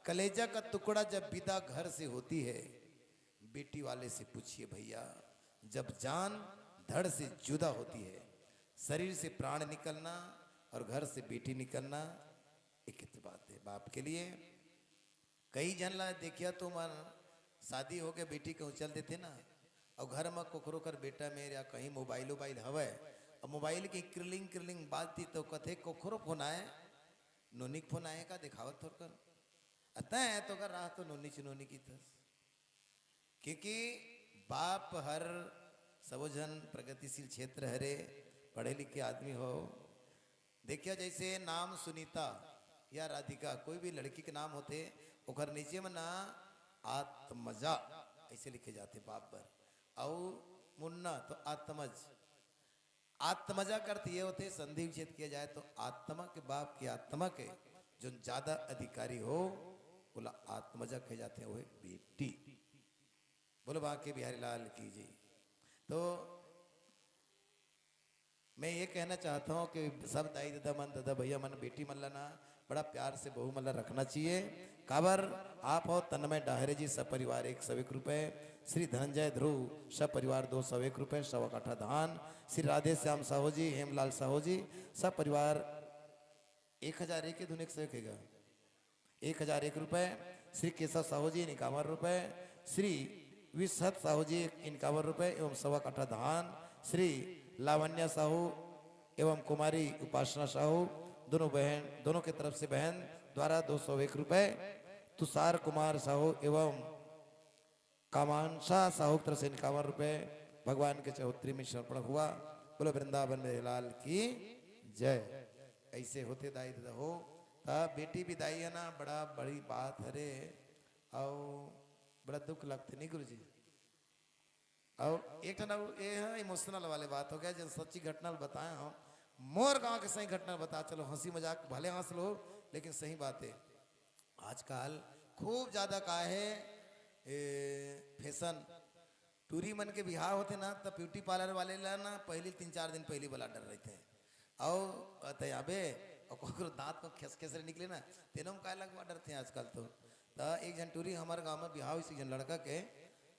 कलेजा का टुकड़ा जब विदा घर से होती है, बेटी वाले से पूछिए भैया, जब जान धड़ से जुदा होती है, शरीर से प्राण निकलना और घर से बेटी निकलना एक ही बात है बाप के लिए। कई जन ला देखिया तो मन शादी हो के बेटी के उचल देते ना, और घर में कोकरो कर बेटा में या कहीं मोबाइल वोबाइल हवे, और मोबाइल की क्रिलिंग क्रिलिंग बात थी तो कथे कोकरो फोन आए, नोनिक फोन आए का दिखावत थोड़ कर अतः तो कर रहा तो नोनी चिनोनी की थस, क्योंकि बाप हर सबोजन प्रगतिशील क्षेत्र हरे, पढ़े लिखे आदमी हो। देखिए जैसे नाम सुनीता या राधिका, कोई भी लड़की के नाम होते ओकर नीचे में ना आत्मजा ऐसे लिखे जाते बाप पर, और मुन्ना तो आत्मज। आत्मजा का अर्थ ये होते संधि विच्छेद किया जाए तो आत्मा के बाप की आत्मा के जो ज्यादा अधिकारी हो बोला आत्मजा कहे जाते हैं, वो एक बेटी। बोलो बांके बिहारी लाल की जी। तो मैं ये कहना चाहता हूँ कि सब दाई दादा मन दादा भैया मन बेटी मन ना बड़ा प्यार से बहू मन रखना चाहिए। काबर आप हो तन्मय डाहरे जी सपरिवार 101 रुपए, श्री धनंजय ध्रुव सपरिवार 201 रुपए, 1.25 काठा धान, श्री राधे श्याम साहू जी, हेमलाल साहू जी सपरिवार 1001 के धुन 101 रुपए, श्री केशव साहू जी 51 रुपए, श्री विशत साहू जी 51 रुपए एवं 1.25 काठा धान, श्री लावण्य साहू एवं कुमारी उपासना साहू दोनों बहन, दोनों के तरफ से बहन द्वारा 201 रुपए, तुषार कुमार साहू एवं कामांशा साहू की तरफ से 51 रुपए भगवान के चौहत्तरी में समर्पण हुआ। बोलो वृंदावन में लाल की जय। ऐसे होते दाई दादा हो तब बेटी भी दाई है ना, बड़ा बड़ी बात हरे और बड़ा दुख लगते नहीं गुरु जी। और एक ये है इमोशनल वाले बात हो गया, जब सच्ची घटना बताया हूँ, मोर गांव के सही घटना बता, चलो हंसी मजाक भले हंस लो लेकिन सही बात है। आजकल खूब ज्यादा का है फैशन, टूरी मन के बिहार होते ना तब ब्यूटी पार्लर वाले ला ना पहले 3-4 दिन पहले वाला डर रहते हैं, और तयाबे और दांत को खस खस निकले ना तेनों का लगवा डरते हैं आजकल। तो एक जन टूरी हमारे गांव में बिहाव इसी जन लड़का के,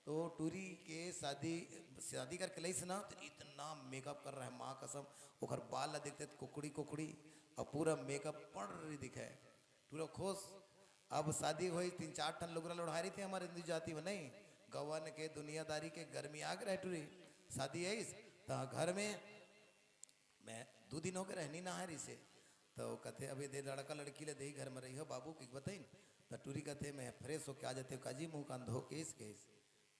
तो टूरी के शादी करके लई से ना तो इतना मेकअप कर रहा है माँ कसम, ओकर बाल ला देखते कुकड़ी कुकड़ी और पूरा मेकअप पड़ रही दिखे पूरा खुश। अब शादी हुई 3-4 टन लोग लौड़ा रही थी हमारे हिंदू जाति में, नहीं गवन के दुनियादारी के गर्मी आ गए टूरी शादी है इस तो घर में मैं 2 दिन हो गए रहनी ना है से, तो कहते अभी दे लड़का लड़की ले दे घर में रही हो बाबू की बताई, तो टूरी कहते मैं फ्रेश होके आ जाते काजी मुँह कान धो के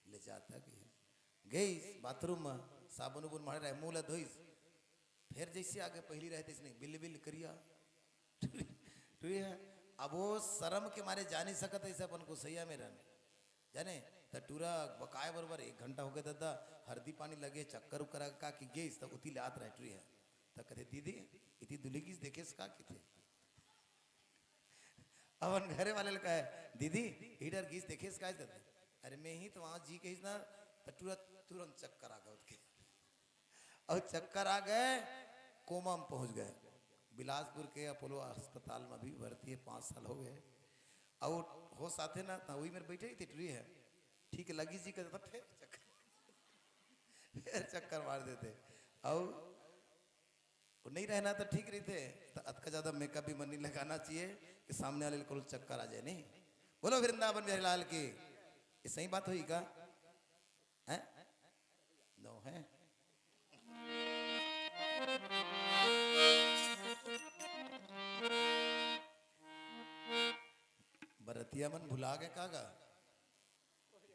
ले जाता गई बाथरूम में साबुन उबुन मारे रहे मुँह ला धोईस, फिर जैसे आगे पहली रहते इसने बिल बिल करिया टूरी है। अब वो शर्म के मारे जा नहीं सकत ऐसे अपन को सैया में रहने जाने, तो टूरा बकाए बरबर 1 घंटा हो गया दादा हल्दी पानी लगे चक्कर उकर का की गई तो उती लात रह टूरी है, तो कहते दीदी इतनी दुलेगी देखे का की थे अपन घरे वाले का है दीदी हीटर गीस देखे का कहते अरे मैं ही तो वहां जी के ना, तो तुरंत चक्कर आ गए उसके, और चक्कर आ गए कोमा में पहुंच गए, बिलासपुर के अपोलो अस्पताल में भी भर्ती है 5 साल हो गए। और हो साथे ना वही मेरे बैठे ही थे टूरी है ठीक लगी जी कहते फिर चक्कर मार देते, और नहीं रहना तो ठीक रहते तो अतका ज्यादा मेकअप भी मन नहीं लगाना चाहिए कि सामने वाले को चक्कर आ जाए। नहीं बोलो वृंदावन बिहारी लाल की, ये सही बात हुई का है नो है। बरतिया मन भुला गए कागा,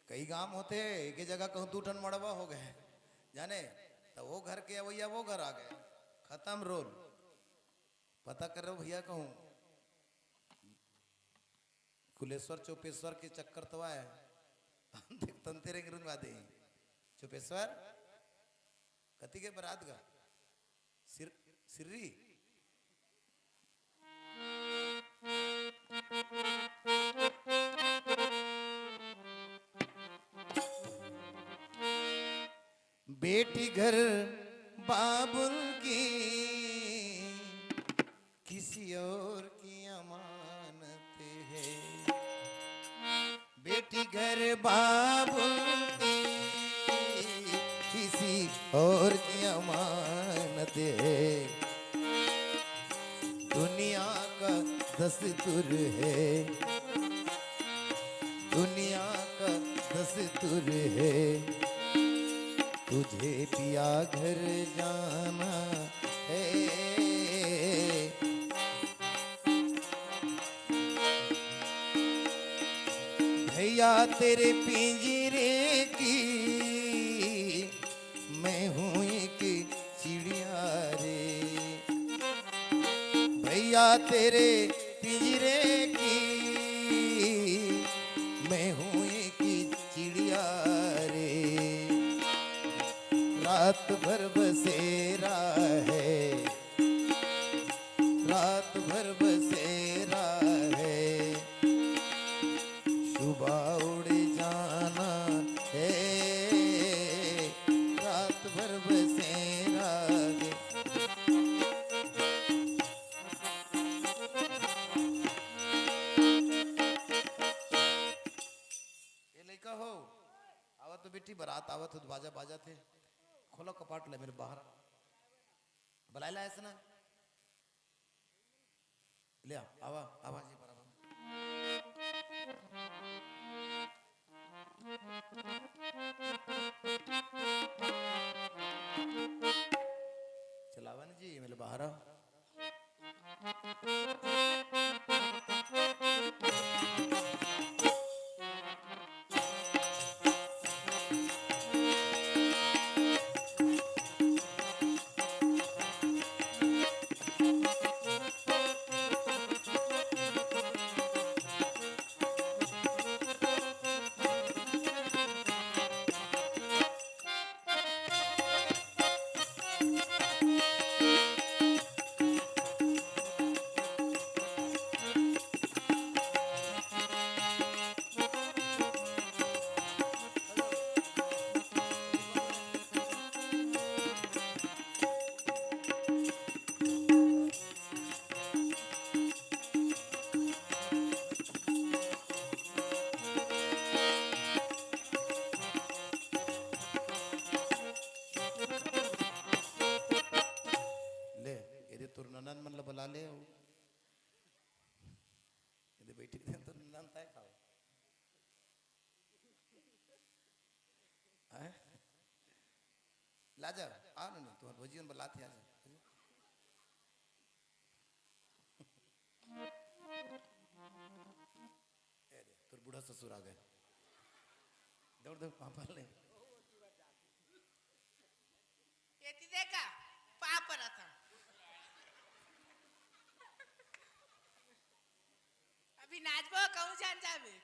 कई गांव होते एक ही जगह कहूँ 2 टन मड़वा हो गए जाने, तो वो घर के भैया वो घर आ गए खत्म रोल, पता कर रहे हो भैया कहूँ कुलेश्वर चोपेश्वर के चक्कर तो आए तंतेरे गिरवादे चोपेश्वर कति के बरात गा सिर्री बेटी घर बाबुल की किसी और की अमानत है, बेटी घर बाबुल की किसी और की अमानत है, दुनिया का दस्तूर है, दुनिया का दस्तूर है, तुझे पिया घर जाना है। भैया तेरे पिंजरे की मैं हूँ एक चिड़िया रे, भैया तेरे पिंजरे की मैं हूँ एक चिड़िया रे। रात भर बसेरा है, रात भर बसेरा है, सुबह उड़ जाना है, रात भर बसेरा है। ये लड़का हो आवत तो बेटी बारात आवत हो तो बाजा बाजा थे, खोलो कपाट ले मेरे बाहर बुलाइला ऐसा ना ले आ, आवा आवा जी बराबर। चलावन जी मेरे बाहर आओ। ले यदि तुर ननन मन ला बुला ले यदि बैठी थे तो ननन ताय खाओ हैं ला जा आ न तू भोजियन बुलाते आ जा ए दे तुर बूढ़ा ससुर आ गए दौड़ दौड़ कहां पर ले येती देखा पाप रहा अभी नाचबो कहूँ जान जाबे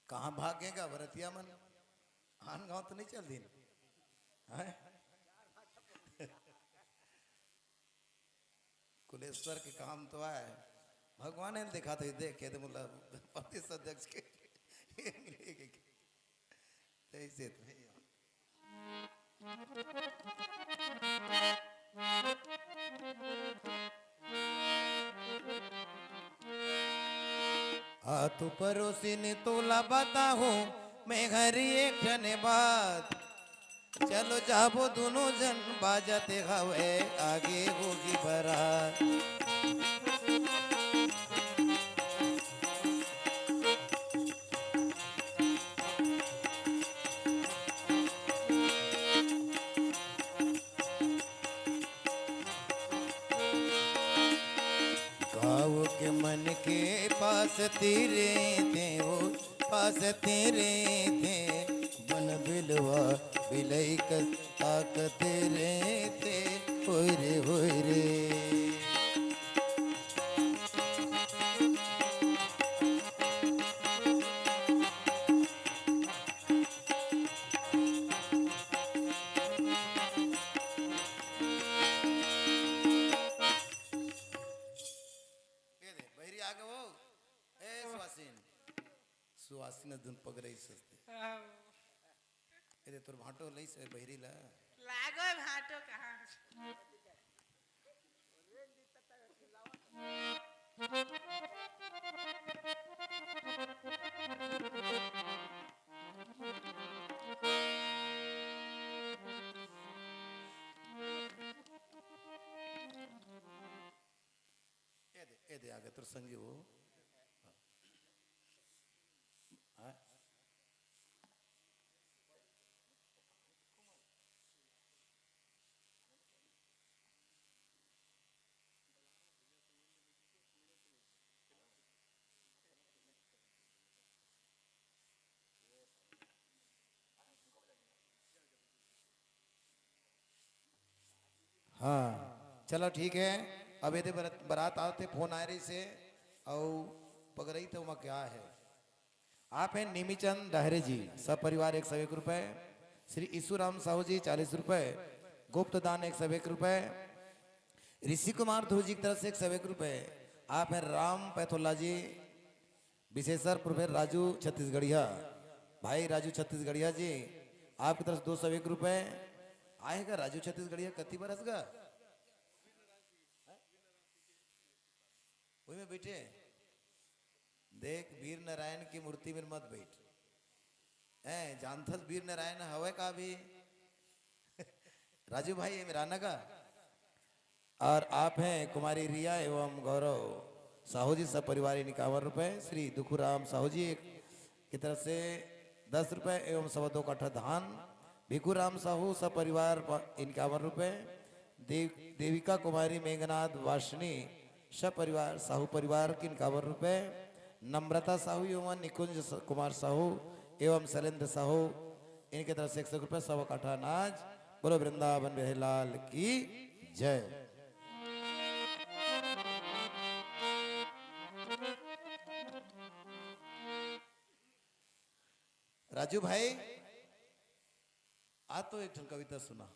कहाँ भागेगा भरतिया मन हान गांव तो नहीं चल दिन हैं कुलेश्वर के काम तो आए भगवान ने देखा तो देख के तो बोला प्रदेश अध्यक्ष के ऐसे तो हाथ परोसी ने तोला बताऊं मैं घर एक जने बात चलो जाबो दोनों जन बाजाते हवे आगे होगी बारात गाँव के मन के पास तेरे थे वो पास तेरे थे बन बिलवा बिलई का ताक तेरे थे होय रे बहरी आगे वो ए सुवासिन दुन पग रही सस्ते ए तोर भाटो लई से बहरी ला लागो भाटो कहाँ दे आगे तो संगी हो हाँ? हाँ चलो ठीक है। अब यदि बारात आते फोन आ रही से और पकड़ई तो वहाँ क्या है। आप हैं निमिचंद दहरे जी सब परिवार 101 रुपए, श्री ईसुराम साहू जी 40 रुपए, गुप्त दान 101 रुपए, ऋषि कुमार धू जी की तरफ से 101 रुपए। आप हैं राम पैथोला जी विशेषर प्रोफेसर राजू छत्तीसगढ़िया, भाई राजू छत्तीसगढ़िया जी आपकी तरफ 201 रुपए आएगा। राजू छत्तीसगढ़िया कति बरस का वही में बैठे देख वीर नारायण की मूर्ति में मत बैठ है जानथस वीर नारायण हवे का भी राजू भाई है मेराना का। और आप हैं कुमारी रिया एवं गौरव साहू जी सब परिवार 51 रुपए, श्री दुखुराम साहू जी की तरफ से 10 रुपए एवं 2.25 कट्ठा धान, भिखुराम साहू सब परिवार 51 रुपए, देविका कुमारी मेघनाथ वासनी सब परिवार साहू परिवार की 51 रुपए, नम्रता साहू एवं निकुंज कुमार साहू एवं शैलेंद्र साहू इनके तरफ से 100 रुपए 1.25 कट्ठा अनाज। बोलो वृंदावन बिहारी लाल की जय। राजू भाई आज तो एक ठन कविता सुना।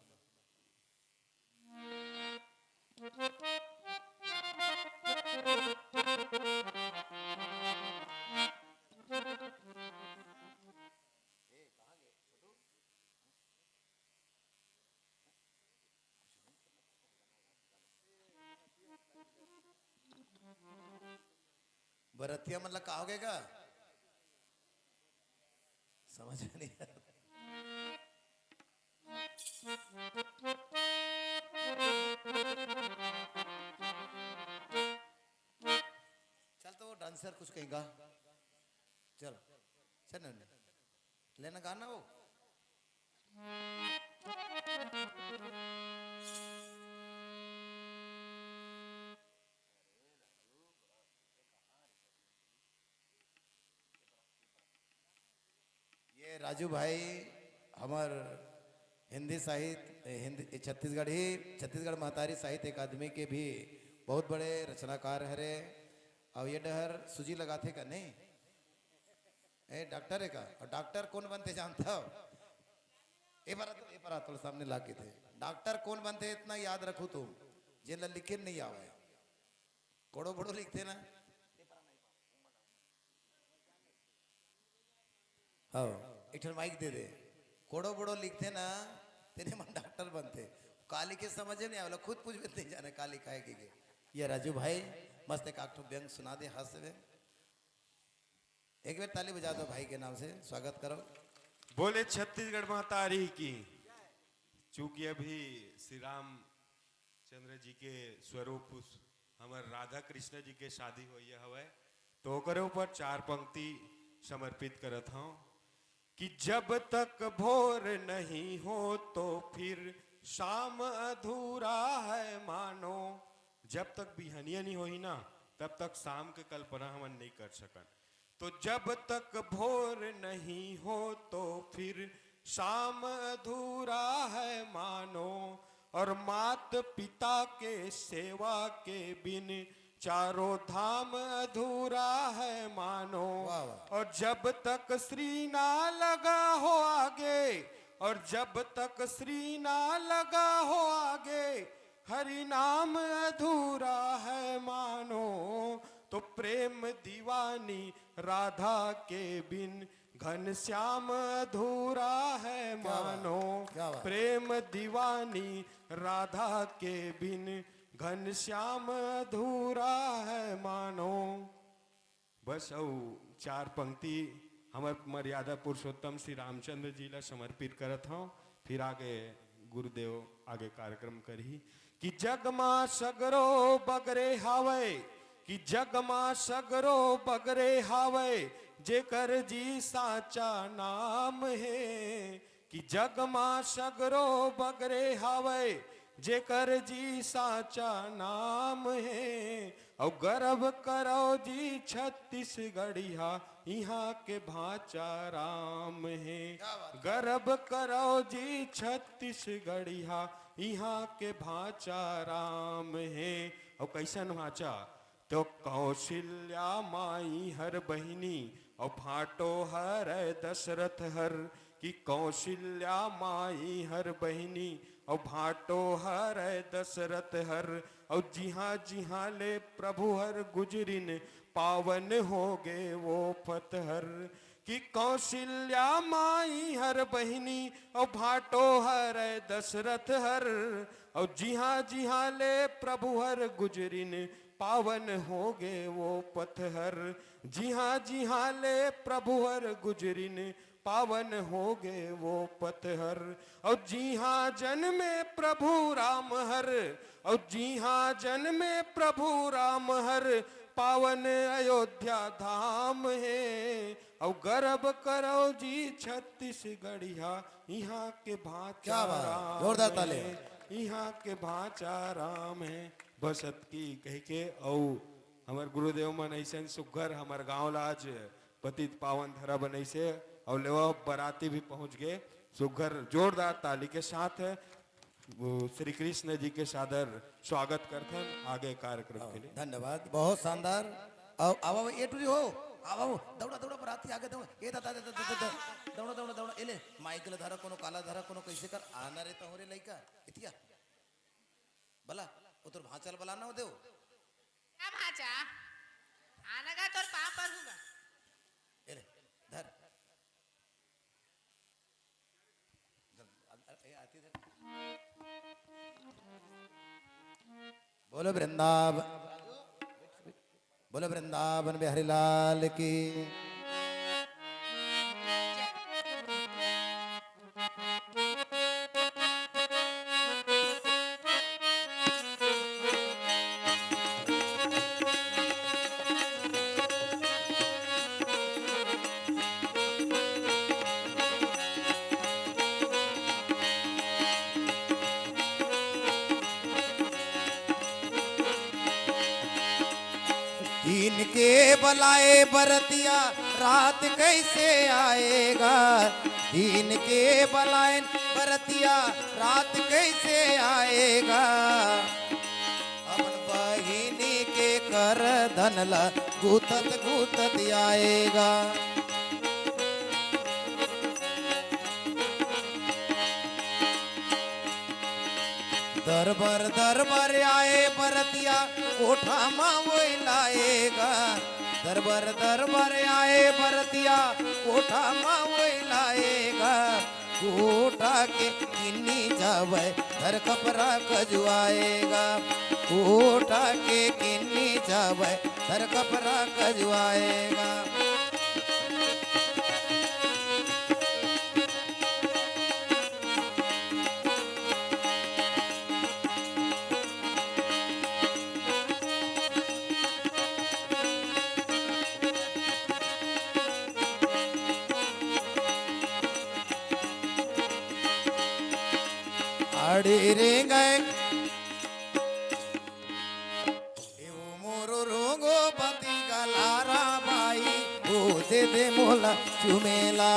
बरतिया मतलब का हो गएगा समझ में नहीं आ रहा। चल तो वो डांसर कुछ कहेगा चल चल लेना गाना वो ये राजू भाई हमार हिंदी साहित्य हिंदी छत्तीसगढ़ महतारी साहित्य अकादमी के भी बहुत बड़े रचनाकार हरे। और ये डहर सूजी लगाते का नहीं ए डॉक्टर है का और डॉक्टर कौन बनते जानता हो ए बार थोड़ा सामने ला के थे डॉक्टर कौन बनते इतना याद रखो तुम जिन लिखे नहीं आवे कोड़ो बड़ो लिखते ना हाँ एक माइक दे दे कोड़ो बड़ो लिखते ना तेरे मन डॉक्टर बनते काली के समझे नहीं आवला खुद पूछ नहीं जाने काली काहे की ये राजू भाई मस्त एक आठ व्यंग सुना दे हाथ से एक बार ताली बजा दो भाई के नाम से स्वागत करो। बोले छत्तीसगढ़ महतारी की। चूंकि अभी श्री राम चंद्र जी के स्वरूप हमारे राधा कृष्ण जी के शादी हुई हवे तो ओकरे ऊपर 4 पंक्ति समर्पित करत हूँ कि जब तक भोर नहीं हो तो फिर शाम अधूरा है मानो। जब तक बिहनिया नहीं होई ना तब तक शाम के कल्पना हम नहीं कर सकन। तो जब तक भोर नहीं हो तो फिर शाम अधूरा है मानो। और मात पिता के सेवा के बिन चारों धाम अधूरा है मानो। और जब तक श्री ना लगा हो आगे और जब तक श्री ना लगा हो आगे हरि नाम अधूरा है मानो। तो प्रेम दीवानी राधा के बिन घनश्याम अधूरा है मानो। प्रेम दीवानी राधा के बिन घनश्याम अधूरा है मानो। बस औ 4 पंक्ति हमार मर्यादा पुरुषोत्तम श्री रामचंद्र जी ला समर्पित करत हूँ। फिर आगे गुरुदेव आगे कार्यक्रम करी कि जग मां सगरो बगरे हावे कि जग मां सगरो बगरे हावे जेकर जी साचा नाम है। कि जग मां सगरो बगरे हावे जेकर जी साचा नाम है। और गर्व करो जी छत्तीसगढ़िया यहाँ के भाचा राम है। गर्व करो जी छत्तीसगढ़िया यहाँ के भाचा राम है। और कैसन भाचा तो कौशल्या माई हर बहिनी और भाटो हर दशरथ हर। कि कौशल्या माई हर बहिनी और भाटो हर दशरथ हर। और जी हाँ ले प्रभु हर गुजरिन पावन हो गे वो पतहर। कि कौशल्या माई हर बहिनी और भाटो हर दशरथ हर। और जी हाँ ले प्रभु हर गुजरिन पावन हो गे वो पतहर। जी हाँ ले प्रभु हर गुजरिन पावन हो गे वो पतहर। और जी हाँ जन्मे प्रभु राम हर। और जी हाँ जन्मे प्रभु राम हर पावन अयोध्या धाम है। और गर्व करो जी छत्तीसगढ़िया यहाँ के भाचा क्या बात है, राम जोरदार ताली। है। यहाँ के भाचा राम है। बसत की कह के औ हमार गुरुदेव मन ऐसे सुघर हमार गाँव लाज पतित पावन धरा बनई से और लेवा बराती भी पहुंच गए सुघर। जोरदार ताली के साथ है वो श्री कृष्ण जी के सादर स्वागत करते हैं आगे कार्यक्रम के लिए। धन्यवाद, बहुत शानदार। अब अब ये टूरी हो, अब दौड़ा दौड़ा बराती आगे दौड़ ये दादा दौड़ा दौड़ा दौड़ा एले माइकल धारा कोनो काला धारा कोनो कैसे कर आना रे तोहरे लइका इतिया भला वो तोर भांचल बला ना हो देव क्या भाचा आना का तोर पाप पर होगा। एले धर ए आती धर। बोलो वृंदावन, बोलो वृंदावन बिहारी लाल की। दिन के बलाए बरतिया रात कैसे आएगा। दिन के बलाए बरतिया रात कैसे आएगा। अपन बहिनी के कर धनला गुतत गुतत आएगा। दरबार दरबार आए बरतिया कोठा माँ वही लाएगा। दरबार दरबार आए बरतिया कोठा माँ वही लाएगा। कोठा के किन्नी जावे धर कपड़ा कजुआएगा। कोठा के किन्नी जावे धर कपड़ा कजुआएगा। आड़ी रे गए मोरो रोगो पति गलारा बाई ओ दे दे मोला चुमेला।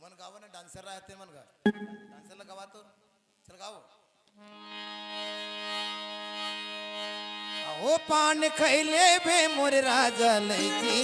मन गाओ ना, डांसर रहते मन गा, डांसर लगावा तो चल गाओ। ओ पान खैले बे मोर राजा लैची,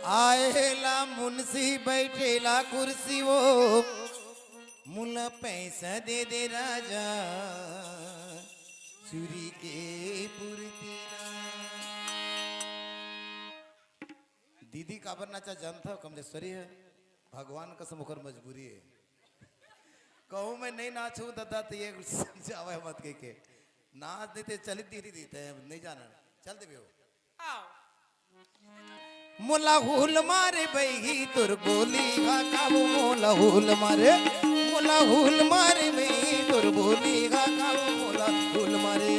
आएला मुंशी बैठेला कुर्सी वो, मुला पैसा दे दे राजा, चूरी के पूर्ति ना। दीदी काबर नाचा जानता हो, कमलेश्वरी है, भगवान का समुखर मजबूरी है। कहूँ मैं नहीं नाचू दादा तो ये समझावे मत के नाच देते चली दीदी देते हैं, नहीं जाना चल दे मुला हुल मारे बही तुर बोली गा काबू, मोला हुल मारे, मुला हुल मारे बही तुर बोली गा काबू, मोला हुल मारे।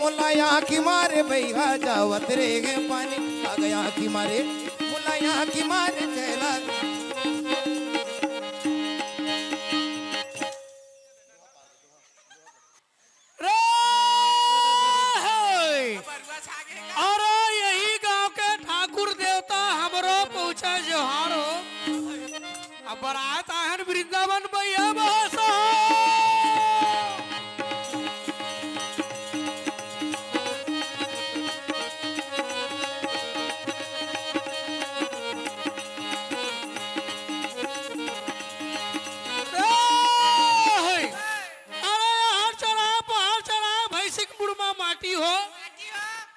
मुलाया की मारे भैया जावत रे गे पानी, आ गया की मारे, मुलाया की मारे चला। और यही गांव के ठाकुर देवता हमरो पहुंचा जोहार हो, अब बरात आहन वृंदावन भैया बस हो।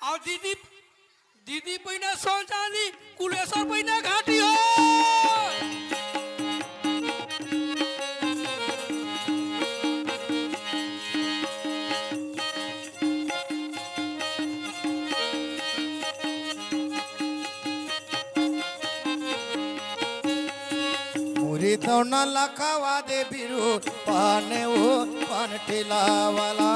और दीदी दीदी पहिना सोन चांदी, कुलेश्वर पहिना घाटी हो। मुरी तो न लखावा दे बिरू पाने वो पान ठेला वाला,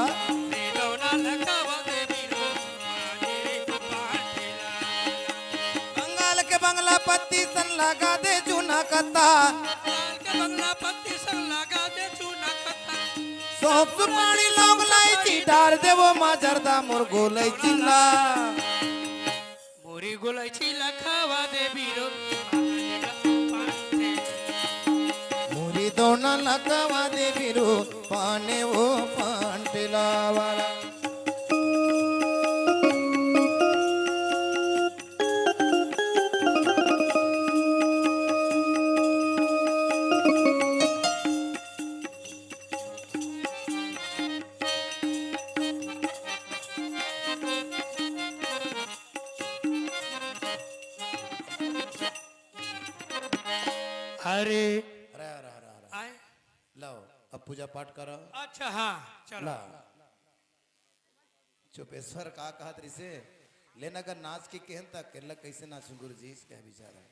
बंगला पत्ती सन लगा दे चूना कत्ता, बंगला पत्ती सन लगा दे चूना कत्ता, सोप पानी लौंग लाइची डाल दे वो माँ जरदा मोर गोलैची ला, मोरी गोलैची लखावा दे बीरो, मुरी दोना लखावा दे बिरू पाने वो पान ठेला वाला। अरे आए लाओ अब पूजा पाठ करो। अच्छा हाँ चलो। ला चुपेश्वर का कहा तरी से लेना अगर नाच के कहन तक केरला कैसे नाचू गुरु जी इसका विचार है।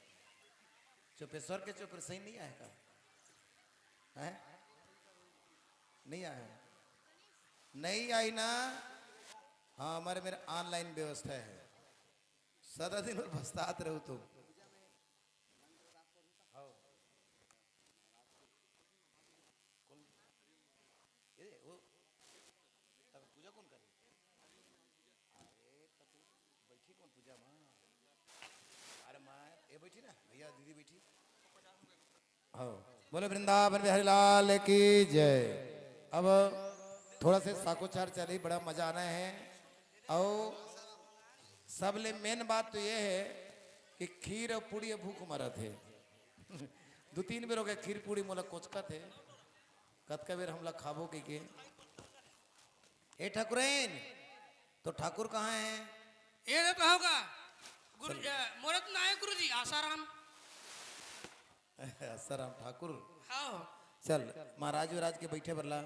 चुपेश्वर के चुप सही नहीं आएगा है? नहीं आया, नहीं आई ना। हाँ हमारे मेरे ऑनलाइन व्यवस्था है, सारा दिन और बस्तात रहो तुम। बोले वृंदावन बिहारी लाल की जय। अब थोड़ा से साकोचार चली, बड़ा मजा आना है। और सबले मेन बात तो ये है कि खीर और पूड़ी भूख मरा थे 2-3 बेर हो गए खीर पूड़ी मोला कोचका थे कतका बेर हमला खाबो के ए ठाकुरैन तो ठाकुर कहाँ है ये तो होगा गुरु मोरत ना है गुरु जी आसाराम सराम ठाकुर हाँ चल महाराज विराज के बैठे बरला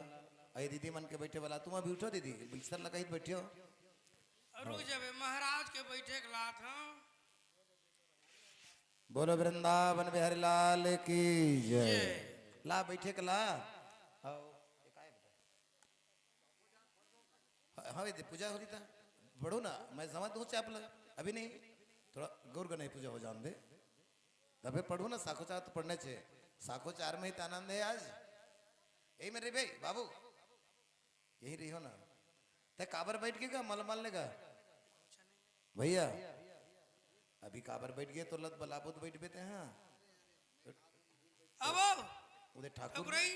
अरे दीदी मन के बैठे बला तुम अभी उठो दीदी बिस्तर लगाई बैठे हो रुक जावे महाराज के बैठे के लात हाँ बोलो वृंदावन बिहारी लाल की जय ला बैठे के ला हाँ हाँ दीदी पूजा हो रही था बढ़ो ना मैं समझ दूँ चाप लगा अभी नहीं थोड़ा गौर गणेश पूजा हो जान दे तबे पढ़ो ना साखो चार तो पढ़ने छे साखो चार में ही तो आनंद है आज यही मेरे भाई बाबू यही रही हो ना ते काबर बैठ के का मल मल लेगा भैया अभी काबर बैठ गए तो लत बलाबुत बैठ बेते हैं अब उधर ठाकुर ठाकुरई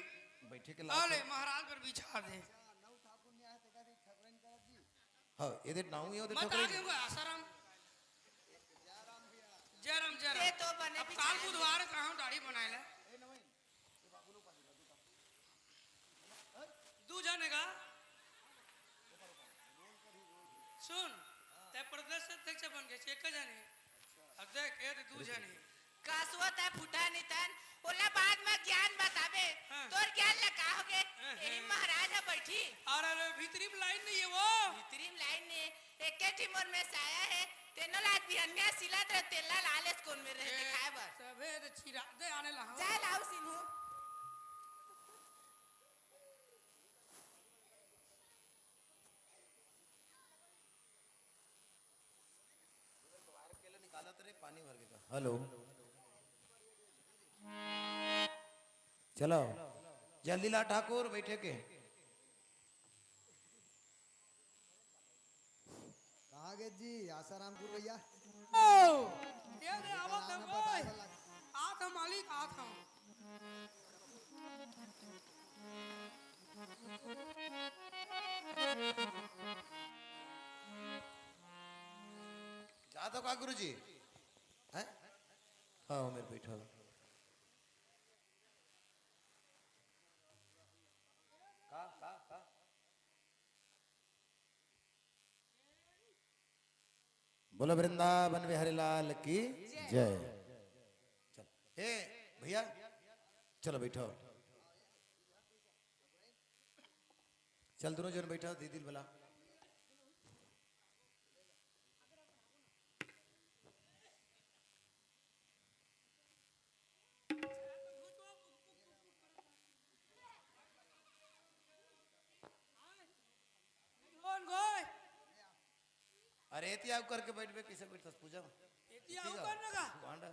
बैठे के आले महाराज पर बिछा दे हाँ ये नाऊ ये उधर मत ठाकुर आगे हुआ आसाराम जयराम ये जयराम तो बने अब काल बुधवार कहाँ दाढ़ी बनाए ले दू जाने का सुन ते प्रदेश अध्यक्ष बन गए एक जाने अब देख ये दू जाने कासुआ ता फुटा नितन ओला बाद में ज्ञान बतावे हाँ। तोर ज्ञान लगा होगे हाँ, यही हाँ। महाराज है बैठी अरे भीतरी लाइन नहीं है वो भीतरी लाइन ने एक टीमर में साया है तेनो लात भी अन्य सिलात रह तेला लालेस कौन में रहे दिखाए बर सबे तो चिरा दे आने लहा जाए लाओ सिन्हू पानी भर के हेलो चलो जल्दी ला ठाकुर बैठे के कहाँ गए जी आसारामपुर भैया ये दे आवत है कोई आत हम मालिक आत हम जा तो का गुरु जी हैं हाँ मेरे बैठा बोलो वृंदावन बिहारी लाल की जय चल ए भैया चलो बैठो चल दोनों जन बैठो दीदी बोला कौन गोय अरे एतिया करके बैठबे कैसे बैठस पूजा एतिया कौन लगा गांडा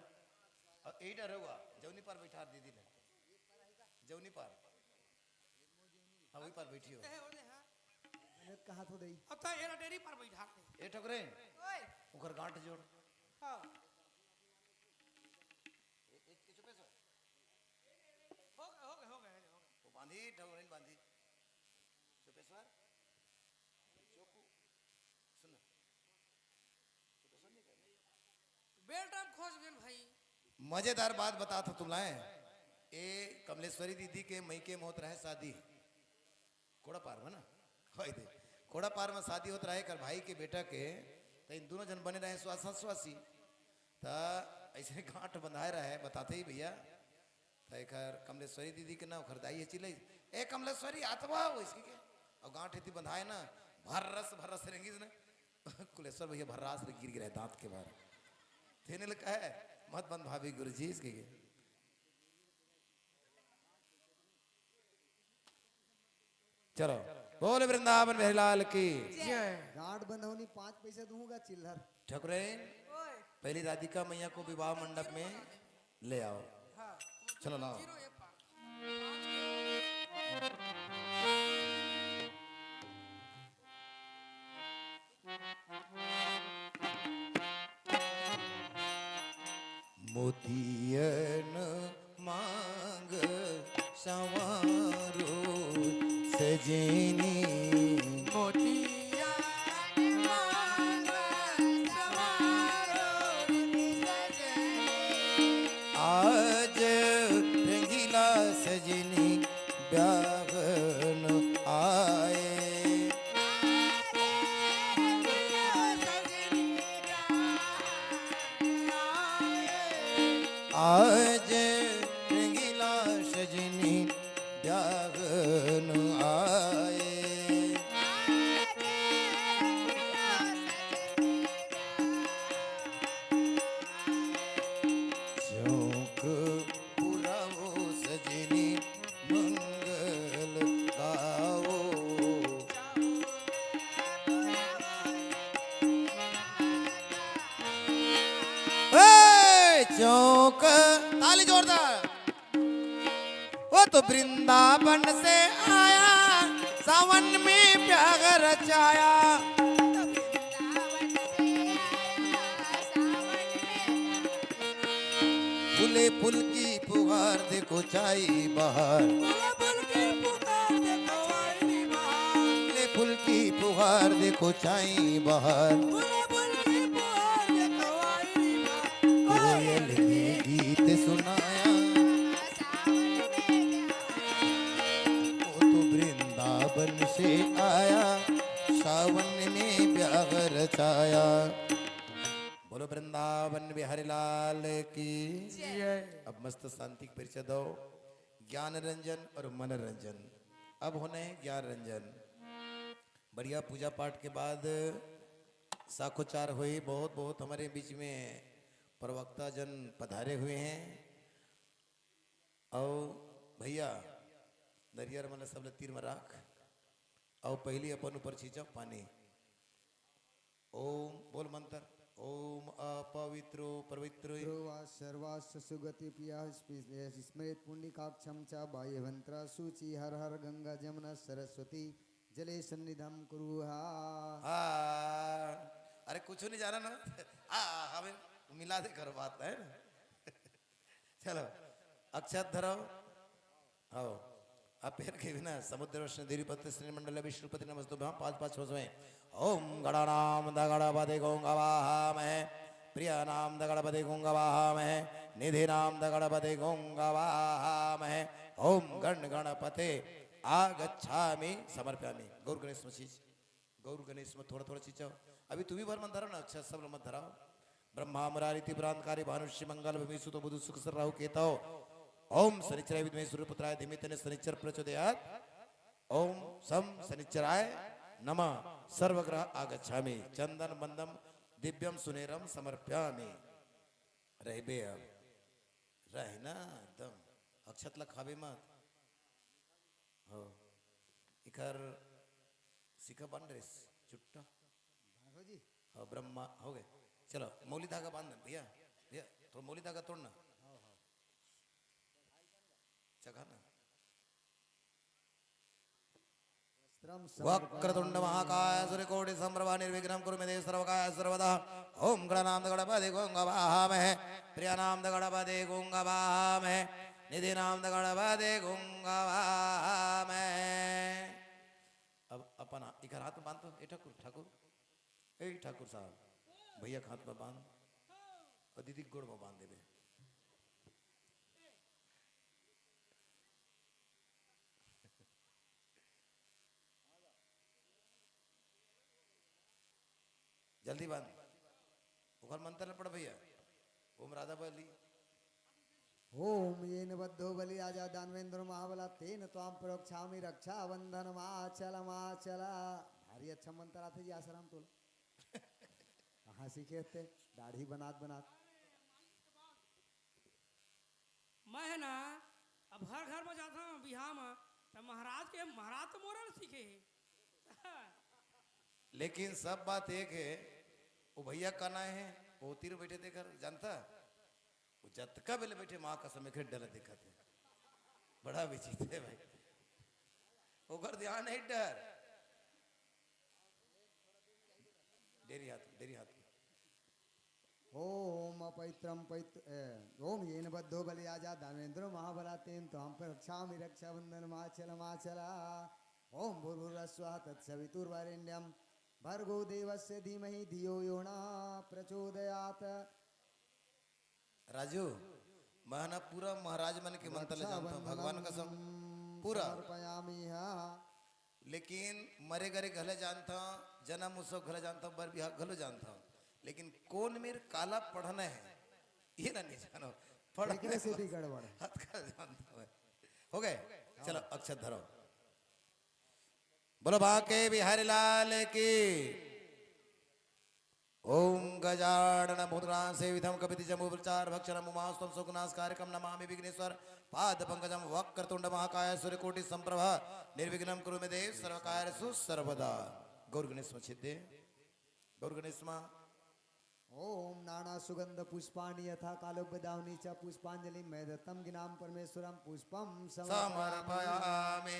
और एटा रहुआ जौनी पर बैठा दीदी ने जौनी पर हाँ वही पर बैठी हो कहाँ तो दई अब तो एरा डेरी पर बैठा दे ए ठकरे ओए उकर गांठ जोड़ हां हो गए वो बांधी ठकरे बांधी चुपेश्वर चोकू सुन बेल्ट अब खोज गेल भाई मजेदार बात बता था तुम लाए ए कमलेश्वरी दीदी के मई के में होत रहे शादी कोड़ा पार में ना होई दे कोड़ा पार में शादी होत रहे कर भाई के बेटा के तो इन दोनों जन बने रहे स्वासी तो ऐसे गांठ बंधाए रहे बताते ही भैया तो एक कमलेश्वरी दीदी के ना खरीदाई चिल्ले ए कमलेश्वरी आतवा हो इसकी के और गांठ इतनी बंधाए ना भर्रस रेंगी ना कुलेश्वर भैया भर्रास गिर गिरा दांत के बाहर देने लगा है मत बंद भाभी गुरु जी इसके चलो बोल वृंदावन बिहारी लाल की गांठ बंद होनी 5 पैसे दूंगा चिल्लर ठकुरे पहली राधिका मैया को विवाह मंडप में ले आओ चलो लाओ मोतियन मांग संवारो सजनी मोतिया मांग सवारो आज रंगीला सजनी ब्यागन आए चौक पुराओ सजनी मंगल गाओ चौक ताली जोरदार वो तो वृंदावन से आया सावन में प्याग रचाया फूले फूल की पुकार देखो चाई बहार फूले फूल की पुकार देखो चाई बहार कोयल ने गीत सुनाया वो तो वृंदावन से आया सावन में ब्याह रचाया बोलो वृंदावन बिहारी लाल की अब मस्त शांति का परिचय दो ज्ञान रंजन और मनोरंजन अब होने ज्ञान रंजन बढ़िया पूजा पाठ के बाद साखोचार हुई बहुत बहुत हमारे बीच में प्रवक्ता जन पधारे हुए हैं और भैया दरिया मन सब तीर में राख और पहली अपन ऊपर छींचा पानी ओम बोल मंत्र ओम अपवित्रो पवित्रो सर्वास्व सुगति पिया स्मृत पुंडिकाक्षम च बाह्यवंत्र सूचि हर हर गंगा जमुना सरस्वती जले सन्निधम कुरुहा अरे कुछ नहीं जाना ना हमें मिला दे कर बात है चलो अक्षत धरो आओ आप पैर के बिना समुद्र वर्ण देवी पत्र श्री मंडल विष्णुपति नमस्तु भ्याम पाँच पाँच हो समय ओम गणानाम दगणपति गोंगवाहामहे प्रिय नाम दगणपति गोंगवाहामहे निधि नाम दगणपति गोंगवाहामहे ओम गण गणपते आगच्छामि समर्पयामि गौर गणेश में चीज गौर गणेश में थोड़ा थोड़ा चीज अभी तू भी भर मत धरो ना अच्छा सब मत धराओ ब्रह्मा मुरारी तिब्रांतकारी भानुष्य मंगल भूमिसु तो बुधु सुख सर राहु केतौ ओम शनिचराय विद्महे सूर्यपुत्राय धीमहि शनिचर प्रचोदयात् ओम सम शनिचराय नमः सर्वग्रह आगच्छामि चंदन बंदम दिव्यम सुनेरम समर्पयामि रहबे अब रहना एकदम अक्षत लखाबे मत हो इकर सिखा बन रेस चुट्टा जी हाँ ब्रह्मा हो गए चलो मौली धागा बांध भैया भैया थोड़ा मौली धागा तोड़ना चखा ना वक्रतुंड महाकाय सूर्यकोटि समप्रभा निर्विघ्नं कुरु मे देव सर्वकाय सर्वदा ओम गणानाम गणपति गोंगवाहामहे प्रियनाम गणपति गोंगवाहामहे निधि नाम गणपति गोंगवाहामहे अब अपना इधर हाथ में बांध दो ए ठाकुर ठाकुर ए ठाकुर साहब भैया हाथ में बांध और दीदी गोड़ में बांध देवे जल्दी बांध उखर मंत्र न पढ़ भैया ओम राधा बली ओम येन बद्धो बलि आजा दानवेंद्र महाबला तेन त्वाम प्रोक्षामि रक्षा बंधन माचल भारी अच्छा मंत्र आते जी आसाराम तो कहाँ सीखे थे दाढ़ी बनात मैं है ना अब हर घर में जाता हूँ बिहार में तो महाराज तो मोरल सीखे है लेकिन सब बात एक है वो भैया कहना है वो तीर बैठे देकर जानता वो जतका बेले बैठे माँ का समय खेत डर देखा थे बड़ा विचित्र है भाई वो घर ध्यान है डर डेरी हाथ ओम अपैत्रम ओम येन बद्धो बलि आजा दानवेंद्र महाबला तेन त्वाम प्रक्षामि रक्षा बंधन माचल ओम भूर्भुवस्वः तत्सवितुर्वरेण्यं भर्गो देवस्य धीमहि धियो यो न प्रचोदयात् राजू मैं ना पूरा महाराज मन के मंत्र ले जानता हूँ भगवान का सब पूरा समर्पयामि लेकिन मरे गरे घले जानता हूँ जन्म उत्सव घले जानता हूँ बर बिहार घलो जानता हूँ लेकिन कौन मेरे काला पढ़ना है ये ना नहीं जानो एकरे से भी गड़बड़ है। हाथ का जानता है। हो गए, चलो अक्षत धरो। बोलो बाके बिहारी लाल की। ओम गजानन मुद्रां सेवितं कपिति जम्बू प्रचार भक्षणं उमास्तम सुगुणास्कारकं नमामि विघ्नेश्वर पाद पंकजं वक्रतुंड महाकाय सूर्यकोटि संप्रभ निर्विघ्नं कुरु मे देव सर्वकार्येषु सर्वदा। गौर गणेश छिद्दे गौर गणेश ओम नाना सुगंध पुष्पाणि यथा कालोपदावनी च पुष्पांजलि मैं दत्तम गिनाम परमेश्वरम पुष्पम समर्पयामि।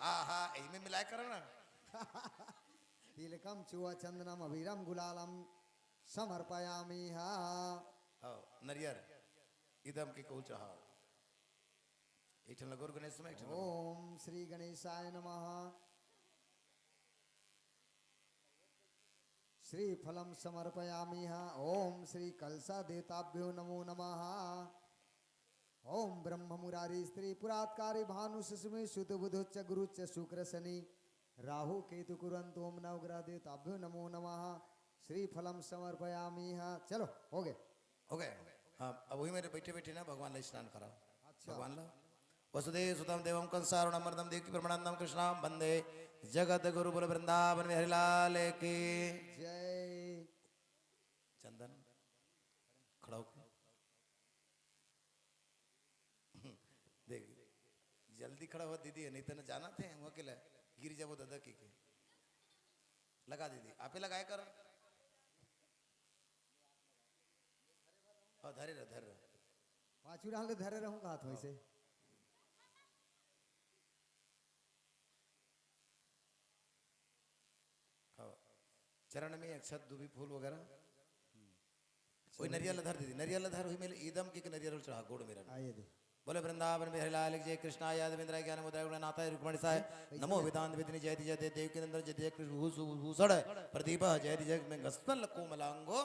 आहा यही में मिलाया करो ना। तिलकम चुआ चंदनम अभिरम गुलालम समर्पयामि। हा हाँ नरियर इदम के को चाहा इठन गौर गणेश में इठन ओम श्री गणेशाय नमः। श्री फलम समर्पयामि। हा ओम श्री कलसा देवताभ्यो नमो नमः। ओम ब्रह्म मुरारी स्त्री पुरात्कारी भानु सुषुमि सुत बुधुच्च गुरुच्च शुक्र शनि राहु केतु कुरंत ओम नवग्रह देवताभ्यो नमो नमः। श्री फलम समर्पयामि। हा चलो हो गए हो गए। हाँ अब वही मेरे बैठे बैठे ना भगवान ने स्नान करा। भगवान ला वसुदेव सुतम देवम कंसारुणम मर्दम देवकी प्रमानंदम कृष्णाम वंदे जगत गुरु बोल वृंदावन बिहारी लाल की जय। चंदन खड़ा हो देख जल्दी खड़ा हो दीदी नहीं तो न जाना थे वो अकेला गिर जाबो दादा की के लगा दीदी आपे लगाए कर। हाँ धरे रह धरे रह। पाँचू डाल धरे रहूंगा हाथ में से। चरण में अक्षत दुबी फूल वगैरह कोई नरियल धर दीदी नरियल धर हुई मेरे ईदम की नरियल चढ़ा गोड़ मेरा आइए दे बोले वृंदावन बिहारी लाल की जय कृष्णा यादवेंद्र ज्ञान मुद्रा गुणनाथा रुक्मणी साय नमो वेदांत विदिनी जय जय देव के नंदन जय जय कृष्ण भूषण प्रदीप जय जय में गस्तल कोमलांगो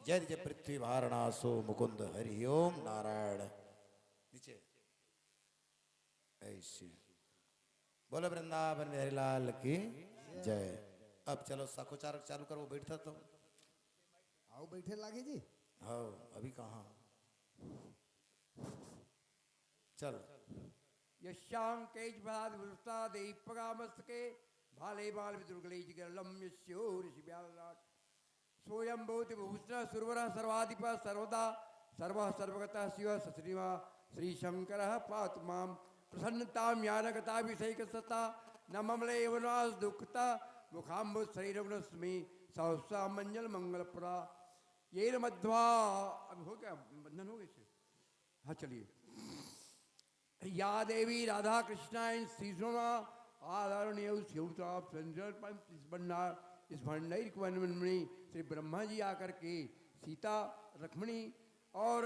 जय जय पृथ्वी वारणासो मुकुंद हरि ओम नारायण नीचे ऐसे बोले वृंदावन बिहारी लाल की जय। अब चलो साखोचार चालू करो बैठता तो आओ बैठे लागे जी। हाँ अभी कहाँ चल यश्यां केच भाद वृष्टा देपगामस्तके भाले बाल विदुर्गलेज गरलम यस्यो ऋषिव्यालाट सोयं भूति भूषण सुरवरः सर्वाधिप सर्वदा सर्वः सर्वगतः शिव सश्रीवा श्री शंकरः पातु मां प्रसन्नतां यानगता विषयकसता न ममले एवनास दुःखता मुखाम्बुज शरीरवनस्मि सहसा मंजल मंगलपुरा ये मध्वा अब हो गया बंधन हो गए। हाँ चलिए या देवी राधा कृष्णा इन सीजोना आदरणीय इस भंडार में श्री ब्रह्मा जी आकर के सीता लक्ष्मणी और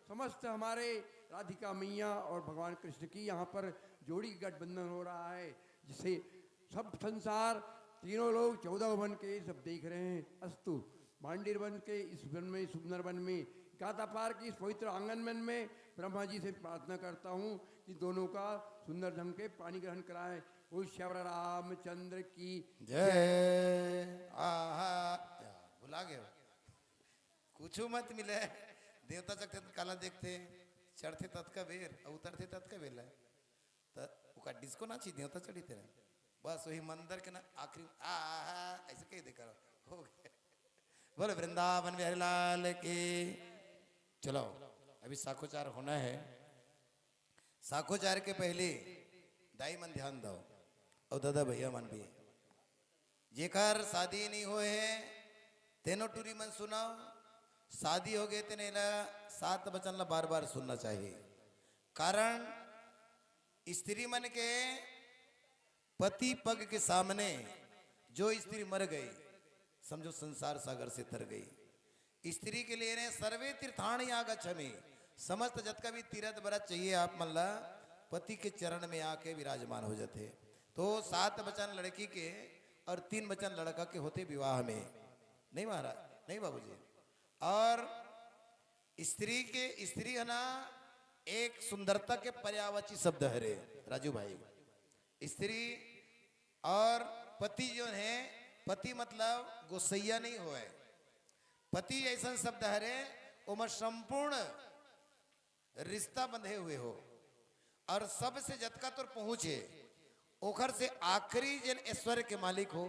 समस्त हमारे राधिका मैया और भगवान कृष्ण की यहाँ पर जोड़ी गठबंधन हो रहा है जिसे सब संसार तीनों लोग 14 वन के सब देख रहे हैं। अस्तु मांडीर वन के इस वन में सुंदर वन में कातापार की इस पवित्र आंगन वन में ब्रह्मा जी से प्रार्थना करता हूँ कि दोनों का सुंदर ढंग के पानी ग्रहण कराएं। उस श्यावरा रामचंद्र की जय। आहा भुला गए कुछ मत मिले देवता जगते काला देखते चढ़ते तत्का बेर और उतरते तत्का बेला तो डिस्को नाची देवता चढ़ी तेरा बस वही मंदिर के ना आखिरी ऐसे कह दे करो हो गए। बोले वृंदावन बिहारी लाल की। चलो अभी साखोचार होना है। साखोचार के पहले दाई मन ध्यान दो और दादा भैया मन भी जेकर शादी नहीं हुए है तेनो टूरी मन सुनाओ शादी हो गए तेने ला 7 वचन ला बार बार सुनना चाहिए। कारण स्त्री मन के पति पग के सामने जो स्त्री मर गई समझो संसार सागर से तर गई। स्त्री के लिए ने सर्वे तीर्थान आगच्छामि समस्त जत का भी तीर्थ बरत चाहिए आप मल्ला पति के चरण में आके विराजमान हो जाते। तो 7 वचन लड़की के और 3 वचन लड़का के होते विवाह में नहीं महाराज नहीं बाबूजी। और स्त्री है ना एक सुंदरता के पर्यायवाची शब्द है रे राजू भाई। स्त्री और पति जो है पति मतलब गोसैया नहीं हुआ है। पति ऐसा शब्द है रे ओम संपूर्ण रिश्ता बंधे हुए हो और सबसे जतका तुर पहुंचे ओखर से आखिरी जन ऐश्वर्य के मालिक हो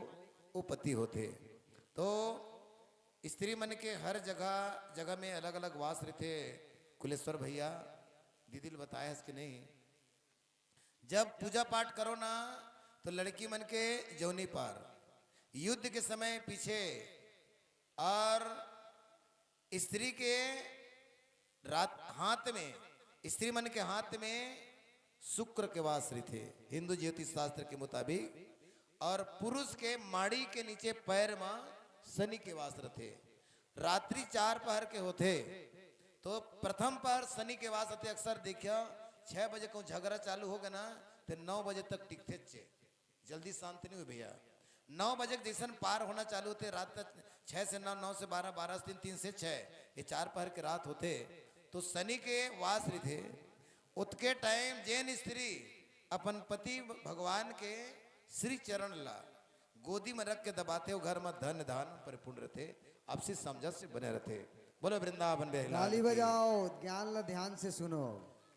वो पति होते। तो स्त्री मन के हर जगह जगह में अलग अलग वास रहते। कुलेश्वर भैया दीदी बताया कि नहीं, जब पूजा पाठ करो ना तो लड़की मन के जौनी पार युद्ध के समय पीछे और स्त्री के रात हाथ में, स्त्री मन के हाथ में शुक्र के वास थे हिंदू ज्योतिष शास्त्र के मुताबिक, और पुरुष के माड़ी के नीचे पैर में शनि के वास थे। रात्रि 4 पहर के होते तो प्रथम पहर शनि के वास होते। अक्सर देखियो 6 बजे को झगड़ा चालू हो गया ना तो 9 बजे तक टिकते चे, जल्दी शांत नहीं हुई भैया। 9 बजे जैसन पार होना चालू होते, रात तक 6 से 9, 9 से 12, 12 से 3, 3 से 6, ये 4 पहर के रात होते। तो शनि के वास थे। उतके टाइम जैन स्त्री अपन पति भगवान के श्री चरण ला गोदी में रख के दबाते हो, घर में धन धान परिपूर्ण रहते, आपसी समझ से बने रहते। बोलो वृंदावन बिहारी लाल ताली की। बजाओ, ज्ञान ला ध्यान से सुनो।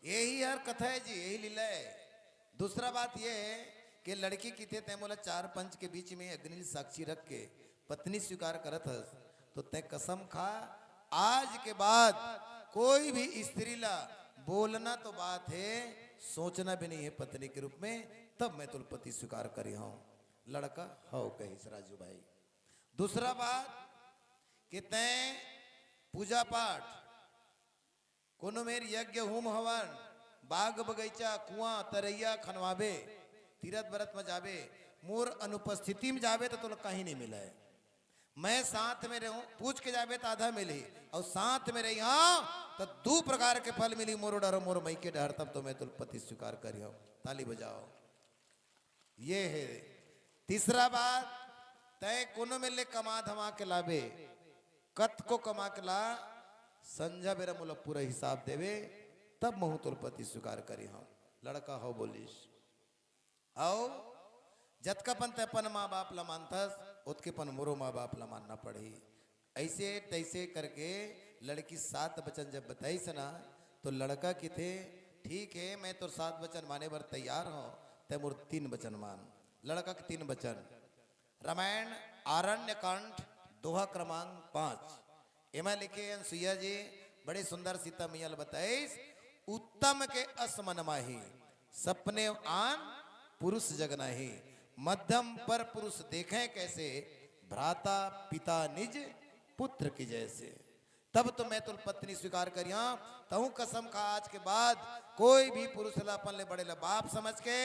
यही यार कथा है जी, यही लीला है। दूसरा बात यह है कि लड़की की थे तय बोला 4 पंच के बीच में अग्नि साक्षी रख के पत्नी स्वीकार करत हस, तो तय कसम खा आज के बाद कोई भी स्त्री ला बोलना तो बात है, सोचना भी नहीं है पत्नी के रूप में, तब मैं तुल पति स्वीकार करी हूं। लड़का हो कही राजू भाई। दूसरा बात कि तय पूजा पाठ कोनो मेर यज्ञ होम हवन बाग बगीचा कुआं तरैया खनवाबे तीरथ व्रत में जाबे, मोर अनुपस्थिति में जाबे तो तुला कहीं नहीं मिला है। मैं साथ में रहूं पूछ के जाबे तो आधा मिली, और साथ में रही हाँ तो 2 प्रकार के फल मिली, मोरो डरो मोर मई के डर, तब तो मैं तुल पति स्वीकार करी हूं। ताली बजाओ। ये है तीसरा बात, तय कोनो मिले कमा धमा के लाबे, कत को कमा के ला संजा बेरा मुला पूरा हिसाब देवे, तब महु तुल पति स्वीकार करी हम। लड़का हो बोलिस आओ जतकापन तयपन माँ बाप ला मानथस उतकेपन मोरो माँ बाप ला मानना पड़ी। ऐसे तैसे करके लड़की 7 वचन जब बताईस ना तो लड़का की थे ठीक है मैं तो 7 वचन माने बर तैयार हूं, तय मोर 3 वचन मान। लड़का के 3 वचन रामायण आरण्य कांड दोहा क्रमांक 5 एमा लिखे सुइया जी बड़े सुंदर सीता मैया बताइस, उत्तम के असमन माही सपने आन पुरुष जग नहीं, मध्यम पर पुरुष देखें कैसे, भ्राता पिता निज पुत्र की जैसे। तब तो मैं तुल पत्नी स्वीकार करिया, तहु कसम खा आज के बाद कोई भी पुरुष ला अपन ले बड़े ला बाप समझ के,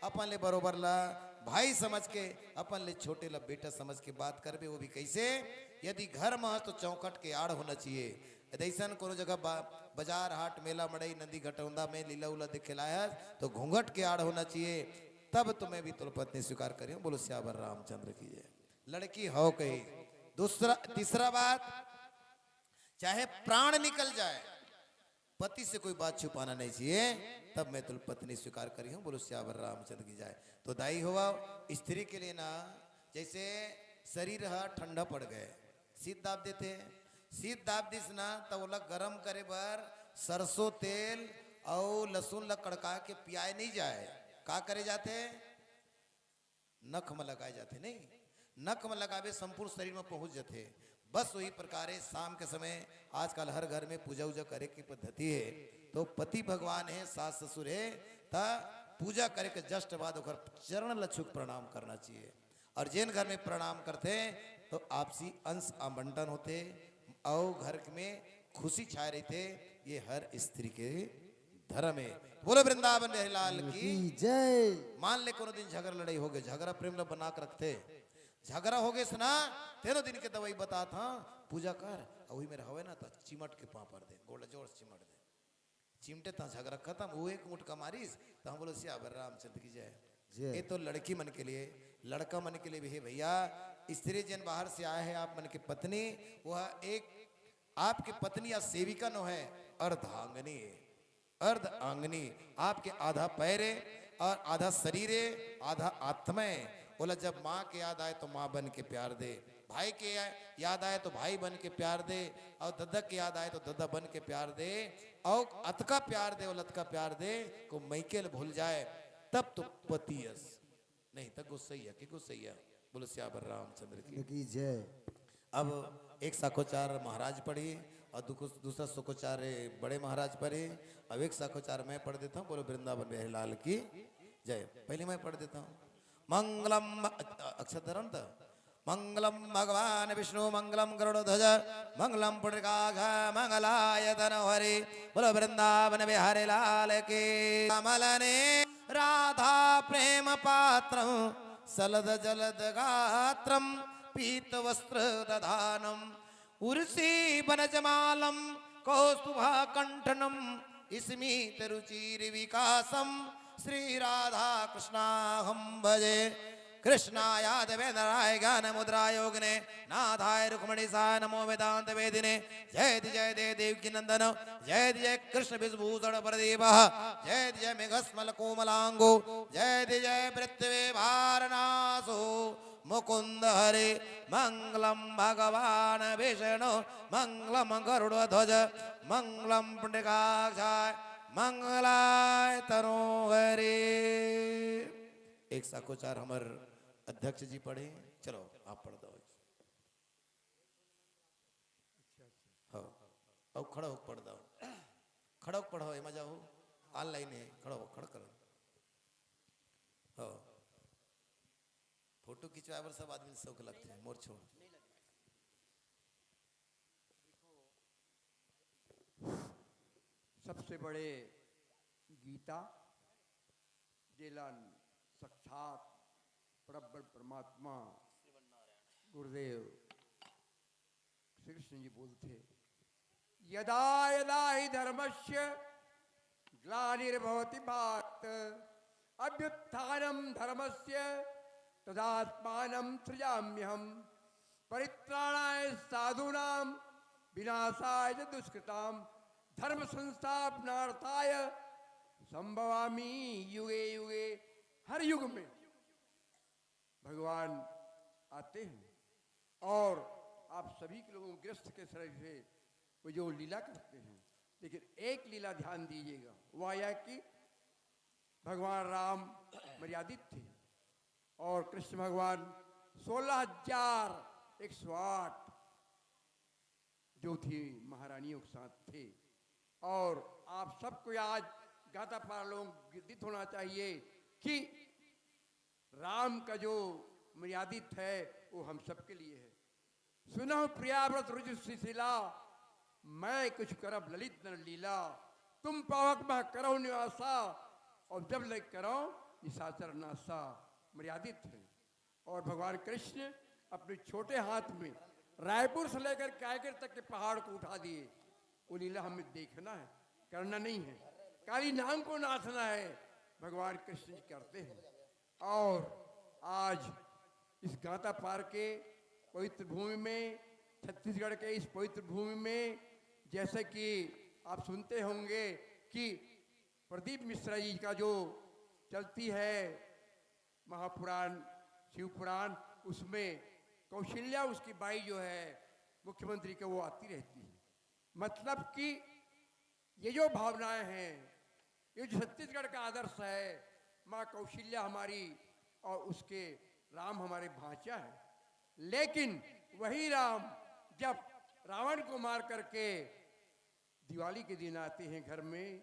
अपन ले बरोबर ला भाई समझ के, अपन ले छोटे ला बेटा समझ के बात करबे, वो भी कैसे, यदि घर में तो चौखट के आड़ होना चाहिए। ऐसा कोनो जगह बाजार हाट मेला मड़ई नदी घटौंदा में लीला उला दिखलाया तो घूंघट के आड़ होना चाहिए, तब तो मैं भी तुल पत्नी स्वीकार करी हूं। बोलो श्यावर रामचंद्र की जय। लड़की हो कही। तीसरा बात, चाहे प्राण निकल जाए पति से कोई बात छुपाना नहीं चाहिए, तब मैं तुल पत्नी स्वीकार करी हूं। बोलो श्यावर रामचंद्र की जाए। तो दाई हुआ स्त्री के लिए ना, जैसे शरीर ठंडा पड़ गए शीत दाब देते, शीत दाब दिस ना तो बोला गरम करे बर सरसों तेल और लहसुन ला कड़का के पियाए नहीं जाए, का करे जाते, नख में लगाए जाते, नहीं नख में लगावे संपूर्ण शरीर में पहुंच जाते। बस वही प्रकार शाम के समय आजकल हर घर में पूजा उजा करे की पद्धति है, तो पति भगवान है सास ससुर है, ता पूजा करे के जस्ट बाद चरण लछुक प्रणाम करना चाहिए। और जिन घर में प्रणाम करते तो आपसी अंश आवंटन होते और घर में खुशी छाए रहते। ये हर स्त्री के धर्म है। बोलो वृंदावन बिहारी लाल की जय। मान ले कोनो दिन झगड़ा लड़ाई हो गए, झगड़ा प्रेम ला बना के रखते, झगड़ा हो गए सुना तेरह दिन के दवाई बता था पूजा कर, वही मेरा हवे ना तो चिमट के पापड़ दे, गोला जोर चिमट दे, चिमटे था झगड़ा खत्म, वो एक मुटका मारिस तो हम बोलो श्यावर रामचंद्र की जय। ये तो लड़की मन के लिए, लड़का मन के लिए भी है भैया। स्त्री जन बाहर से आए हैं आप मन की पत्नी, वह एक आपकी पत्नी या सेविका नो है, अर्धांगनी है, अर्ध आंगनी, आपके आधा पैर है और आधा शरीर है, आधा आत्मा है। बोला जब माँ के याद आए तो माँ बन के प्यार दे, भाई के याद आए तो भाई बन के प्यार दे, और दद्दा के याद आए तो दद्दा बन के प्यार दे, और अत का प्यार दे और लत का प्यार दे को मैकेल भूल जाए तब तो पतियस नहीं तक गुस्सैया की गुस्सैया। बोलो श्यावर रामचंद्र की जय। अब एक साखोचार महाराज पढ़ी और दूसरा साखोचार बड़े महाराज पढ़े। अब एक साखोचार मैं पढ़ देता हूँ। बोलो वृंदावन बिहारी लाल की जय। पहले मैं पढ़ देता हूँ। मंगलम अक्षरधरण था। मंगलम भगवान विष्णु मंगलम गरुड़ध्वज मंगलम पुण्डरीकाक्ष मंगलाय तनोहरि। बोलो वृंदावन बिहारी लाल की। कमलने राधा प्रेम पात्रम सलद जलद गात्रम पीत वस्त्र दधानम उर्सी बनजमालम कौस्तुभा कंठनम स्मित रुचिर विकासम श्री राधा कृष्णाहम भजे। कृष्णाय देवेंद्राय ज्ञान मुद्रा योगिने नाथाय रुक्मणी साय नमो वेदांत वेदिने। जय जय देवकी नंदन जय जय कृष्ण विभूषण प्रदीप जय जय मेघस्मल कोमलांगो जय जय पृथ्वी भारनासो मुकुंद हरे। मंगलम भगवान विष्णु मंगलम गरुड़ध्वज मंगलम पुण्डरीकाक्षाय मंगलाय तनोहरि। एक साखोचार हमर अध्यक्ष जी पढ़े। चलो आप पढ़ दो। हाँ अब खड़ा हो पढ़ दो। खड़ा हो पढ़ो ए मजा हो ऑनलाइन है। खड़ा हो खड़ा करो। हाँ फोटो खिंचवाए सब आदमी शौक लगते हैं। मोर छोड़ सबसे बड़े गीता जेलन साक्षात परब्रह्म परमात्मा गुरुदेव श्री कृष्ण जी बोलते यदा यदा हि धर्मस्य ग्लानिर्भवति भारत अभ्युत्थानं धर्मस्य तदात्मानं सृजाम्यहम् परित्राणाय साधूनां विनाशाय च दुष्कृतां धर्म संस्थापनार्थाय संभवामि युगे युगे। हर युग में भगवान आते हैं और आप सभी के लोगों ग्रस्त के तरह से वो जो लीला करते हैं। लेकिन एक लीला ध्यान दीजिएगा, वह यह कि भगवान राम मर्यादित थे और कृष्ण भगवान 16,108 जो थी महारानियों के साथ थे। और आप सबको आज गाथा पार लोग गिद्धित होना चाहिए कि राम का जो मर्यादित है वो हम सबके लिए है। सुनो प्रियाव्रत रुचि सुशीला मैं कुछ करब ललित नर लीला तुम पावक मह करो निवासा और जब लग करो निशाचर नासा। मर्यादित है। और भगवान कृष्ण अपने छोटे हाथ में रायपुर से लेकर कायगर तक के पहाड़ को उठा दिए। वो लीला हमें देखना है, करना नहीं है। काली नाम को नाचना है, भगवान कृष्ण जी करते हैं। और आज इस गाता पार के पवित्र भूमि में, छत्तीसगढ़ के इस पवित्र भूमि में, जैसे कि आप सुनते होंगे कि प्रदीप मिश्रा जी का जो चलती है महापुराण शिव पुराण, उसमें कौशल्या उसकी बाई जो है मुख्यमंत्री के वो आती रहती है। मतलब कि ये जो भावनाएं हैं, ये जो छत्तीसगढ़ का आदर्श है, माँ कौशल्या हमारी और उसके राम हमारे भांचा है। लेकिन वही राम जब रावण को मार करके दिवाली के दिन आते हैं घर में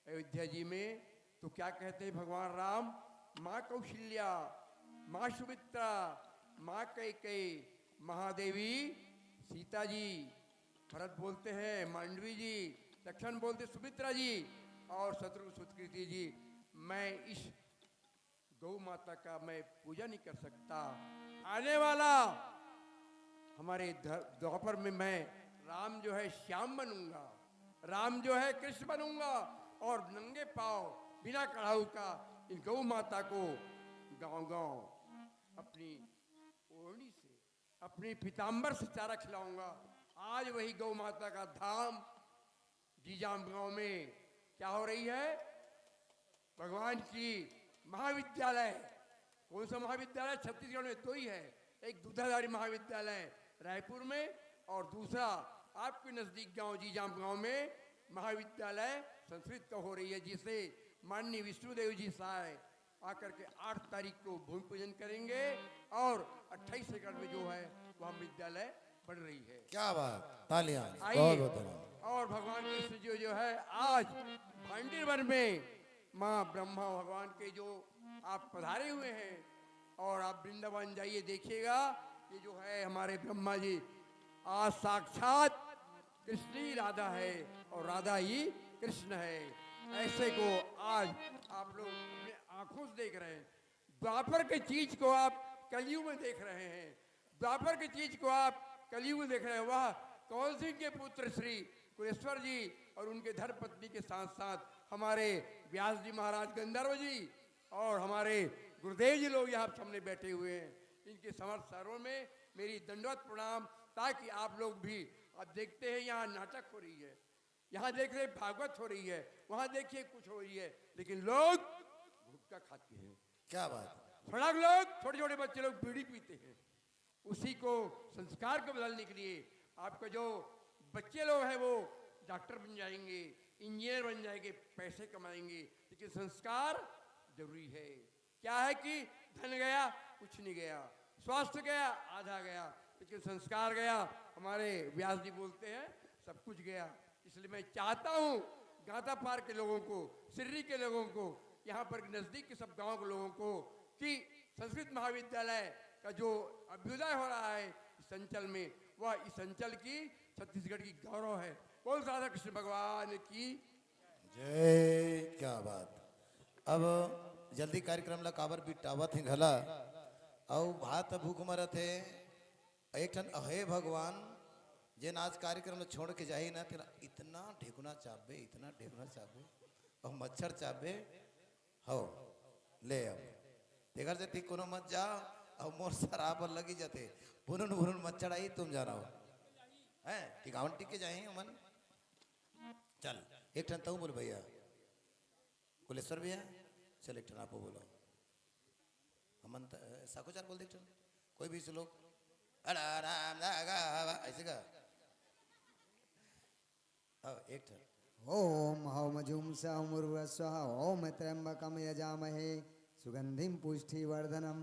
अयोध्या जी में, तो क्या कहते हैं भगवान राम? माँ कौशल्या, माँ सुमित्रा, माँ कैकेयी, महादेवी सीता जी, भरत बोलते हैं मांडवी जी, लक्ष्मण बोलते सुमित्रा जी और शत्रुघ्न सुकृति जी। मैं इस गौ माता का मैं पूजा नहीं कर सकता। आने वाला हमारे द्वापर में मैं राम जो है श्याम बनूंगा, राम जो है कृष्ण बनूंगा और नंगे पांव बिना कढ़ाऊ का इन गौ माता को गांव-गांव अपनी ओढ़नी से, अपनी पीताम्बर से चारा खिलाऊंगा। आज वही गौ माता का धाम जीजाम गांव में क्या हो रही है? भगवान की महाविद्यालय। कौन सा महाविद्यालय? छत्तीसगढ़ में तो ही है, एक दूधाधारी महाविद्यालय रायपुर में और दूसरा आपके नजदीक गांव जीजाम गांव में महाविद्यालय संस्कृत का हो रही है, जिसे माननीय विष्णुदेव जी साय आकर के 8 तारीख को भूमि पूजन करेंगे और 28 एकड़ में जो है वह विद्यालय बढ़ रही है। क्या बात, तालियां, आइए बहुत बहुत धन्यवाद। और भगवान कृष्ण जी जो है आज भांडीवर में माँ ब्रह्मा भगवान के जो आप पधारे हुए हैं और आप वृंदावन जाइए देखिएगा, ये जो है हमारे ब्रह्मा जी आज साक्षात कृष्ण ही राधा है और राधा ही कृष्ण है। ऐसे को आज आप लोग अपने आंखों से देख रहे हैं। द्वापर की चीज को आप कलयुग में देख रहे हैं, द्वापर की चीज को आप कलयुग में देख रहे हैं। वह कौन सिंह के पुत्र श्री कुलेश्वर जी और उनके धर्म पत्नी के साथ साथ हमारे व्यास जी महाराज गंधर्व जी और हमारे गुरुदेव जी लोग यहाँ सामने बैठे हुए हैं। इनके समर्थ चरणों में मेरी दंडवत प्रणाम, ताकि आप लोग भी अब देखते हैं यहाँ नाटक हो रही है, यहाँ देख रहे भागवत हो रही है, वहाँ देखिए कुछ हो रही है, लेकिन लोग गुटखा खाते हैं। क्या बात, सड़क लोग छोटे छोटे बच्चे लोग बीड़ी पीते हैं। उसी को संस्कार को बदलने के लिए आपका जो बच्चे लोग हैं वो डॉक्टर बन जाएंगे, इंजीनियर बन जाएंगे, पैसे कमाएंगे, लेकिन संस्कार जरूरी है। क्या है कि धन गया कुछ नहीं गया, स्वास्थ्य गया आधा गया, लेकिन संस्कार गया। हमारे व्यास जी बोलते हैं सब कुछ गया। इसलिए मैं चाहता हूँ गाता पार के लोगों को, सिर्री के लोगों को, यहाँ पर नजदीक के सब गांव के लोगों को कि संस्कृत महाविद्यालय का जो अभ्युदय हो रहा है इस अंचल में, वह इस अंचल की छत्तीसगढ़ की गौरव है। बोल राधा कृष्ण भगवान की जय। क्या बात। अब जल्दी कार्यक्रम ला काबर बिटावत है घला और भात भूख मरत है। एक ठन अहे भगवान जेन आज कार्यक्रम ला छोड़ के जाही ना, तेरा इतना ढेकुना चाबे, इतना ढेकुना चाबे और मच्छर चाबे हो ले अब तेगर से ठीक कोनो मत जा और मोर सराब लगी जाते बुनुन बुनुन मच्छर आई तुम जाना हो हैं टिकावन टिक के जाए अमन। चल एक ठन तू बोल भैया, कुलेश्वर भैया चल एक ठन आपो बोलो, अमन साकोचार बोल दे एक ठन, कोई भी से लोग ऐसे का एक ठन। ओम हौमजुम सहमुर्वस्वः ओम त्र्यंबकम यजामहे सुगंधिम पुष्टिवर्धनम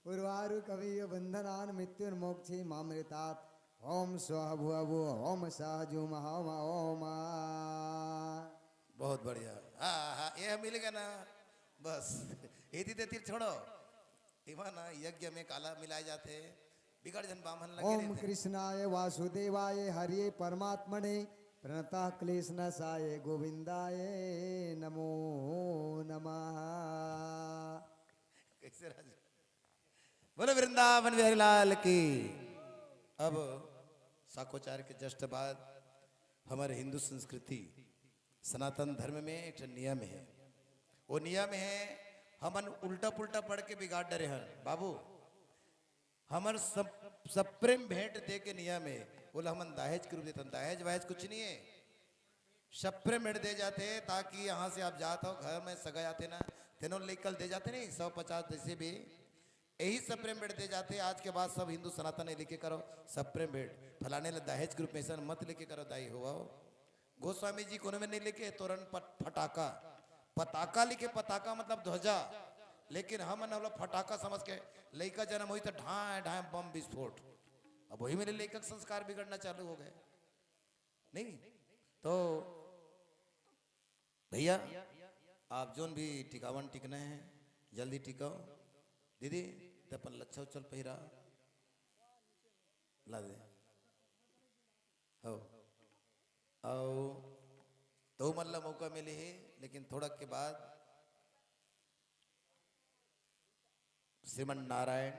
उर्वारुकविय बंधनान् मृत्युर्मोक्षी मामृतात् ओम स्वः भुवः भुवः ओम सहजुम हौम ओम। बहुत बढ़िया। हाँ हाँ ये मिलेगा ना, बस इति ते तीर छोड़ो इमा ना यज्ञ में काला मिलाए जाते बिगड़ जन बामन लगे ओम रहते। कृष्णाय वासुदेवाय हरिये परमात्मने प्रणतः क्लेशनाशाय गोविंदाय नमो नमः। कैसे राज बोलो वृंदावन बिहारी लाल की। अब साकोचार के जस्ट बाद हमारे हिंदू संस्कृति सनातन धर्म में एक नियम है, वो नियम है हमन उल्टा पुल्टा पढ़ के बिगाड़ डरे हैं बाबू। हमर सब प्रेम भेंट दे के नियम है, बोला हमन दहेज के रूप देते, दहेज वहेज कुछ नहीं है, सब प्रेम भेंट दे जाते ताकि यहाँ से आप जाते हो घर में सगा जाते ना तेनों लेकर दे जाते नहीं 150 जैसे भी यही सब प्रेम भेंट दे जाते। आज के बाद सब हिंदू सनातन लेके करो सब प्रेम भेंट, फलाने ले दहेज के रूप में ऐसा मत लेके करो दाई हुआ हो। गोस्वामी जी कोने में नहीं लेके तोरण फटाका, पताका लिखे, पताका मतलब ध्वजा, लेकिन हम न लोग फटाका समझ के लड़का जन्म हुई तो ढाए ढाए बम विस्फोट, अब वही मेरे लेखक संस्कार बिगड़ना चालू हो गए। नहीं तो भैया आप जोन भी टिकावन टिकना है जल्दी टिकाओ। दीदी तपन लच्छा उच्छल पहिरा ला दे हो आओ तो मतलब मौका मिले है, लेकिन थोड़ा के बाद श्रीमन नारायण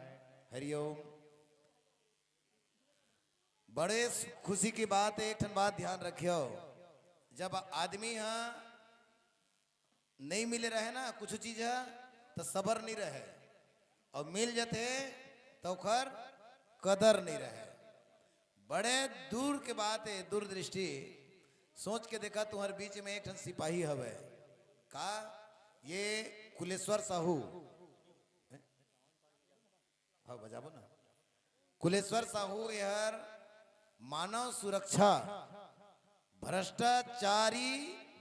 हरिओम। बड़े खुशी की बात है, एक ठन बात ध्यान रखियो, जब आदमी यहाँ नहीं मिले रहे ना कुछ चीज है तो सबर नहीं रहे, और मिल जाते तो खर कदर नहीं रहे। बड़े दूर के बात है, दूरदृष्टि सोच के देखा तुम्हारे बीच में एक ठन सिपाही हवे का, ये कुलेश्वर साहू हाँ बजाबो ना, कुलेश्वर साहू यार मानव सुरक्षा भ्रष्टाचारी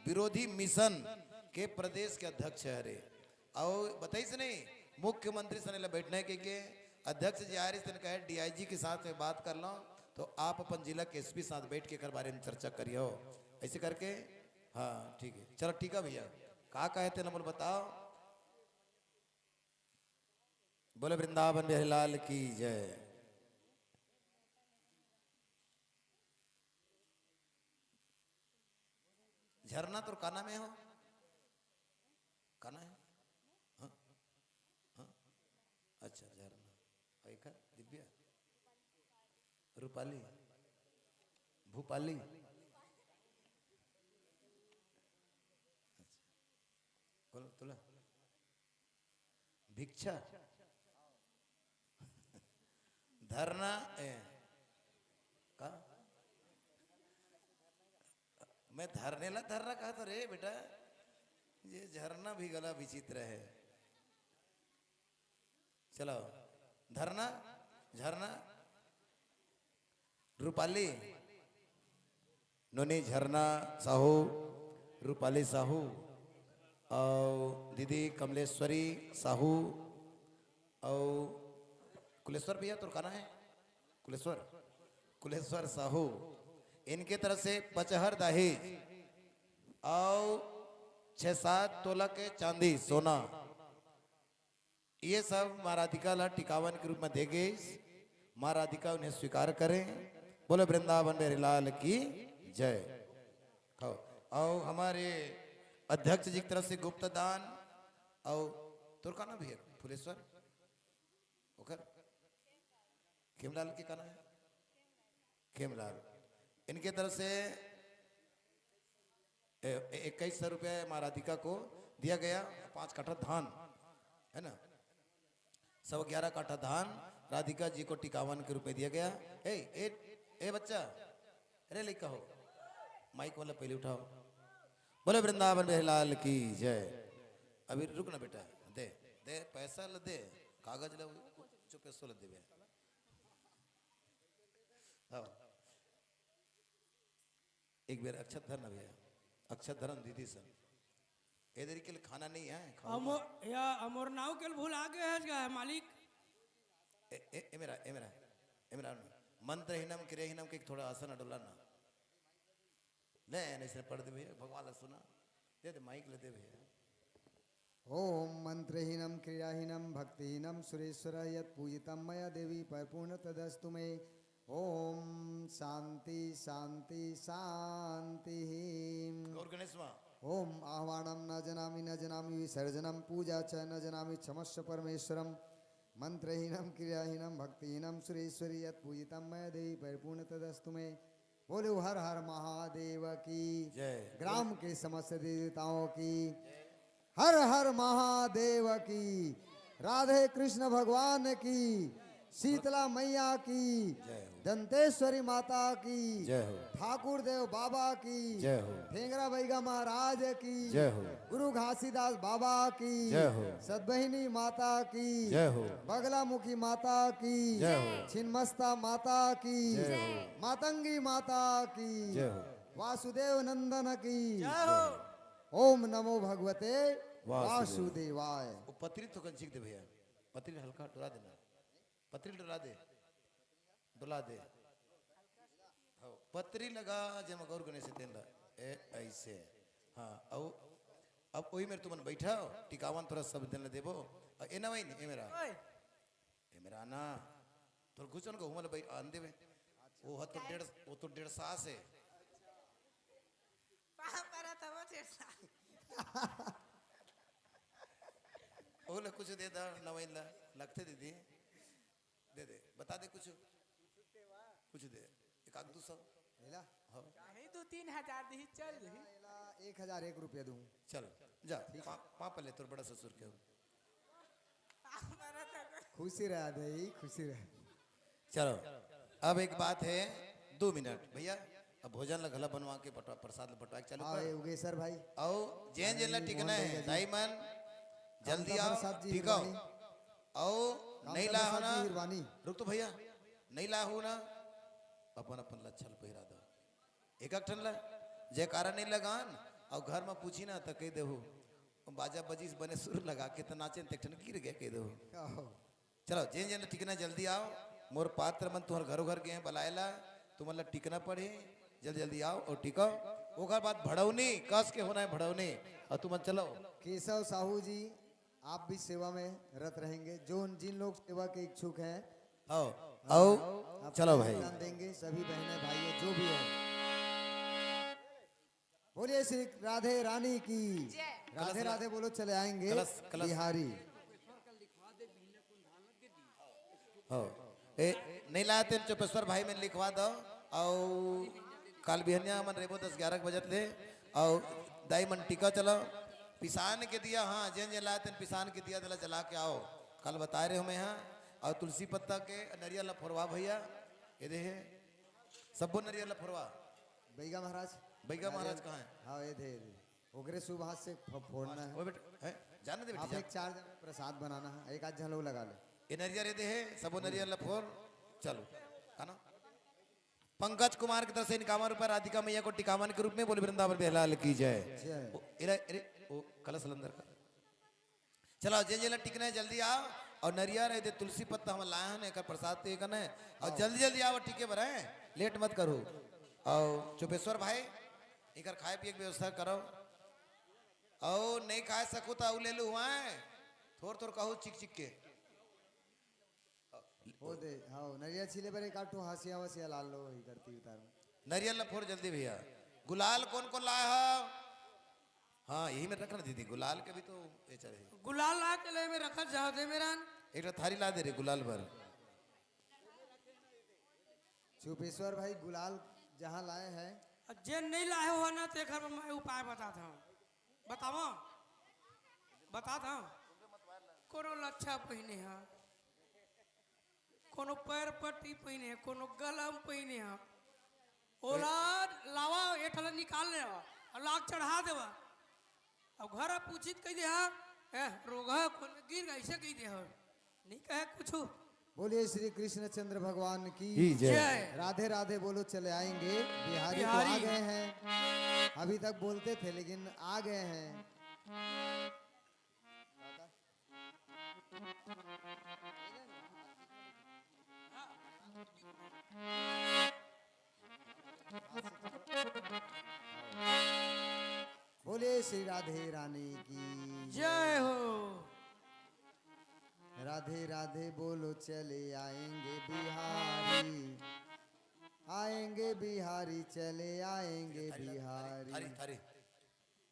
विरोधी मिशन के प्रदेश के अध्यक्ष है रे। और बताइए से नहीं मुख्यमंत्री से नहीं बैठने के अध्यक्ष जी आ रही से कहे डीआईजी के साथ में बात कर लो तो आप अपन जिला के एसपी साथ बैठ के कर बारे में चर्चा करियो ऐसे करके। हाँ ठीक है चलो ठीक है भैया कहा कहे थे नंबर बताओ। बोले वृंदावन बिहारी लाल की जय। झरना तो काना में हो काना है हाँ? हाँ? अच्छा झरना ऐका दिव्या रूपाली भूपाली बोलो तुला भिक्षा धरना का मैं धरने ला धरना कहा था रे बेटा ये झरना भी गला विचित्र है। चलो धरना झरना रूपाली नोनी झरना साहू रूपाली साहू और दीदी कमलेश्वरी साहू और कुलेश्वर भैया तो कहना है कुलेश्वर साहू इनके तरफ से 75 दहेज और 6-7 तोला के चांदी सोना ये सब माँ राधिका ला टिकावन के रूप में देंगे। माँ राधिका उन्हें स्वीकार करें। बोले वृंदावन बिहारी लाल की जय। खाओ और हमारे अध्यक्ष जी की तरफ से गुप्त दान और तुरकाना भी है फुलेश्वर ओकर खेमलाल के कहना है खेमलाल इनके तरफ से 2100 रुपये माँ राधिका को दिया गया। 5 काठा धान है ना 11.25 काठा धान राधिका जी को टिकावन के रूप में दिया गया। ए बच्चा अरे लिखा हो माइक वाला पहले उठाओ। बोले वृंदावन बिहारी लाल की जय। अभी रुक ना बेटा दे दे पैसा ल दे कागज ले चुप पैसो ल दे हाँ एक बार अक्षत धरना भैया अक्षत धरन दीदी सर ए देरी के लिए खाना नहीं है या अमर नाव के भूल आगे है मालिक ए मेरा मंत्रहीनम क्रियाहीनम के थोड़ा आसन डोला ना ले ऐसे पढ़ दे भैया भगवान सुना दे दे माइक ले दे भैया। ओम मंत्रहीनम क्रियाहीनम भक्तिहीनम सुरेश्वर यत् पूजितम मया देवी परिपूर्ण तदस्तु मे। ओम शांति शांति शांति। गौर गणेश माँ ओम आह्वानम न जनामि विसर्जनम पूजा च न जनामि क्षमस्व परमेश्वरम। मंत्रहीनम क्रियाहीनम भक्तिहीनम सुरेश्वरी यत् पूजितम मया देवी परिपूर्ण तदस्तु मे। बोलो हर हर महादेव की जय। ग्राम के समस्त देवताओं की हर हर महादेव की। राधे कृष्ण भगवान की शीतला मैया की दंतेश्वरी माता की जय हो। ठाकुर देव बाबा की जय हो। ठेंगरा बैगा महाराज की जय हो। गुरु घासीदास बाबा की जय हो। सदबहिनी माता की जय हो। बगलामुखी माता की जय हो। छिन्मस्ता माता की जय हो। मातंगी माता की जय हो। वासुदेव नंदन की ओम नमो भगवते वासुदेवाय। वो पत्री तो कंचिक दे भैया पत्री हल्का डुला देना पत्री डुला दे हाँ पत्री लगा जब गौर गणेश तेन ऐसे हाँ अब वही मेरे तुमन बैठा टिकावन थोड़ा सब दिन देबो ए ना वही ए मेरा ना तो घुसन को घुमल भाई आन देवे वो तो 1.5 सास है ओले कुछ दे दा नवैला लगते दीदी दे दे बता दे कुछ दे एक आध 200 हेला हाँ कहीं 2-3 हजार दी चल रही 1001 रुपया दूं चलो जा पापा ले तोर बड़ा ससुर के खुशी रहा दे खुशी रहा। चलो अब एक बात है 2 मिनट भैया अब भोजन लगला बनवा के प्रसाद बटवा के चालू कर उगे सर भाई आओ जैन जेला टिकना है दाईमान जल्दी आओ प्रसाद जी ठीक आओ नहीं ला होना हिरवानी रुक तो भैया नहीं लाहू ना अपन अपन लच्छल पहिरा दो एक एक ठन ला जयकारा नहीं लगान और घर में पूछी ना तो कह देहू बाजा बजीस बने सुर लगा के तो नाचे तो एक ठन गिर गया कह देहू चलो जेन जेन टिकना जल्दी आओ मोर पात्र मन तुम्हारे घरों घर गए बुलाएला तुम्हारा टिकना पड़े जल्दी जल्दी आओ और टिको ओकर बाद भड़ौनी कस के होना है भड़ौनी और तुम चलो केशव साहू जी आप भी सेवा में रत रहेंगे जो जिन लोग सेवा के इच्छुक हैं आओ आओ आप चलो भाई योगदान देंगे सभी बहनें भाई जो भी है बोलिए श्री राधे रानी की राधे राधे बोलो चले आएंगे कलश। बिहारी हो ए नहीं लाते चुपेश्वर भाई में लिखवा दो और काल बिहनिया मन रेबो 10-11 बजत ले और दाई मन टिका चलो पिसान के दिया हाँ जेन जेन लाते पिसान के दिया दिला जला के आओ कल बता रहे हो मैं यहाँ और तुलसी पत्ता के नरियल फोरवा भैया ये दे सबो नरियल फोरवा बैगा महाराज बैगा महाराज कहाँ है हाँ ये थे ओकरे शुभ हाथ से फोड़ना वो है बेटा है जाने दे आप बेटी एक 4 जन प्रसाद बनाना है एक आध जन लोग लगा ले ये नरियल ये दे सबो नरियल फोर चलो खाना पंकज कुमार की तरफ से 51 रुपए राधिका मैया को टिकावन के रूप में बोले वृंदावन बिहार की जय ओ कलश अंदर का चलो जे जे टिकना है जल्दी आओ और नरियर है तुलसी पत्ता हम लाए हैं एक प्रसाद तो करना है और जल्दी जल्दी आओ टिके भराए लेट मत करो और चुपेश्वर भाई इकर खाए पिए की व्यवस्था करो और नहीं खाए सको तो ले लो हुआ है थोड़ थोड़ कहो चिक चिक के हो दे हाँ नरिया छिले पर एक आठो हंसिया वसिया लाल लो ही करती उतार नरियल फोड़ जल्दी भैया गुलाल कौन कौन लाया हो हाँ यही में रखना दीदी गुलाल के भी तो ये चले गुलाल ला के ले में रखा जाओ दे मेरा एक थारी ला दे रे गुलाल भर चुपेश्वर भाई गुलाल जहाँ लाए हैं जे नहीं लाए हो ना तो घर में मैं उपाय बताता हूँ बताओ बताता हूँ कोनो लच्छा पहने हैं कोनो पैर पट्टी पहने हैं कोनो गलम पहने हैं ओला लावा एक ठला निकाल ले और लाग चढ़ा देवा अब घर पूछित कह दे हाँ रोग है कौन गिर गए ऐसे कह दे हो नहीं कहे कुछ बोलिए श्री कृष्णचंद्र भगवान की जय। राधे राधे बोलो चले आएंगे बिहारी तो आ गए हैं अभी तक बोलते थे लेकिन आ गए हैं बोलिए श्री राधे रानी की जय हो राधे राधे बोलो चले आएंगे बिहारी आएंगे बिहारी चले आएंगे बिहारी थारी थारी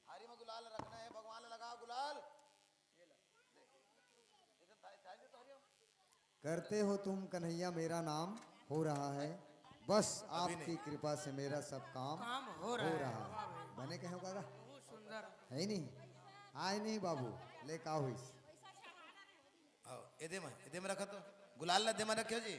थारी में गुलाल रखना है भगवान लगाओ गुलाल करते हो तुम कन्हैया मेरा नाम हो रहा है बस आपकी कृपा से मेरा सब काम हो रहा है बने कहो काका बहुत सुंदर है नहीं आए नहीं बाबू ले का हुई आओ एदे में रखा तो गुलाल ला दे में रखियो जी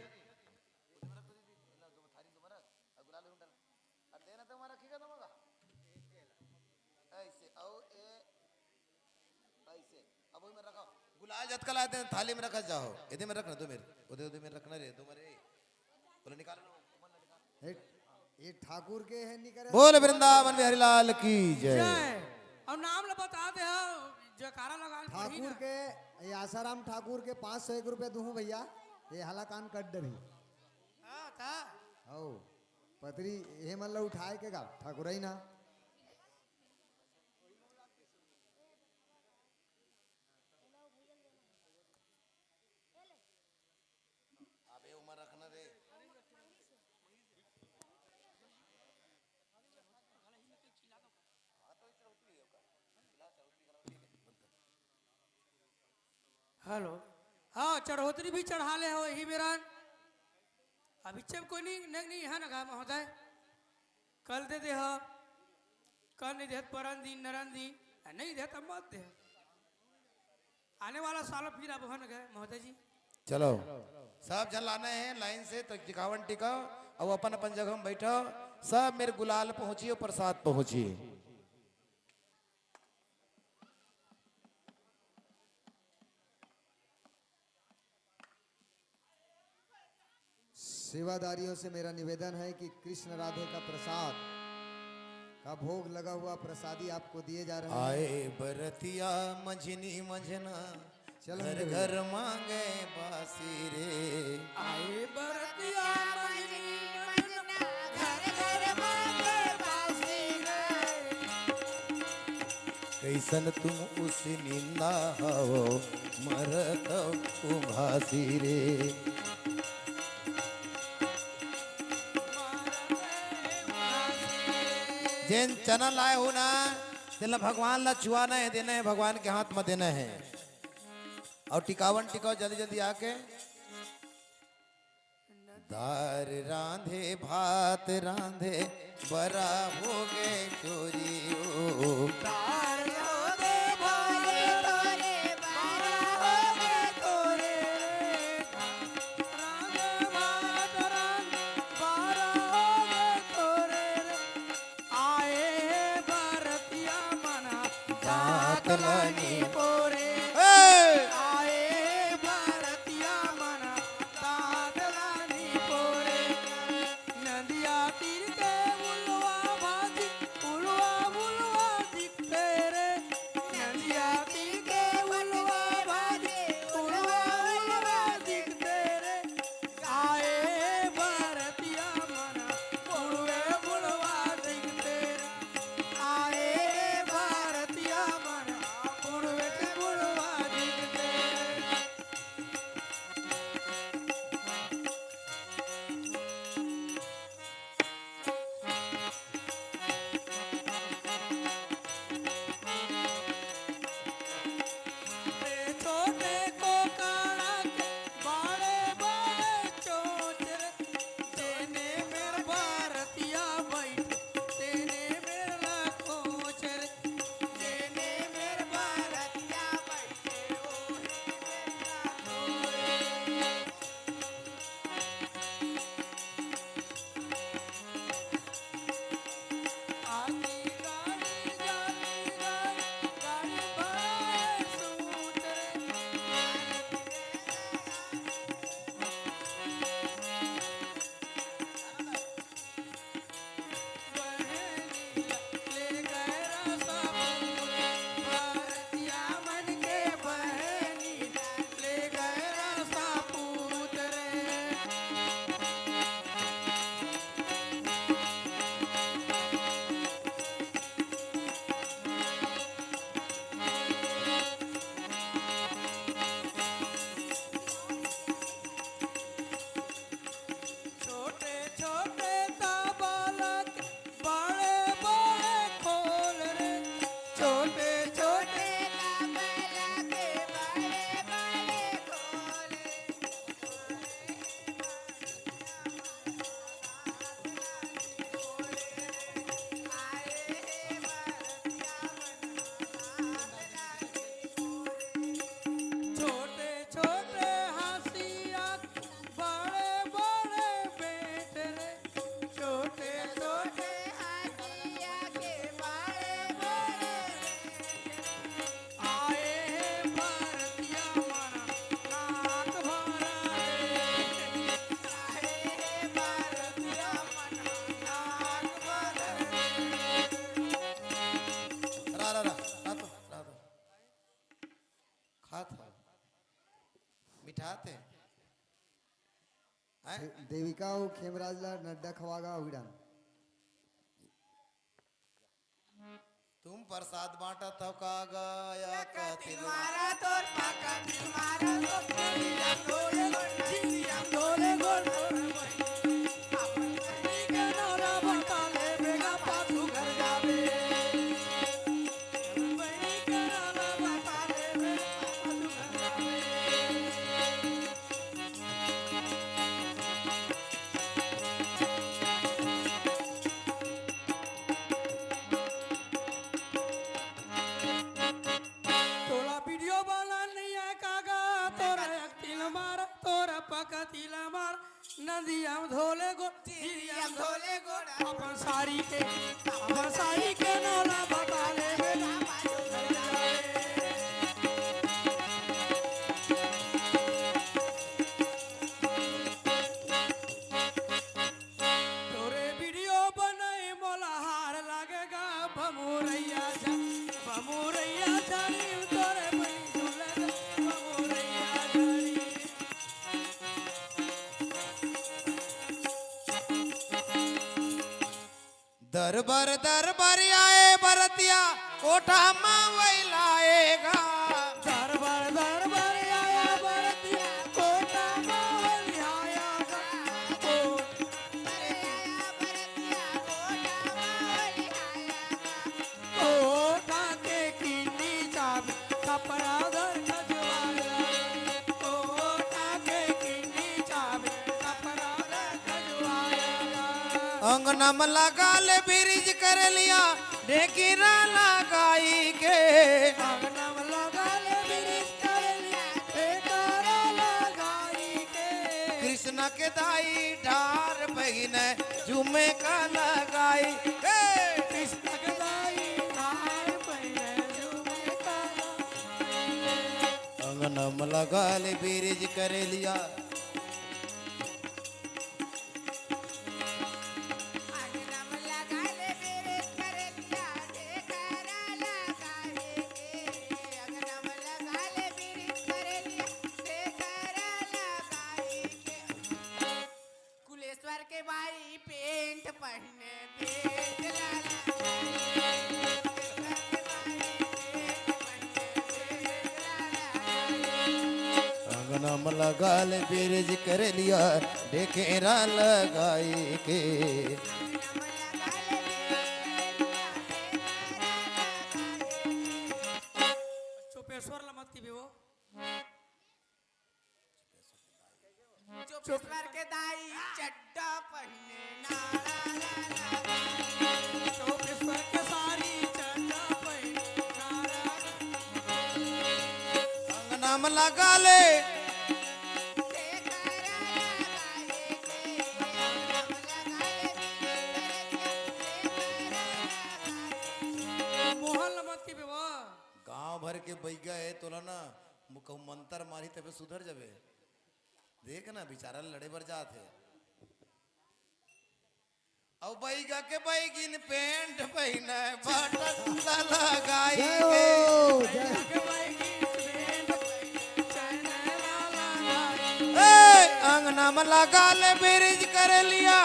गुलाल जत कल आते थाली में रखा जाओ एदे में रखना दो मेरे उदे में रखना रे दो मेरे बोले निकाल लो ये ठाकुर के है नहीं करे बोल वृंदावन बिहारी लाल की जय जय और नाम ला बता दे जयकारा लगा ठाकुर के ये आसाराम ठाकुर के 501 रुपए दूं भैया ये हलाकान कट डरी ओ पतरी ये मतलब उठाए के गा ठाकुर ही ना अबे उमर रखना रे हेलो हाँ चढ़ोतरी भी चढ़ा ले हो यही मेरा अभी चब कोई नहीं है ना महोदय कल दे दे हो कल नहीं दे परन दिन नरन दिन नहीं दे तब मत दे आने वाला साल फिर अब है ना महोदय जी चलो सब जन लाना है लाइन से तो टिकावन टिकाओ और अपन अपन जगह में बैठो सब मेरे गुलाल पहुंची और प्रसाद पहुंची सेवादारियों से मेरा निवेदन है कि कृष्ण राधे का प्रसाद का भोग लगा हुआ प्रसादी आपको दिए जा रहे हैं। आए बरतिया मंझनी मंझना चलो घर मेरे घर मांगे बासी रे। आए बरतिया कैसन तुम उस निंदा हो मरत उभासी रे। जैन चना लाए हो ना तेला भगवान ला चुआना है, देना है भगवान के हाथ में देना है। और टिकावन टिकाओ जल्दी जल्दी आके। दार रांधे भात रांधे बरा हो गए चोरी। मिठाते देविका हो खेमराजला नड्डा खवागा उड़ान। तुम प्रसाद बांटा था का गाया का तुम्हारा तोर पाका तुम्हारा तो डोले गोल अपन के नौरा बटाले बेगा पाछू घर जावे। बनी के नौरा बटाले बेगा पाछू नदिया कोठा मां वही लाएगा दरबार दरबार आया भरतिया कोटा मावल आया कोटा के किन्नी चाबी कपड़ा घर खजवाया कोटा के किन्नी चाबी कपड़ा घर खजवाया अंगना में लगा ले ब्रिज कर लिया ढेकीरा लगाई के अंगना में लगा ले बिरिश कर लिया ठेकारा लगाई के कृष्ण के दाई ढार बहिन झूमे का लगाई के कृष्ण के दाई हार पहने झूमे का अंगना में लगा ले ब्रिज कर लिया कुलेश्वर के भाई पेंट पहने पेंट लाला अंगना में लगा ले ब्रिज कर लिया ढेकेरा लगाई के चोपेश्वर लमत की भी वो चोपेश्वर के दाई चड्डा पहने नाला चोपेश्वर के सारी चंदा पहने नारा अंगना में लगा ले मोहन लमत की भी वो गांव भर के बैगा है तोला ना मुख मंतर मारी तबे सुधर जाबे देख ना बेचारा लड़े बर जात है अब बैगा के बैगिन पेंट पहने बटन लगाई के ए अंगना में लगा ले ब्रिज कर लिया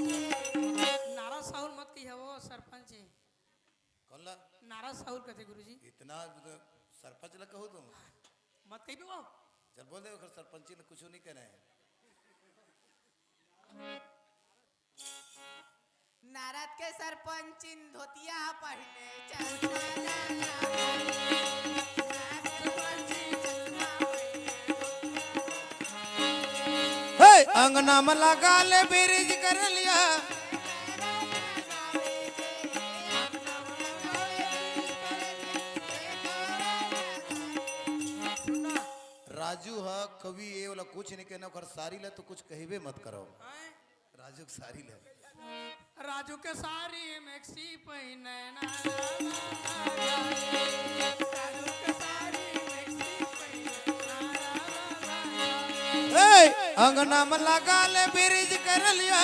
नारा साहुल मत की है वो सरपंच जी कौन ला नारा साहुल कहते गुरुजी इतना सरपंच लग कहो तुम मत कही भी वो चल बोल दे ओकर सरपंची ने कुछ नहीं कहना है नारद के सरपंच धोतिया पहने चश्मा लाला हे अंगना में लगा ले ब्रिज कर लिया राजू हा कवि ये वाला कुछ नहीं कहना ओकर सारी ले तो कुछ कहिबे मत करो राजू के सारी ले राजू के सारी मैक्सी पहने अंगना में लगा ले ब्रिज कर लिया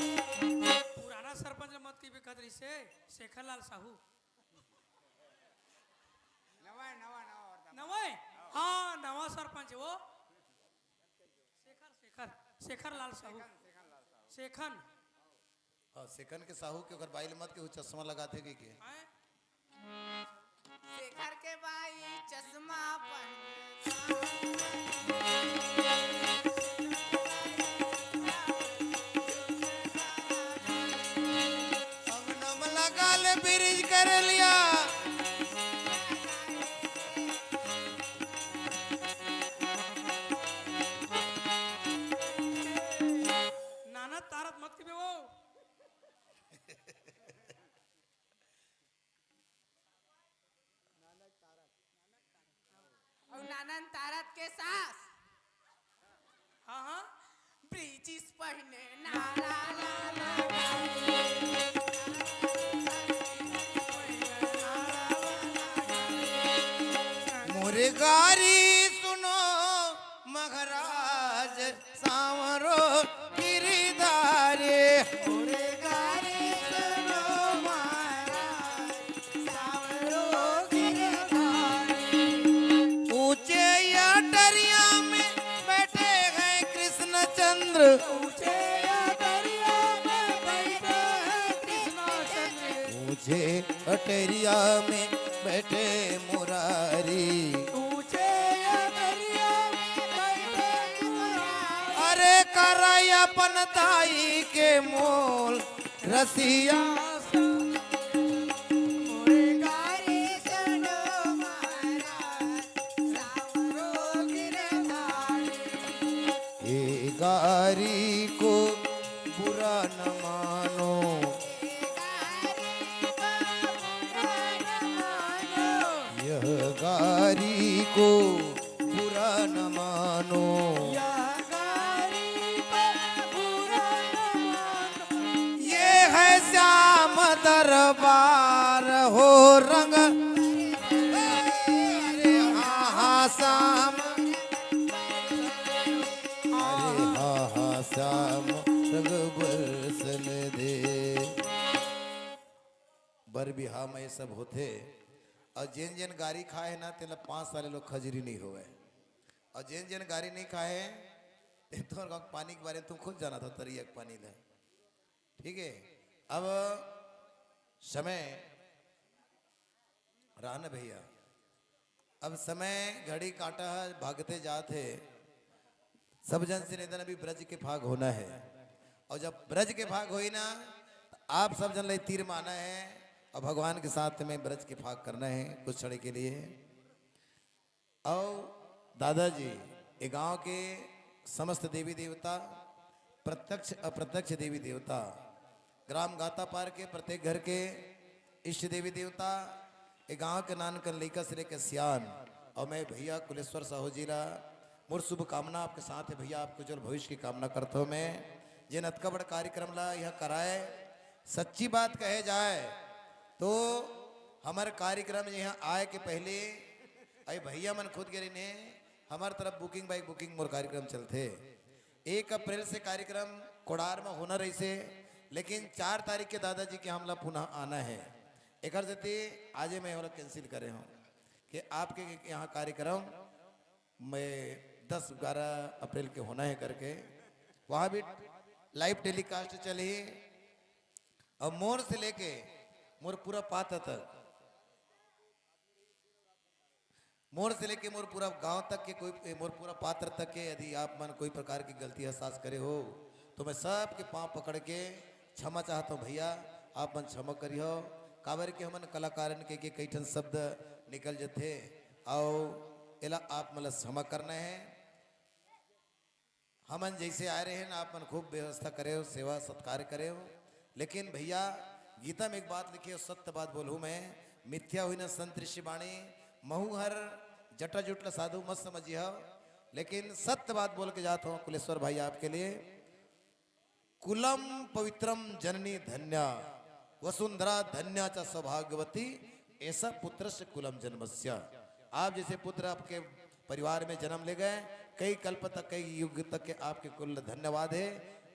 पुराना सरपंच मत की भी खतरी से शेखर लाल साहू नवा हाँ नवा सरपंच वो शेखर शेखर शेखर लाल साहू शेखन हाँ सेकंड के साहू के ओकर बाइल मत के चश्मा लगाते के शेखर के भाई चश्मा पहने अंगना में लगा ले ब्रिज कर लिया नाना तारत मत की भी वो और नानन तारत के सास हाँ हाँ ब्रिजिस पहने नाला लाला मोरे गारी सुनो मघराज सांवरो गिरिधारे मोरे गारी सुनो महाराज सांवरो अटरिया में बैठे मुरारी, अरे कराई अपन ताई के मोल रसिया, ए गारी को बुरा न मानो, यह गारी को बुरा न मानो, ये है श्याम दरबार हो रंग, अरे हाँ हाँ श्याम, अरे हाँ हाँ श्याम रंग बरसन दे। बर बिहा में सब होते और जिन जिन गारी खाए ना तेला 5 साल लोग खजरी नहीं होवे, और जिन जिन गारी नहीं खाए तो पानी के बारे में तुम खुद जाना था तरिया के पानी ले, ठीक है। अब समय रहा न भैया, अब समय घड़ी काटा है, भागते जाते सब जन से निधन अभी ब्रज के भाग होना है, और जब ब्रज के भाग होई ना तो आप सब जन ले तीर माना है और भगवान के साथ में ब्रज के भाग करना है कुछ क्षण के लिए। और दादाजी ये गांव के समस्त देवी देवता, प्रत्यक्ष अप्रत्यक्ष देवी देवता, ग्राम गाता पार के प्रत्येक घर के इष्ट देवी देवता, ये गांव के नान कर लेकर से लेकर सियान, और मैं भैया कुलेश्वर साहू जी ला मोर शुभकामना आपके साथ है भैया, आपको जो भविष्य की कामना करता हूँ मैं। जिन अतका बड़ा कार्यक्रम ला यह कराए, सच्ची बात कहे जाए तो हमारे कार्यक्रम यहाँ आए के पहले अरे भैया मन खुद गिरी ने हमारे तरफ बुकिंग बाइक बुकिंग मोर कार्यक्रम चलते। 1 अप्रैल से कार्यक्रम कोडार में होना रही से, लेकिन 4 तारीख के दादाजी के हमला पुनः आना है, एक आज मैं वाला कैंसिल करे हूँ कि आपके यहाँ कार्यक्रम मैं 10-11 अप्रैल के होना है करके, वहाँ भी लाइव टेलीकास्ट चली, और मोर से लेके मोर पूरा पाता तक, मोर से लेके मोर पूरा गांव तक के कोई मोर पूरा पात्र तक के यदि आप मन कोई प्रकार की गलती एहसास करे हो तो मैं सबके पांव पकड़ के क्षमा चाहता हूँ भैया, आप मन क्षमा करियो। काबर के हमन कलाकारन के कई ठन शब्द निकल जाते और एला आप मतलब क्षमा करना है। हमन जैसे आए रहे हैं आप मन खूब व्यवस्था करे हो, सेवा सत्कार करे हो, लेकिन भैया गीता में एक बात लिखी हो, सत्य बात बोलूँ मैं, मिथ्या हुई न संत ऋषि बाणी, महू हर जटा जुटला साधु मत समझिए, लेकिन सत्य बात बोल के जाता हूँ कुलेश्वर भाई आपके लिए। कुलम पवित्रम जननी धन्या वसुंधरा धन्या च सौभाग्यवती, ऐसा पुत्र से कुलम जन्मस्या। आप जैसे पुत्र आपके परिवार में जन्म ले गए, कई कल्प तक कई युग तक के आपके कुल धन्यवाद है।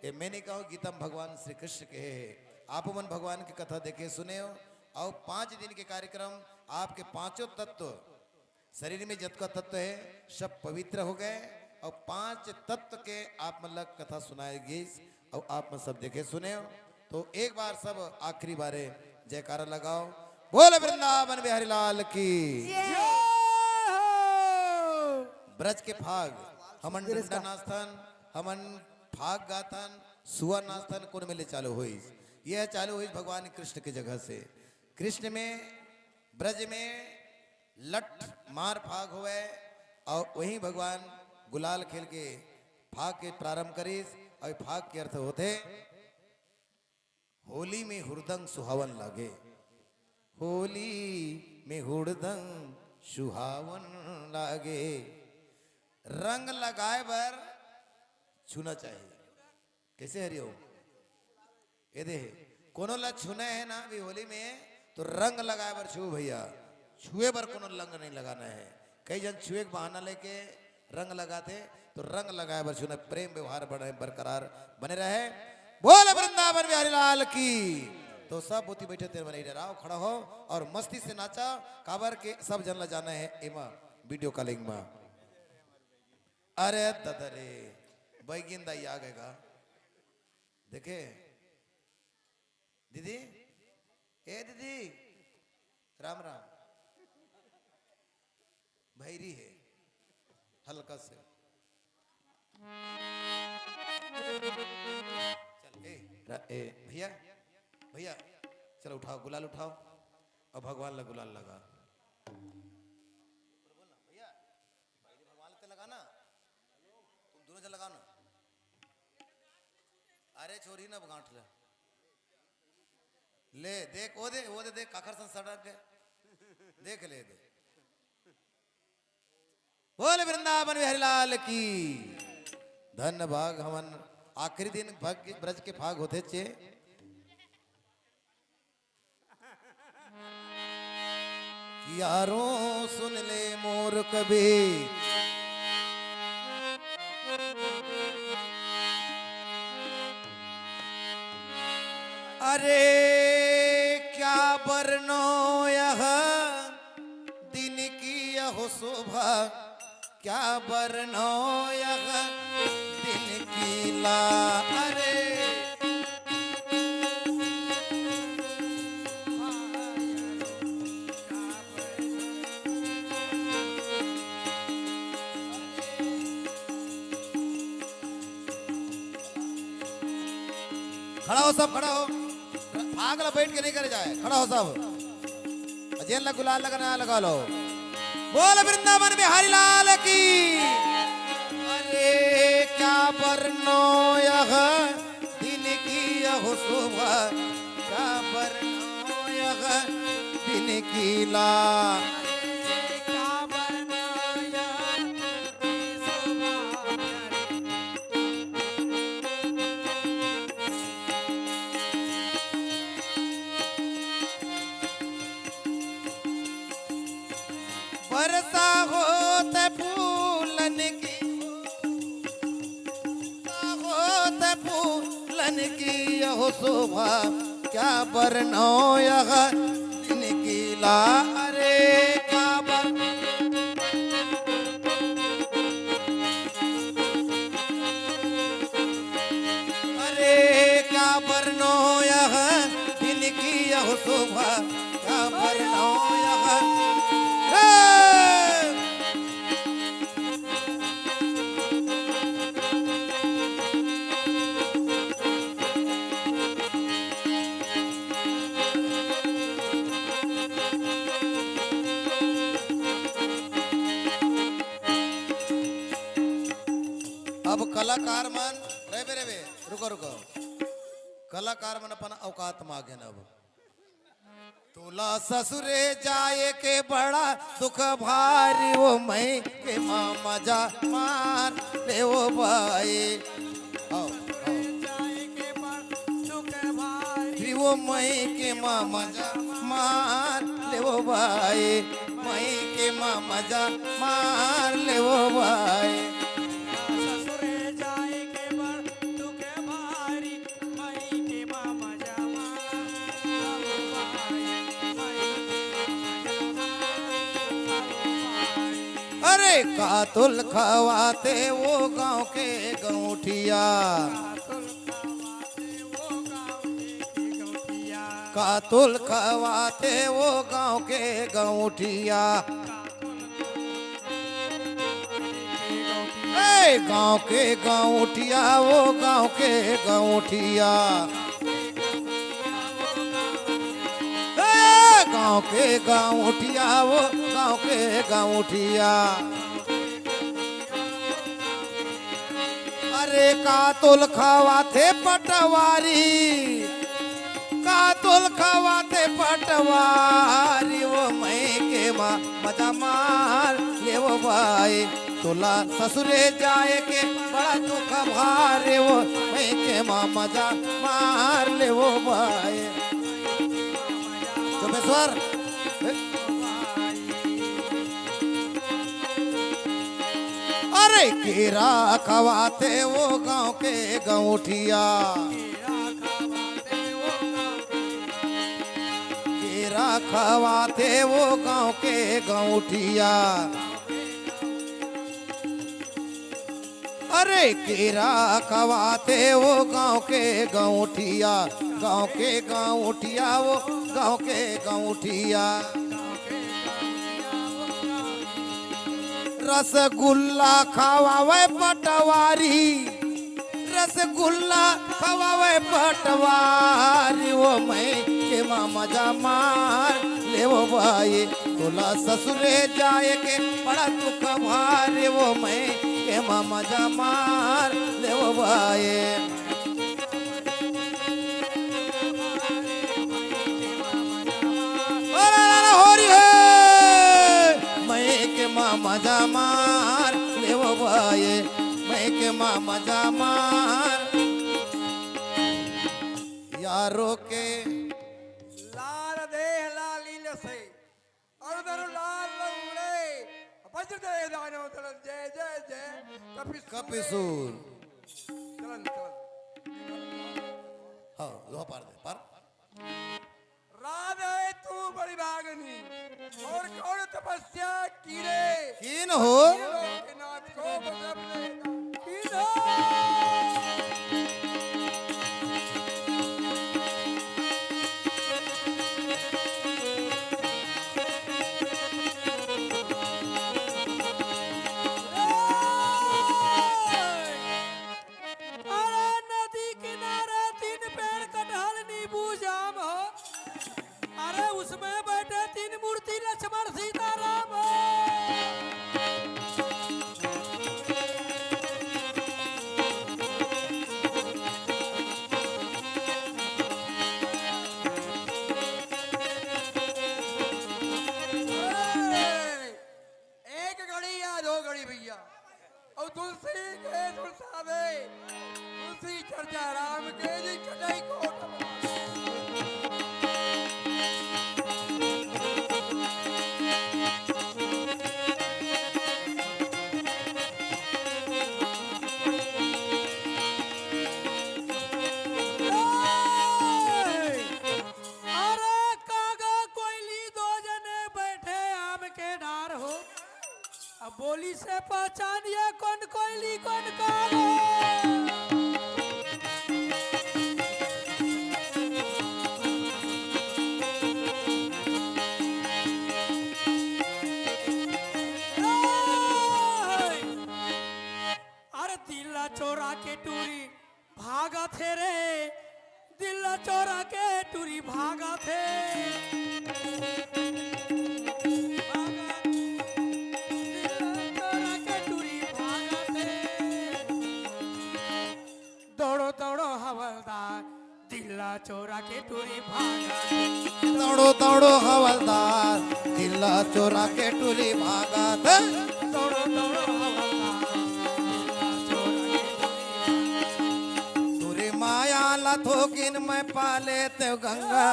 ये मैंने कहा गीतम भगवान श्री कृष्ण के है, आप मन भगवान की कथा देखे सुने हो। और 5 दिन के कार्यक्रम आपके 5 तत्व शरीर में जत का तत्व है सब पवित्र हो गए, और 5 तत्व के आप मतलब कथा सुनाएगी और आप मन सब देखे सुने हो। तो एक बार सब आखिरी बारे जयकारा लगाओ, बोल वृंदावन बिहारी लाल की। ब्रज के भाग हमन डंडा नास्थान, हमन भाग गाथन, सुआ नास्थान कौन मिले चालू हुई, यह चालू हुई भगवान कृष्ण की जगह से। कृष्ण में ब्रज में लठ मार भाग हुए, और वहीं भगवान गुलाल खेल के भाग के प्रारंभ करीस, और भाग के अर्थ होते होली में हुरदंग सुहावन लागे, होली में हुरदंग सुहावन लागे। रंग लगाए बर छूना चाहिए, कैसे हरिओम ये दे कोनो ला छूना है ना भी होली में, तो रंग लगाए बर छू भैया, छुए बर कोनो रंग नहीं लगाना है। कई जन छुए के बहाना लेके रंग लगाते, तो रंग लगाए बर छूना, प्रेम व्यवहार बने बरकरार बने रहे। बोल वृंदावन बिहारी लाल की। तो सब बुद्धि बैठे तेरे बने रहो, खड़ा हो और मस्ती से नाचा, काबर के सब जन ला जाना है एमा वीडियो कॉलिंग में। अरे ददरे बैगिन दाई आ गएगा, देखे दीदी, ए दीदी राम राम। भैरी है हल्का से। चल ए भैया भैया चलो उठाओ गुलाल उठाओ और भगवान ला गुलाल लगा। भैया भगवान लगते लगाना, तुम दोनों जन लगाओ ना। अरे छोरी ना गांठ ले देख वो दे देख काखर सन सड़क के देख ले दे। बोल वृंदावन बिहारी लाल की। धन्य भाग हमन आखिरी दिन भाग्य ब्रज के भाग होते चे। यारों सुन ले मोर कबीर, अरे क्या बरनो यह दिन की यह शोभा, क्या बरनो यह दिन की ला। अरे खड़ा हो सब, खड़ा हो, आगला बैठ के नहीं करे जाए, खड़ा हो सब। जेल ला गुलाल लगाना लगा लो। बोल वृंदावन बिहारी लाल की। अरे क्या बरनो यह दिन की यह शोभा, क्या बरनो यह दिन की ला। बरसा होत फूलन की, होत फूलन की यह शोभा, क्या बरनो यह दिन की ला। अरे क्या अरे क्या बरनो यह दिन की यह शोभा, क्या बरनो यह। अब कलाकार मन रे रुको रुको, कलाकार मन अपन औकात मांगे न। अब तुला ससुरे जाए के बड़ा दुख भारी, वो मैं के मामा जा मार ले वो भाई। आओ वो मैं के मामा जा मार ले वो भाई, मैं के मामा जा मार ले वो भाई। अरे कातुल खवाते वो गांव के गौठिया, कातुल खवाते वो गांव के गौठिया। गांव के गौठिया वो गांव के गौठिया, गांव के गौठिया वो गांव के गौठिया। अरे कातुल खवाते पटवारी, कातुल खवाते पटवारी, वो मैं के माँ मजा मार ले वो भाई। तुला ससुरे जाए के बड़ा दुख भारे, वो मैं के माँ मजा मार ले वो भाई। चुपेश्वर अरे कीरा खवाते वो गांव के गौठिया, कीरा खवाते वो गांव के गौठिया। अरे कीरा खवाते वो गांव के गौठिया, गांव के गौठिया वो गांव के गौठिया। रसगुल्ला खवावे पटवारी, रसगुल्ला खवावे पटवारी, वो मैं के मामा जा मार ले वो भाई, तोला ससुरे जाए के बड़ा दुख भारी, वो मैं के मामा जा मार ले वो भाई। मामा जा मार ले वो भाई, मैं के मामा जा मार यारों के लाल देह लालील से और दरु लाल उड़े वज्र दे दानो चलन जय जय जय कपिसूर। चलन चलन हाँ दो पार दे पार। राधे तू बड़ी भागनी और कौन तपस्या कीरे कीन हो के नाथ को बदले कीन हो। अरे नदी किनारे 3 पेड़ कटहल नींबू जाम हो, अरे उसमें बैठे 3 मूर्ति लक्ष्मण सीताराम हो। एक घड़ी या 2 घड़ी भैया और तुलसी के तुलसावे तुलसी चर्चा राम के जी कटाई कोट अरे कागा कोयली 2 जने बैठे आम के डार हो, अब बोली से पहचानिए कौन कोयली कौन कागा। अरे दिल्ला चोरा के टूरी भागा थे रे, दिल्ला चोरा के टूरी भागा थे। दिल्ला चोरा के टूरी भागा थे। दौड़ो दौड़ो हवलदार, दिल्ला चोरा के टूरी भागा थे। दौड़ो दौड़ो हवलदार, दिल्ला चोरा के टूरी भागा थे। दौड़ो दौड़ो हवलदार, दिल्ला चोरा के टूरी तुरी माया लथोकिन में पाले ते गंगा,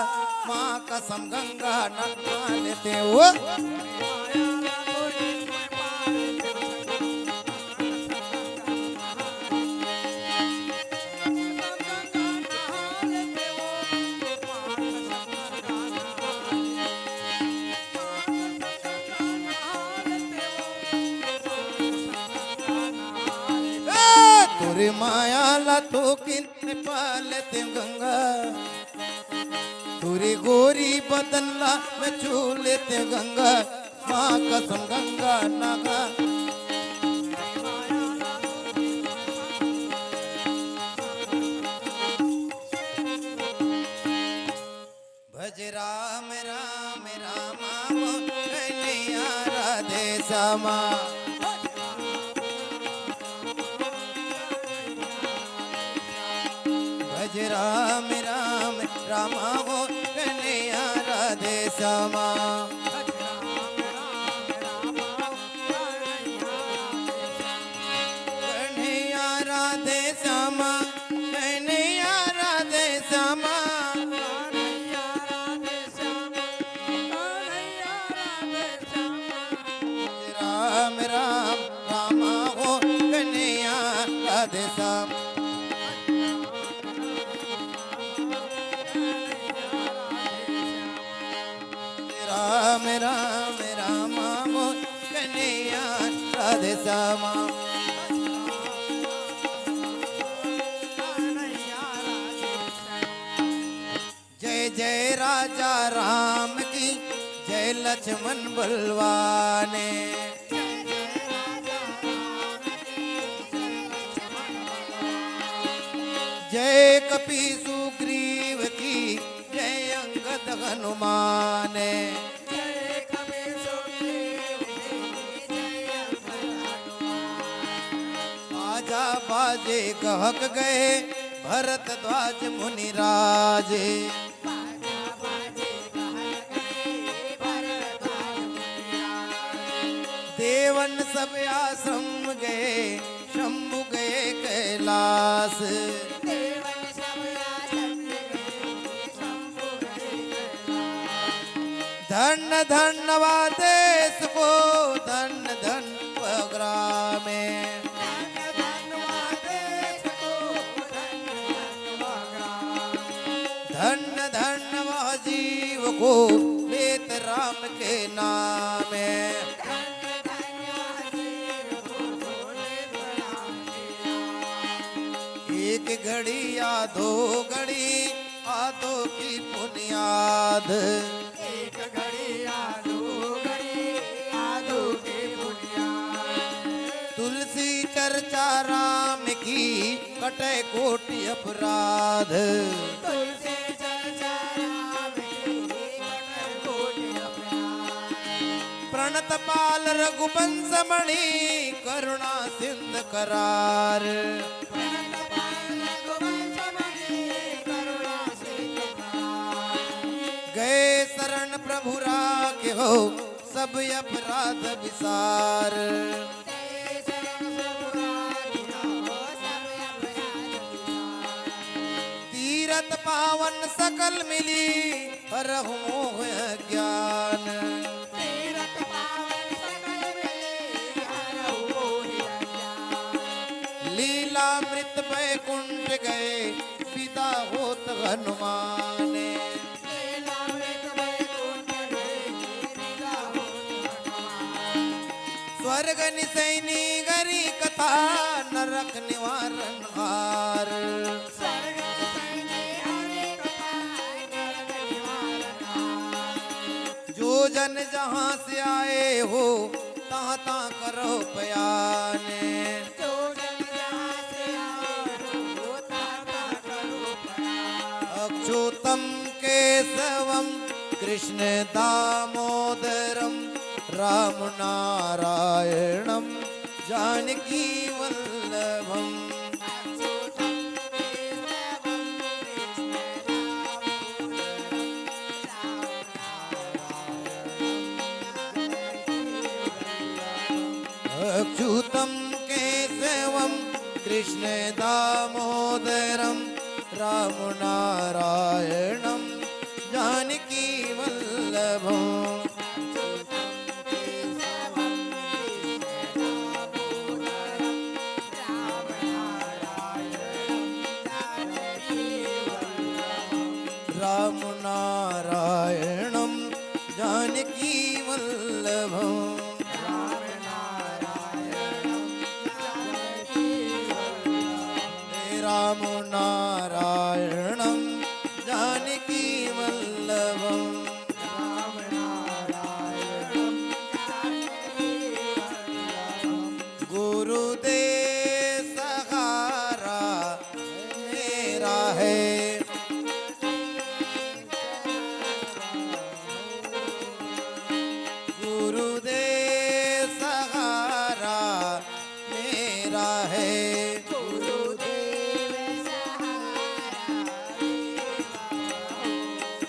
माँ कसम गंगा न लेते वो। तुरी माया लथोकिन में पाले ते गंगा, तुरी गोरी बदनला में छू लेते गंगा, माँ कसम गंगा नागा। भज राम राम राम कन्हैया राधे श्यामा। भज राम राम राम हो कन्हैया राधे श्यामा। कन्हैया राधे श्यामा, कन्हैया राधे श्यामा। राम राम राम हो कन्हैया राधे श्यामा। राम राम राम हो कन्हैया राधे श्यामा। जय जय राजा राम की, जय लक्ष्मण बलवाने। जय कपि सुग्रीव की जय अंगद हनुमान आजा बाजे कहक गए भरत ध्वज मुनिराज देवन सब आश्रम गए शंभु गए कैलाश धन धनवा देश को धन धन पग्राम धन धनवा जीव को लेत राम के नाम एक घड़ी या दो घड़ी आदो की बुनियाद तुलसी चर्चा राम की कटे कोटि अपराध प्रणत पाल रघुवंश मणि करुणा सिंध करार गए शरण प्रभु राखे हो सब अपराध विसार तीरथ पावन सकल मिली हरहु मोह ज्ञान लीलामृत बैकुंठ गए पिता होत हनुमान स्वर्ग निसैनी गरी कथा नरक निवारण हार जो जन जहाँ से आए हो तहाँ तहाँ करो बयाने अच्युतम केशवम कृष्ण दामोदरम राम नारायणम जानकी वल्लभम अच्युतम केशवम कृष्ण दामोदरम राम नारायणम जानकी वल्लभम राम नारायणम जानकी वल्लभम राम नारायणम जानकी वल्लभम गुरुदेव सहारा मेरा है गुरुदेव सहारा मेरा है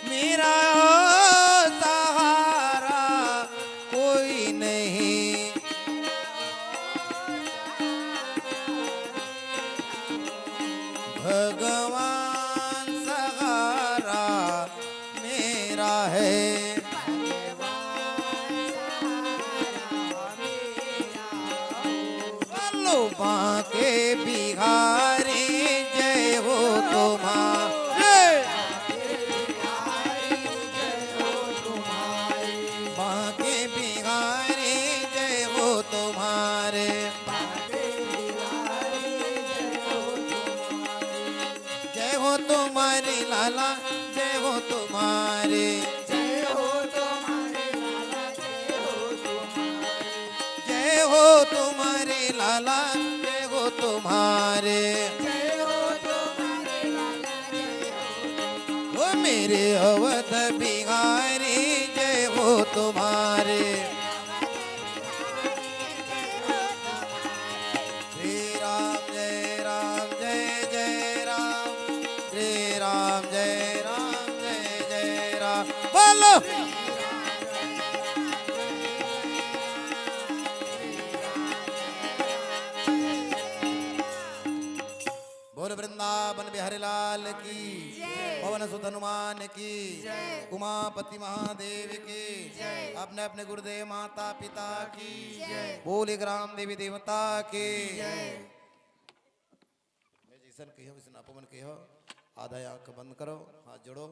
मेरा सहारा कोई नहीं भगवान सहारा मेरा है बोलो बांके बिहारी जय हो तुम्हारे बांके बिहारी जय हो तुम्हारे जय हो तुम्हारी लाला जय हो तुम्हारे जय हो तुम्हारे लाला जय हो तुम्हारे मेरे अवध बिहारी जय हो तुम्हारे। श्री राम जय राम जय जय राम, श्री राम जय जय राम। बोलो बोल वृंदावन बिहारी लाल की, पवन सुत हनुमान की, उमापति महादेव की, अपने अपने गुरुदेव माता पिता की, बोले ग्राम देवी देवता की। मैं जैसन कहो वैसन अपमन कहो। आधा आंख बंद करो, हाथ जोड़ो।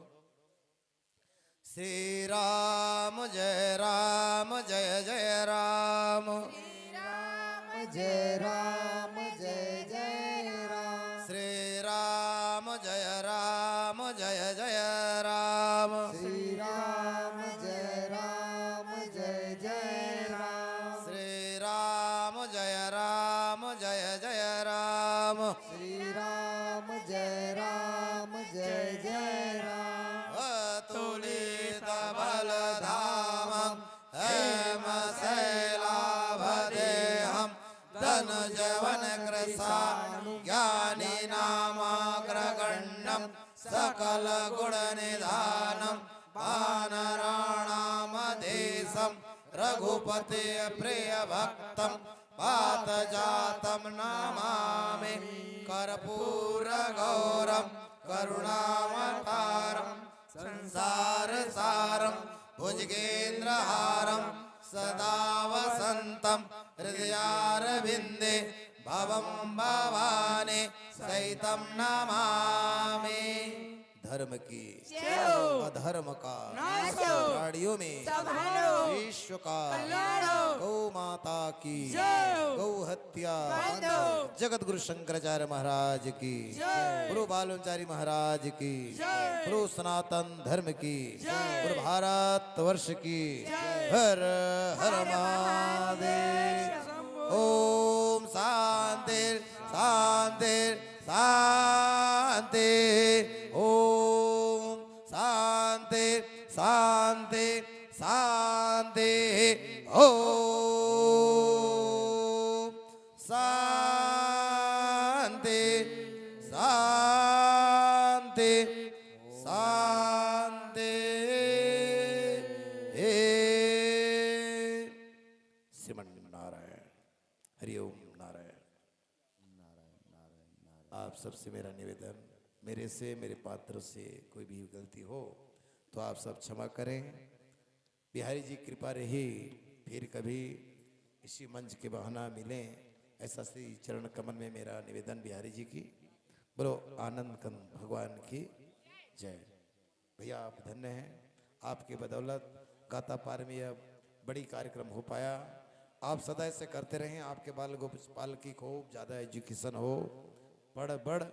श्री राम जय जय राम, जय राम जय जय राम, श्री राम जय जय राम, श्री राम जय जय राम, श्री राम जय जय राम, श्री राम जय जय राम। अतुलित बलधामं हेम शैलाभदेहं धनुजवन कृशानु ज्ञानी नामाग्रगण्यं सकल गुण निधानं वानराणामधीशं रघुपति प्रिय भक्तं पात जातं नमामि कर्पूर गौरं करुणावतारं संसार सारं भुजगेन्द्रहारं सदा वसन्तं हृदयारविन्दे भवं भवानी सहितं नमामि। धर्म की अधर्म का प्राणियों में विश्व का गौ माता की गौ हत्या जगत गुरु शंकराचार्य महाराज की, गुरु बालोचारी महाराज की, गुरु सनातन धर्म की, गुरु भारत वर्ष की। हर हर महादेव। ओम शांति शांति शांति। ओम शांति शांति शांति। ओम शांति शांति शांति। श्रीमन नारायण। हरिओम नारायण। आप सबसे मेरा निवेदन, मेरे से मेरे पात्र से कोई भी गलती हो तो आप सब क्षमा करें। बिहारी जी कृपा रही फिर कभी इसी मंच के बहाना मिलें, ऐसा श्री चरण कमल में मेरा निवेदन बिहारी जी की। बोलो आनंद कंद भगवान की जय। भैया आप धन्य हैं, आपकी बदौलत गाता पार में यह बड़ी कार्यक्रम हो पाया। आप सदा ऐसे करते रहें, आपके बाल गोपाल की खूब ज़्यादा एजुकेशन हो, पढ़ बढ़